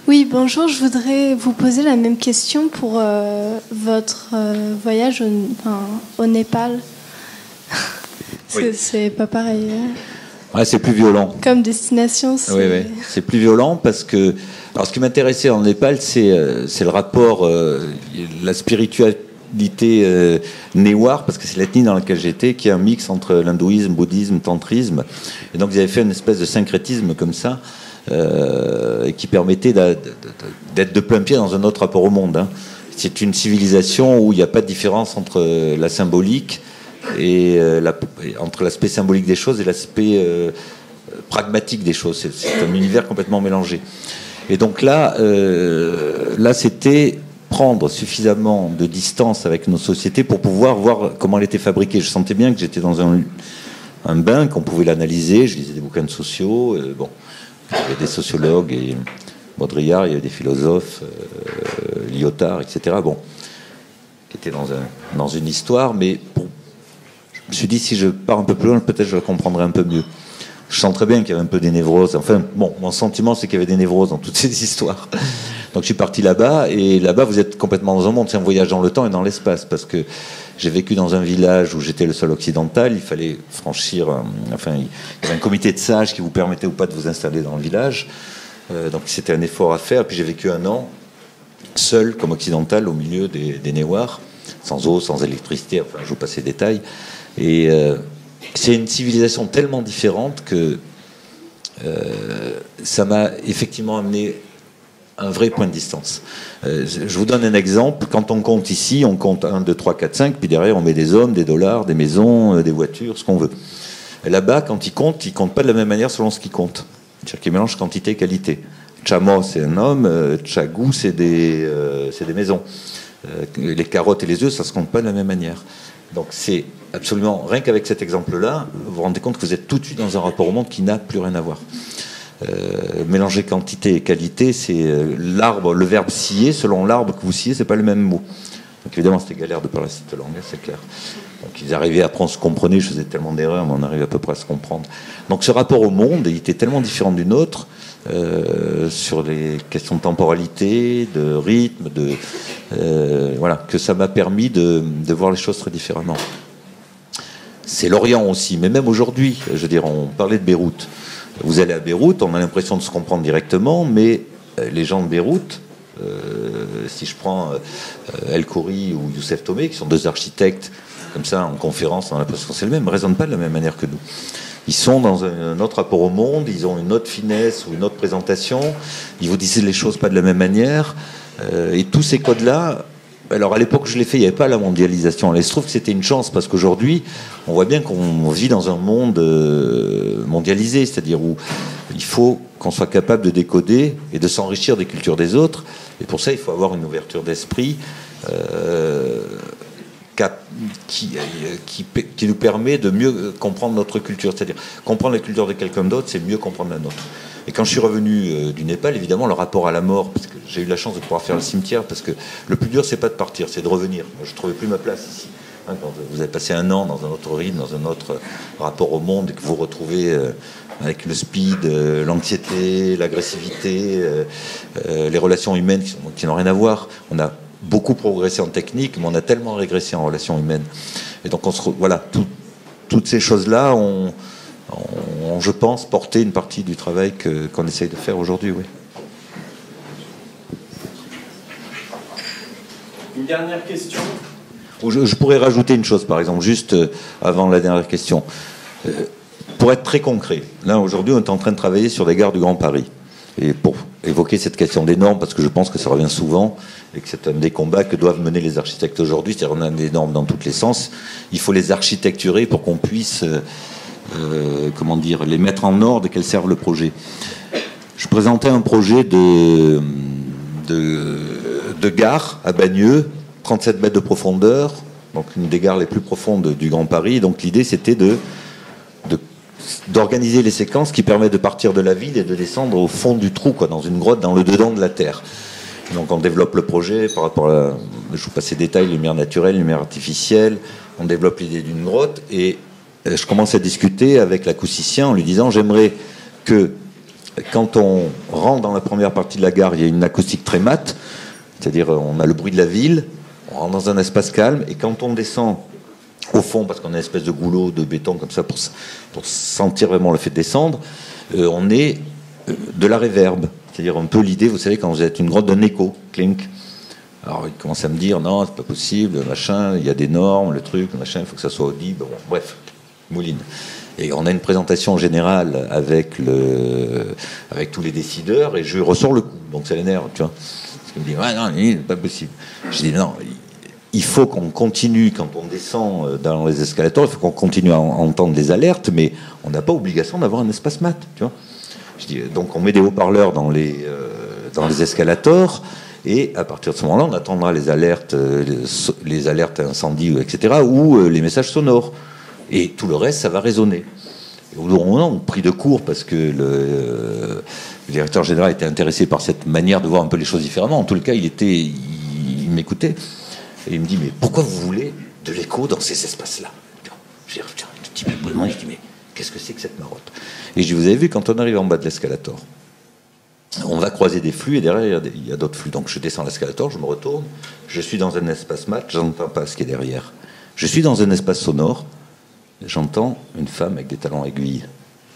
Oui, bonjour, je voudrais vous poser la même question pour votre voyage au Népal. Parce que c'est pas pareil. Ouais, c'est plus violent. Comme destination, c'est... Oui, c'est plus violent parce que... Alors, ce qui m'intéressait en Népal, c'est le rapport, la spiritualité néwar, parce que c'est l'ethnie dans laquelle j'étais, qui est un mix entre l'hindouisme, bouddhisme, tantrisme. Et donc, ils avaient fait une espèce de syncrétisme comme ça, qui permettait d'être de plein pied dans un autre rapport au monde. Hein. C'est une civilisation où il n'y a pas de différence entre la symbolique et entre l'aspect symbolique des choses et l'aspect pragmatique des choses. C'est un univers complètement mélangé. Et donc là c'était prendre suffisamment de distance avec nos sociétés pour pouvoir voir comment elle était fabriquée. Je sentais bien que j'étais dans un bain, qu'on pouvait l'analyser. Je lisais des bouquins de sociaux. Bon. Il y avait des sociologues, et Baudrillard, il y avait des philosophes, Lyotard, etc. Bon, qui étaient dans une histoire, mais je me suis dit, si je pars un peu plus loin, peut-être je la comprendrai un peu mieux. Je sens très bien qu'il y avait un peu des névroses. Enfin, bon, mon sentiment, c'est qu'il y avait des névroses dans toutes ces histoires. Donc je suis parti là-bas, et là-bas, vous êtes complètement dans un monde. C'est un voyage dans le temps et dans l'espace, parce que j'ai vécu dans un village où j'étais le seul occidental. Il fallait franchir... il y avait un comité de sages qui vous permettait ou pas de vous installer dans le village. Donc c'était un effort à faire. Puis j'ai vécu un an, seul, comme occidental, au milieu des Néwars, sans eau, sans électricité. Enfin, je vous passe les détails. Et c'est une civilisation tellement différente que ça m'a effectivement amené un vrai point de distance. Je vous donne un exemple. Quand on compte ici, on compte 1, 2, 3, 4, 5, puis derrière on met des hommes, des dollars, des maisons, des voitures, ce qu'on veut. Et là-bas, quand ils comptent pas de la même manière selon ce qu'ils comptent. C'est-à-dire qu'ils mélangent quantité et qualité. Chamo, c'est un homme, chagou, c'est des maisons. Les carottes et les œufs, ça ne se compte pas de la même manière. Donc c'est absolument, rien qu'avec cet exemple-là, vous vous rendez compte que vous êtes tout de suite dans un rapport au monde qui n'a plus rien à voir. Mélanger quantité et qualité, c'est l'arbre, le verbe scier, selon l'arbre que vous sciez, c'est pas le même mot. Donc évidemment, c'était galère de parler cette langue, c'est clair. Donc ils arrivaient, après on se comprenait, je faisais tellement d'erreurs, mais on arrivait à peu près à se comprendre. Donc ce rapport au monde, il était tellement différent du nôtre, sur les questions de temporalité, de rythme, voilà, que ça m'a permis de voir les choses très différemment. C'est l'Orient aussi, mais même aujourd'hui, je veux dire, on parlait de Beyrouth. Vous allez à Beyrouth, on a l'impression de se comprendre directement, mais les gens de Beyrouth, si je prends El Khoury ou Youssef Tomé, qui sont deux architectes, comme ça, en conférence, on a l'impression que c'est le même, ne raisonnent pas de la même manière que nous. Ils sont dans un autre rapport au monde, ils ont une autre finesse ou une autre présentation, ils vous disent les choses pas de la même manière, et tous ces codes-là, alors à l'époque où je l'ai fait, il n'y avait pas la mondialisation. Il se trouve que c'était une chance, parce qu'aujourd'hui, on voit bien qu'on vit dans un monde mondialisé, c'est-à-dire où il faut qu'on soit capable de décoder et de s'enrichir des cultures des autres, et pour ça, il faut avoir une ouverture d'esprit qui nous permet de mieux comprendre notre culture. C'est-à-dire, comprendre la culture de quelqu'un d'autre, c'est mieux comprendre la nôtre. Et quand je suis revenu du Népal, évidemment, le rapport à la mort, parce que j'ai eu la chance de pouvoir faire le cimetière, parce que le plus dur, c'est pas de partir, c'est de revenir. Moi, je ne trouvais plus ma place ici. Quand vous avez passé un an dans un autre rythme, dans un autre rapport au monde, et que vous vous retrouvez avec le speed, l'anxiété, l'agressivité, les relations humaines qui n'ont rien à voir. On a beaucoup progressé en technique, mais on a tellement régressé en relations humaines. Et donc, voilà, toutes ces choses-là ont, je pense, porté une partie du travail qu'on essaye de faire aujourd'hui, oui. Une dernière question. Je pourrais rajouter une chose, par exemple, juste avant la dernière question. Pour être très concret, là, aujourd'hui, on est en train de travailler sur les gares du Grand Paris. Et pour évoquer cette question des normes, parce que je pense que ça revient souvent, et que c'est un des combats que doivent mener les architectes aujourd'hui, c'est-à-dire on a des normes dans tous les sens, il faut les architecturer pour qu'on puisse... les mettre en ordre et qu'elles servent le projet. Je présentais un projet de gare à Bagneux, 37 mètres de profondeur, donc une des gares les plus profondes du Grand Paris. Donc l'idée, c'était d'organiser les séquences qui permettent de partir de la ville et de descendre au fond du trou, dans une grotte, dans le dedans de la terre. Donc on développe le projet par rapport à... Je vous passe les détails, lumière naturelle, lumière artificielle. On développe l'idée d'une grotte et je commence à discuter avec l'acousticien en lui disant j'aimerais que quand on rentre dans la première partie de la gare, il y a une acoustique très mate, c'est-à-dire on a le bruit de la ville, on rentre dans un espace calme, et quand on descend au fond, parce qu'on a une espèce de goulot de béton comme ça pour sentir vraiment le fait de descendre, on est de la réverb, c'est-à-dire un peu l'idée, vous savez, quand vous êtes une grotte d'un écho, clink. Alors il commence à me dire non, c'est pas possible, machin, il y a des normes, le truc, machin, il faut que ça soit audible, bon, bref. Mouline. Et on a une présentation générale avec tous les décideurs et je ressors le coup. Donc ça l'énerve, tu vois. Parce qu'il me dit, ouais, non, c'est pas possible. Je dis, non, il faut qu'on continue, quand on descend dans les escalators, il faut qu'on continue à entendre des alertes, mais on n'a pas obligation d'avoir un espace mat, tu vois. Je dis, donc on met des haut-parleurs dans les escalators, et à partir de ce moment-là, on attendra les alertes incendie, etc., ou les messages sonores. Et tout le reste, ça va résonner. Et au bout d'un moment, on prit de court parce que le directeur général était intéressé par cette manière de voir un peu les choses différemment. En tout cas, il m'écoutait. Et il me dit, mais pourquoi vous voulez de l'écho dans ces espaces-là? Je dis, mais qu'est-ce que c'est que cette marotte? Et je dis, vous avez vu, quand on arrive en bas de l'escalator, on va croiser des flux et derrière, il y a d'autres flux. Donc je descends l'escalator, je me retourne, je suis dans un espace mat, je n'entends pas ce qui est derrière. Je suis dans un espace sonore, j'entends une femme avec des talons aiguilles.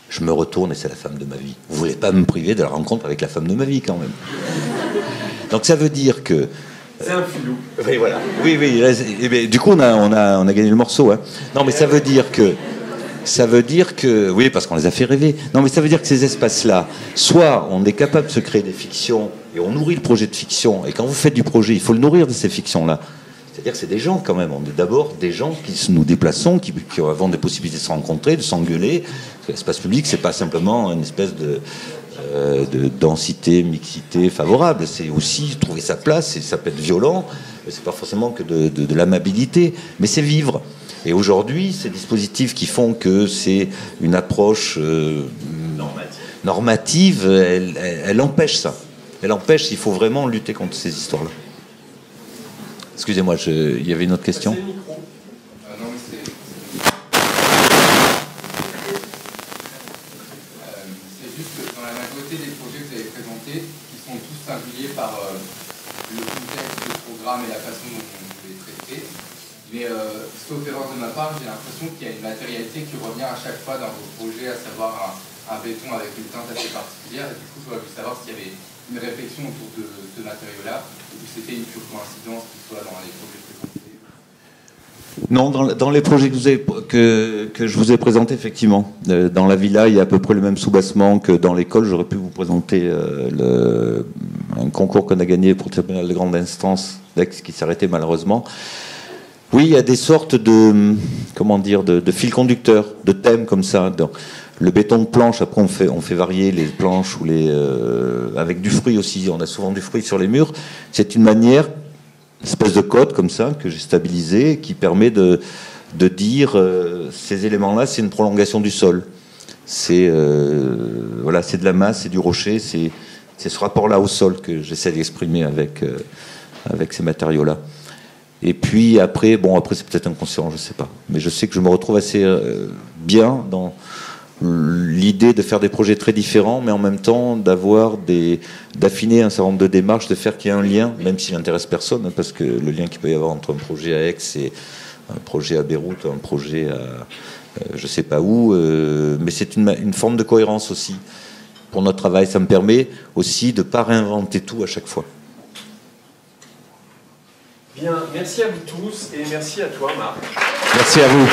Je me retourne et c'est la femme de ma vie. Vous voulez pas me priver de la rencontre avec la femme de ma vie, quand même. Donc ça veut dire que... C'est un filou. Oui, voilà. Oui. Du coup, on a gagné le morceau. Hein. Non, mais ça veut dire que ça veut dire que... Oui, parce qu'on les a fait rêver. Non, mais ça veut dire que ces espaces-là, soit on est capable de se créer des fictions, et on nourrit le projet de fiction, et quand vous faites du projet, il faut le nourrir de ces fictions-là. C'est-à-dire que c'est des gens quand même. On est d'abord des gens qui nous déplaçons, qui avons des possibilités de se rencontrer, de s'engueuler. L'espace public, c'est pas simplement une espèce de densité, mixité favorable. C'est aussi trouver sa place, et ça peut être violent. C'est pas forcément que de l'amabilité, mais c'est vivre. Et aujourd'hui, ces dispositifs qui font que c'est une approche normative, elle empêche ça. Elle empêche, il faut vraiment lutter contre ces histoires-là. Excusez-moi, il y avait une autre question. C'est juste que dans la majorité des projets que vous avez présentés, qui sont tous singuliers par le contexte, le programme et la façon dont vous les traitez, mais sauf erreur de ma part, j'ai l'impression qu'il y a une matérialité qui revient à chaque fois dans vos projets, à savoir un béton avec une teinte assez particulière. Et du coup, j'aurais voulu savoir s'il y avait une réflexion autour de ce matériau-là, ou si c'était une pure coïncidence qui soit dans les projets présentés. Non, dans les projets que je vous ai présentés, effectivement. Dans la villa, il y a à peu près le même soubassement que dans l'école. J'aurais pu vous présenter un concours qu'on a gagné pour le tribunal de grande instance d'Aix qui s'est arrêté malheureusement. Oui, il y a des sortes de fils conducteurs, de thèmes comme ça. Le béton de planche, après on fait varier les planches ou avec du fruit aussi. On a souvent du fruit sur les murs. C'est une manière, une espèce de code comme ça que j'ai stabilisé, qui permet de dire ces éléments-là, c'est une prolongation du sol. C'est de la masse, c'est du rocher, c'est ce rapport-là au sol que j'essaie d'exprimer avec ces matériaux-là. Et puis après c'est peut-être inconscient, je sais pas. Mais je sais que je me retrouve assez bien dans l'idée de faire des projets très différents, mais en même temps d'affiner un certain nombre de démarches, de faire qu'il y ait un lien, même s'il n'intéresse personne, hein, parce que le lien qu'il peut y avoir entre un projet à Aix et un projet à Beyrouth, un projet à je sais pas où, mais c'est une forme de cohérence aussi pour notre travail. Ça me permet aussi de ne pas réinventer tout à chaque fois. Bien, merci à vous tous et merci à toi, Marc. Merci à vous.